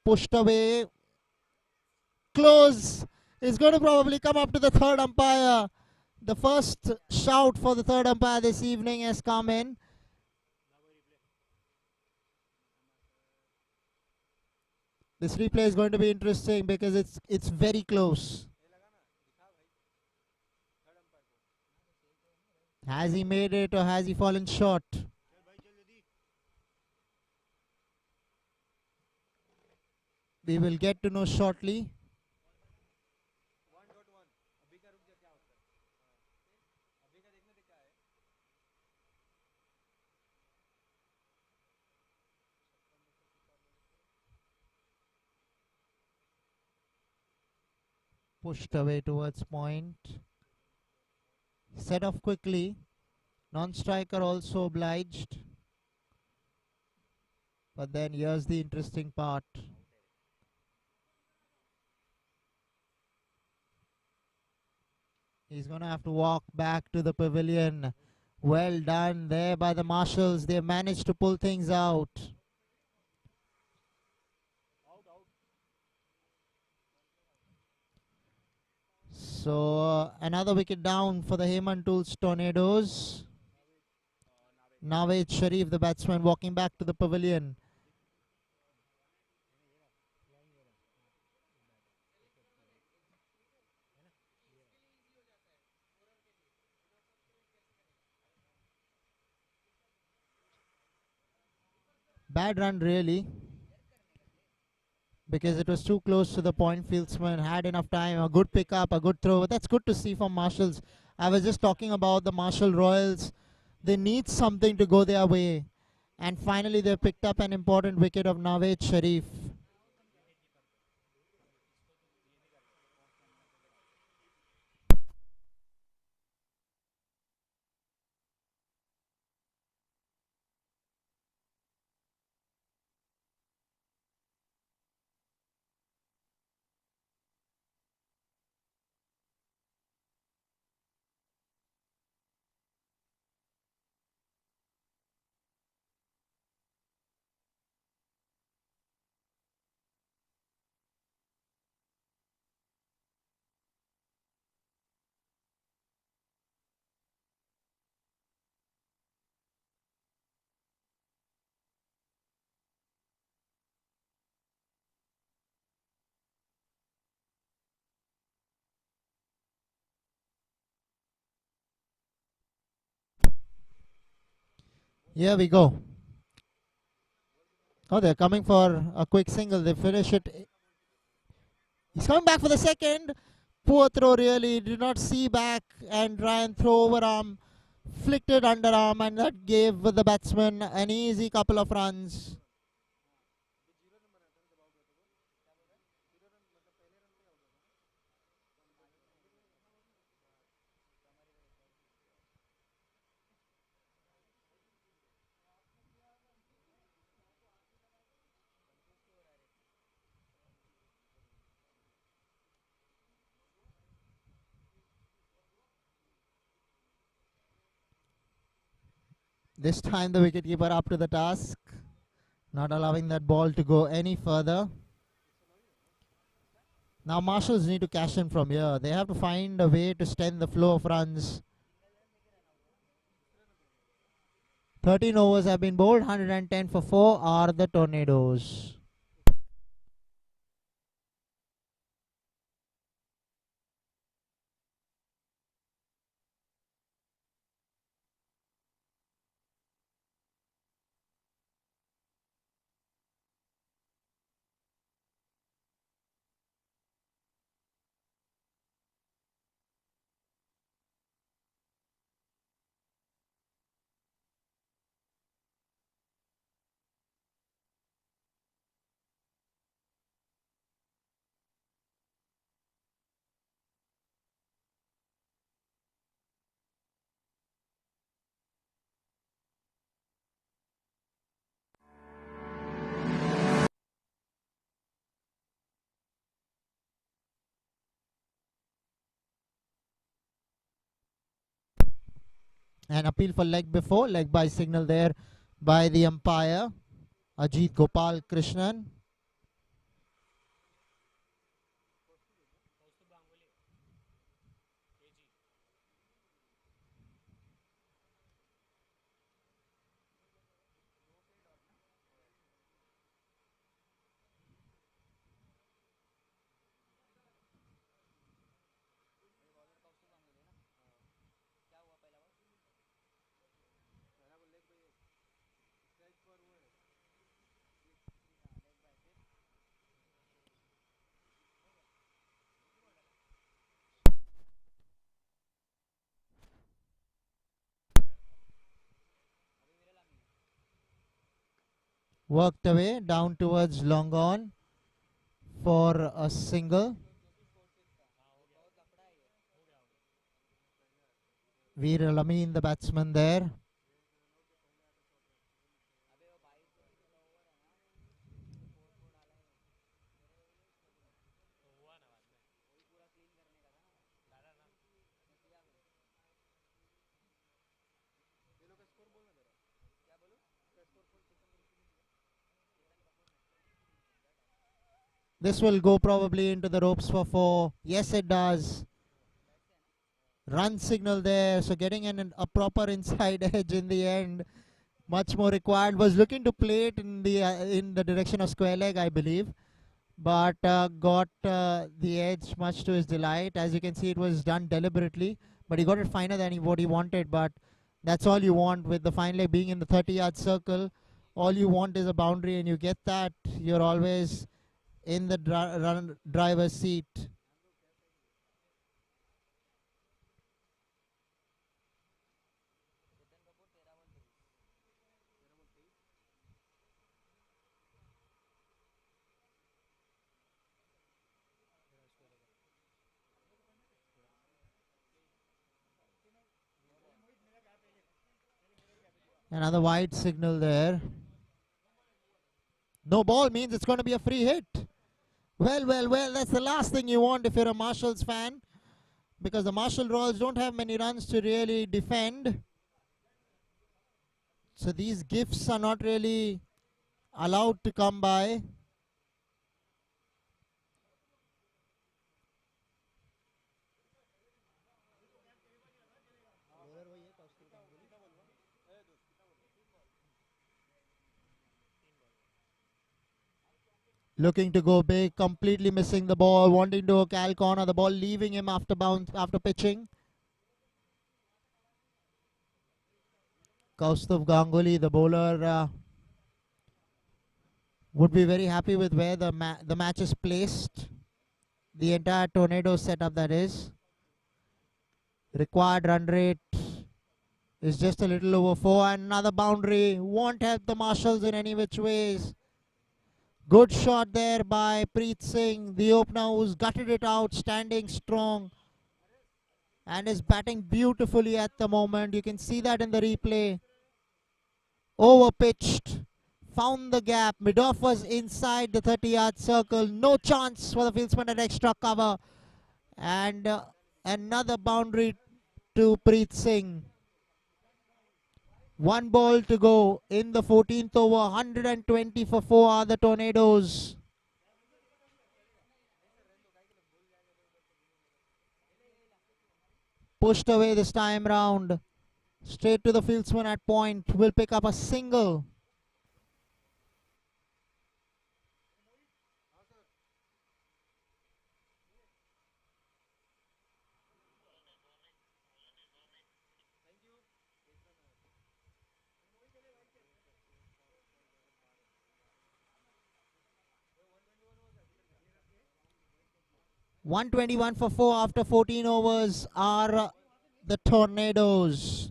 Speaker 1: Pushed away. Close. Is going to probably come up to the third umpire. The first shout for the third umpire this evening has come in. This replay is going to be interesting because it's very close. Has he made it or has he fallen short? We will get to know shortly. Pushed away towards point. Set off quickly. Non-striker also obliged. But then here's the interesting part. He's going to have to walk back to the pavilion. Well done there by the Marshalls. They managed to pull things out. So another wicket down for the Heyman Tools Tornadoes. Nawaz Sharif, the batsman, walking back to the pavilion. Bad run really, because it was too close to the point. Fieldsman had enough time. A good pickup, a good throw. That's good to see from Marshalls. I was just talking about the Marshall Royals. They need something to go their way. And finally they picked up an important wicket of Nawaz Sharif. Here we go. Oh, they're coming for a quick single. They finish it. He's coming back for the second. Poor throw, really. Did not see back and try and throw overarm. Flicked it underarm, and that gave the batsman an easy couple of runs. This time the wicketkeeper up to the task, not allowing that ball to go any further. Now Marshalls need to cash in from here. They have to find a way to stem the flow of runs. 13 overs have been bowled. 110 for 4 are the Tornadoes. An appeal for leg by signal there by the umpire, Ajit Gopal Krishnan. Worked away down towards long on for a single. Veer Alamin, the batsman there. This will go probably into the ropes for 4. Yes, it does. Run signal there. So getting a proper inside edge in the end. Much more required. Was looking to play it in the direction of square leg, I believe. But got the edge much to his delight. As you can see, it was done deliberately. But he got it finer than what he wanted. But that's all you want with the fine leg being in the 30-yard circle. All you want is a boundary, and you get that. You're always in the driver's seat. Another wide signal there. No ball means it's going to be a free hit. Well, well, well, that's the last thing you want if you're a Marshalls fan, because the Marshall Royals don't have many runs to really defend. So these gifts are not really allowed to come by. Looking to go big, completely missing the ball, wanting to cal corner, the ball leaving him after pitching. Kaustav Ganguly, the bowler, would be very happy with where the match is placed. The entire tornado setup, that is. Required run rate is just a little over 4, and another boundary. Won't help the Marshals in any which ways. Good shot there by Preet Singh, the opener, who's gutted it out, standing strong and is batting beautifully at the moment. You can see that in the replay. Overpitched, found the gap. Midoff was inside the 30-yard circle. No chance for the fieldsman at extra cover. And another boundary to Preet Singh. One ball to go in the 14th over. 120 for 4 are the Tornadoes. Pushed away this time round. Straight to the fieldsman at point. Will pick up a single. .121 for 4 after 14 overs are the Tornadoes.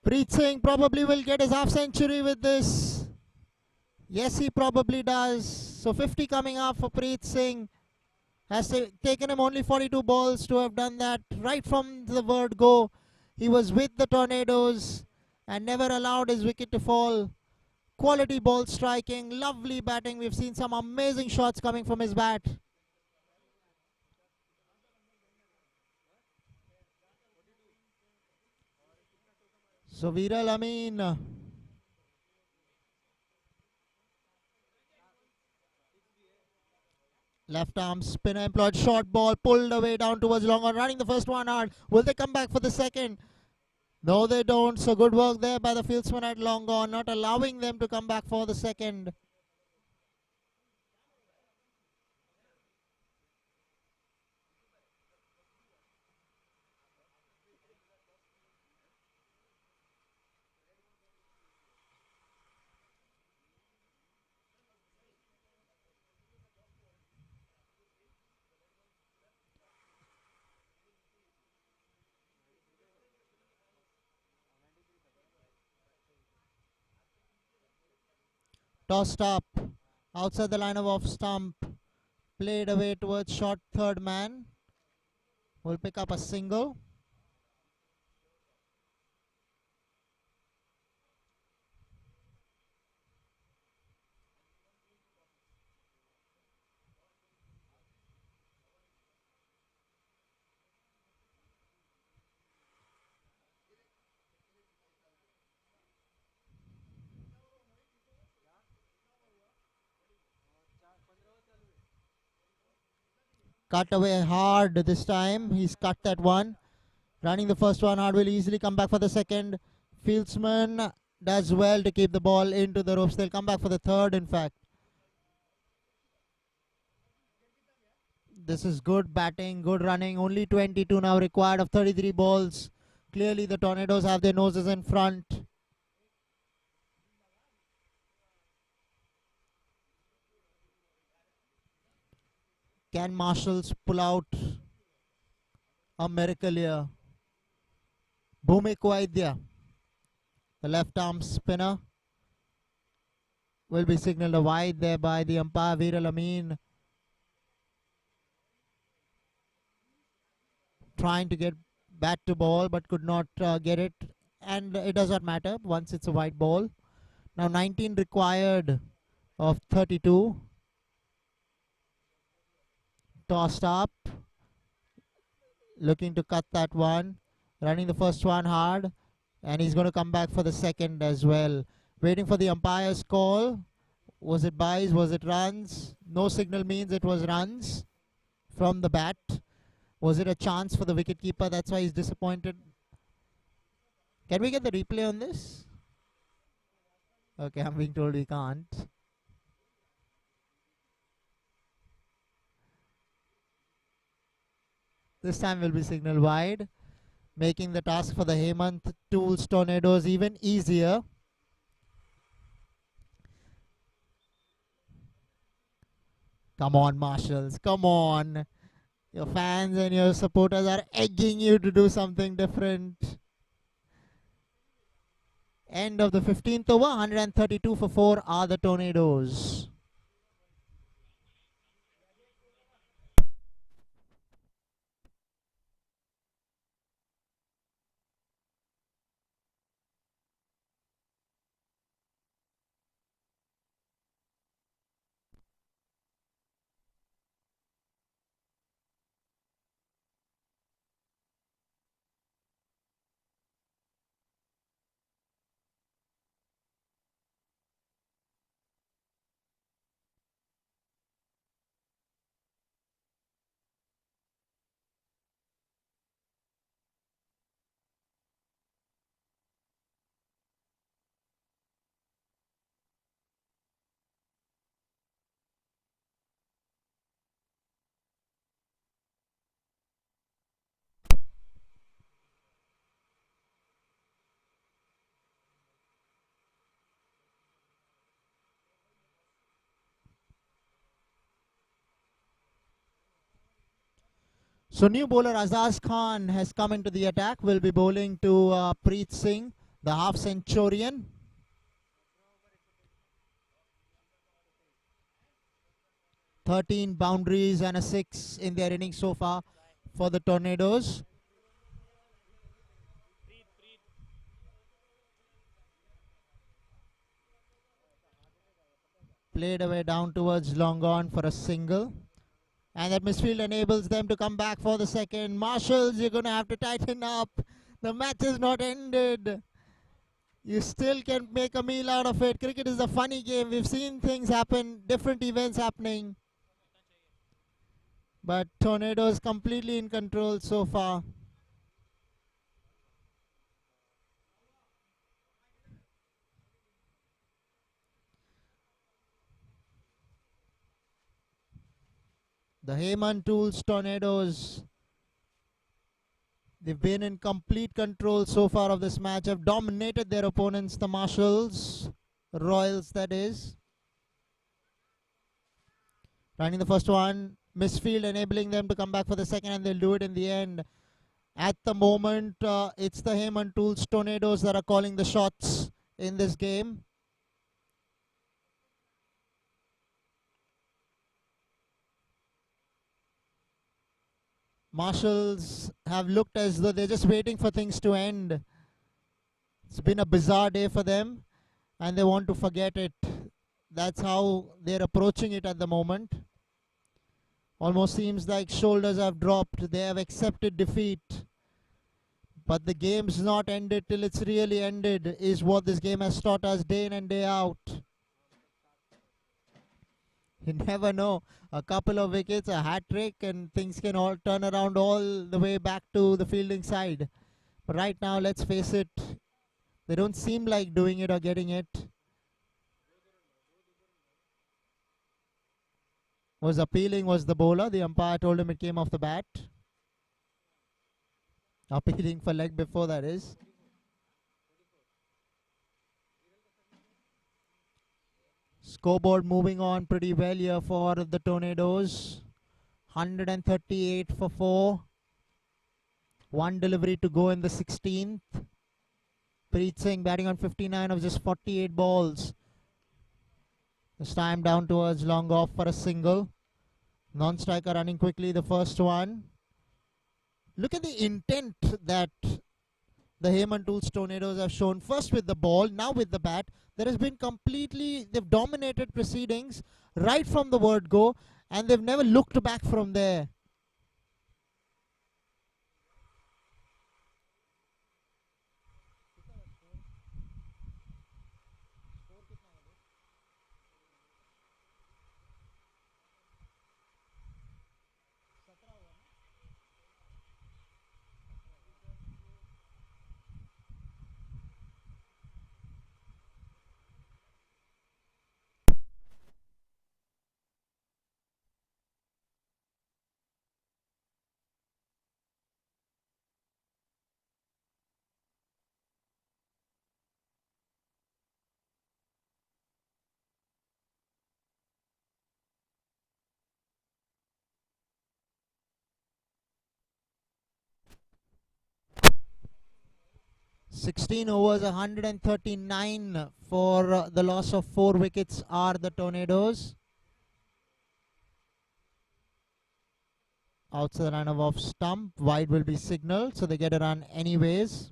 Speaker 1: Preet Singh probably will get his half century with this. Yes, he probably does. So 50 coming up for Preet Singh. Has taken him only 42 balls to have done that. Right from the word go, he was with the Tornadoes and never allowed his wicket to fall. Quality ball striking, lovely batting. We've seen some amazing shots coming from his bat. So Viral Amin, left arm spinner employed, short ball pulled away down towards long on, running the first one hard. Will they come back for the second? No, they don't. So good work there by the fieldsman at long on, not allowing them to come back for the second. Tossed up outside the line of off stump, played away towards short third man. Will pick up a single. Cut away hard this time. He's cut that one. Running the first one hard, will easily come back for the second. Fieldsman does well to keep the ball into the ropes. They'll come back for the third, in fact. This is good batting, good running. Only 22 now required of 33 balls Clearly the Tornadoes have their noses in front. Can Marshalls pull out a miracle here? Bhumik, the left arm spinner, will be signaled a wide there by the umpire Viral Amin, trying to get bat to ball but could not get it, and it does not matter once it's a wide ball. Now 19 required of 32. Tossed up, looking to cut that one, running the first one hard, and he's going to come back for the second as well. Waiting for the umpire's call. Was it buys? Was it runs? No signal means it was runs from the bat. Was it a chance for the wicketkeeper? That's why he's disappointed. Can we get the replay on this? Okay, I'm being told we can't. This time will be signal wide, making the task for the Hemant Tools Tornadoes even easier. Come on, Marshalls, come on. Your fans and your supporters are egging you to do something different. End of the 15th over, 132 for 4 are the Tornadoes. So new bowler Azaz Khan has come into the attack. Will be bowling to Preet Singh, the half centurion. 13 boundaries and a 6 in their innings so far for the Tornadoes. Played away down towards long on for a single. And that misfield enables them to come back for the second. Marshalls, you're going to have to tighten up. The match is not ended. You still can make a meal out of it. Cricket is a funny game. We've seen things happen, different events happening. But Tornadoes completely in control so far. The Heyman Tools Tornadoes, they've been in complete control so far of this match, have dominated their opponents, the Marshalls, Royals that is. Running the first one, misfield enabling them to come back for the second, and they'll do it in the end. At the moment, it's the Heyman Tools Tornadoes that are calling the shots in this game. Marshalls have looked as though they're just waiting for things to end. It's been a bizarre day for them, and they want to forget it. That's how they're approaching it at the moment. Almost seems like shoulders have dropped. They have accepted defeat. But the game's not ended till it's really ended, is what this game has taught us day in and day out. You never know. A couple of wickets, a hat-trick, and things can all turn around all the way back to the fielding side. But right now, let's face it, they don't seem like doing it or getting it. Was appealing was the bowler. The umpire told him it came off the bat. Appealing for leg before that is. Scoreboard moving on pretty well here for the Tornadoes. 138 for 4. One delivery to go in the 16th. Preet Singh batting on 59 of just 48 balls. This time down towards long off for a single. Non-striker running quickly the first one. Look at the intent that the Heyman Tools Tornadoes have shown. First with the ball, now with the bat. There has been completely, they've dominated proceedings right from the word go, and they've never looked back from there. "16 overs, 139 for the loss of 4 wickets are the Tornadoes. Outside the line of off stump, wide will be signalled, so they get a run anyways.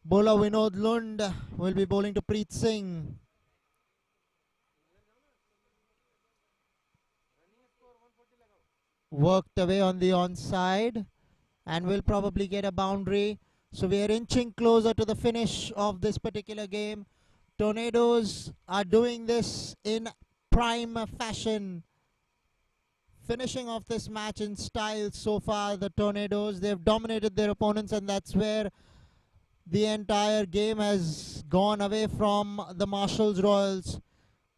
Speaker 1: Bowler Vinod Lund will be bowling to Preet Singh. Worked away on the onside and will probably get a boundary. So we are inching closer to the finish of this particular game. Tornadoes are doing this in prime fashion. Finishing off this match in style so far, the Tornadoes. They've dominated their opponents, and that's where the entire game has gone away from the Marshalls Royals,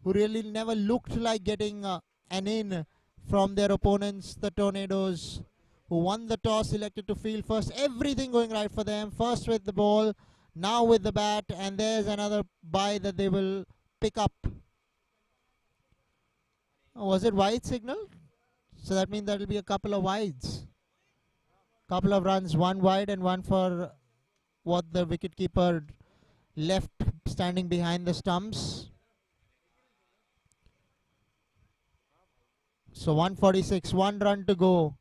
Speaker 1: who really never looked like getting an in from their opponents, the Tornadoes, who won the toss, elected to field first. Everything going right for them. First with the ball, now with the bat, and there's another bye that they will pick up. Was it wide signal? So that means there will be a couple of wides. Couple of runs, one wide and one for what the wicketkeeper left standing behind the stumps. So 146, 1 run to go.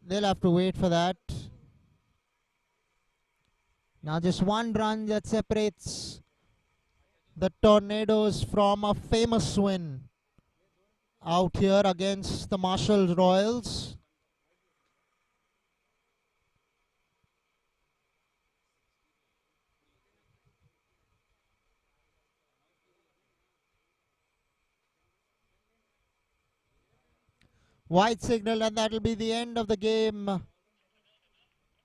Speaker 1: They'll have to wait for that. Now just 1 run that separates the Tornadoes from a famous win out here against the Marshalls Royals. Wide signal, and that will be the end of the game.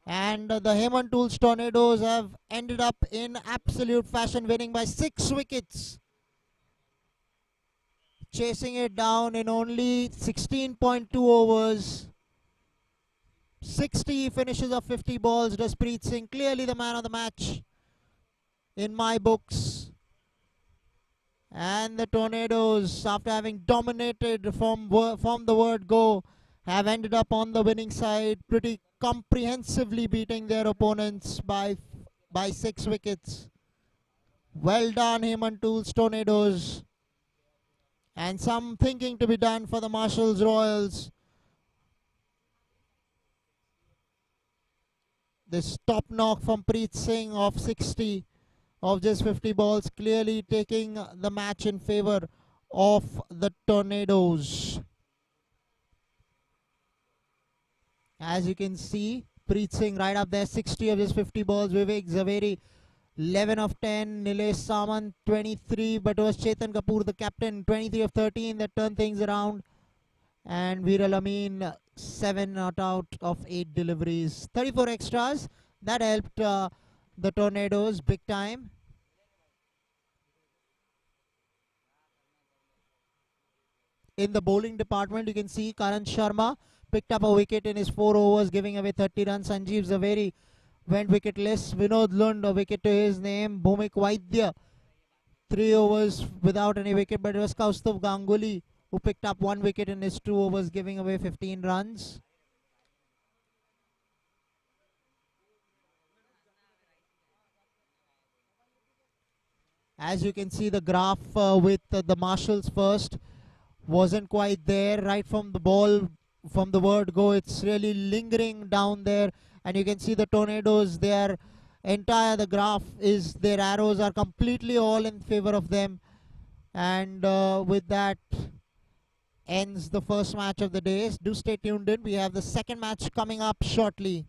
Speaker 1: And the Heyman Tools Tornadoes have ended up in absolute fashion, winning by 6 wickets. Chasing it down in only 16.2 overs. 60 finishes of 50 balls. Preet Singh, clearly the man of the match in my books. And the Tornadoes, after having dominated from the word go, have ended up on the winning side, pretty comprehensively beating their opponents by 6 wickets. Well done, Heyman Tools Tornadoes. And some thinking to be done for the Marshalls Royals. This top knock from Preet Singh of 60 of just 50 balls, clearly taking the match in favor of the Tornadoes. As you can see, Preet Singh right up there, 60 of his 50 balls. Vivek Zaveri, 11 of 10. Nilesh Samant, 23. But it was Chetan Kapoor, the captain, 23 of 13 that turned things around. And Viral Amin, 7 not out of 8 deliveries. 34 extras. That helped the Tornadoes big time. In the bowling department, you can see Karan Sharma picked up a wicket in his 4 overs, giving away 30 runs. Sanjeev Zaveri went wicketless. Vinod Lund, a wicket to his name. Bhumik Vaidya, 3 overs without any wicket, but it was Kaustav Ganguly who picked up 1 wicket in his 2 overs, giving away 15 runs. As you can see, the graph with the Marshalls first wasn't quite there right from the ball, from the word go. It's really lingering down there, and you can see the Tornadoes. Their entire the graph is their arrows are completely all in favor of them, and with that ends the first match of the day. Do stay tuned in. We have the second match coming up shortly.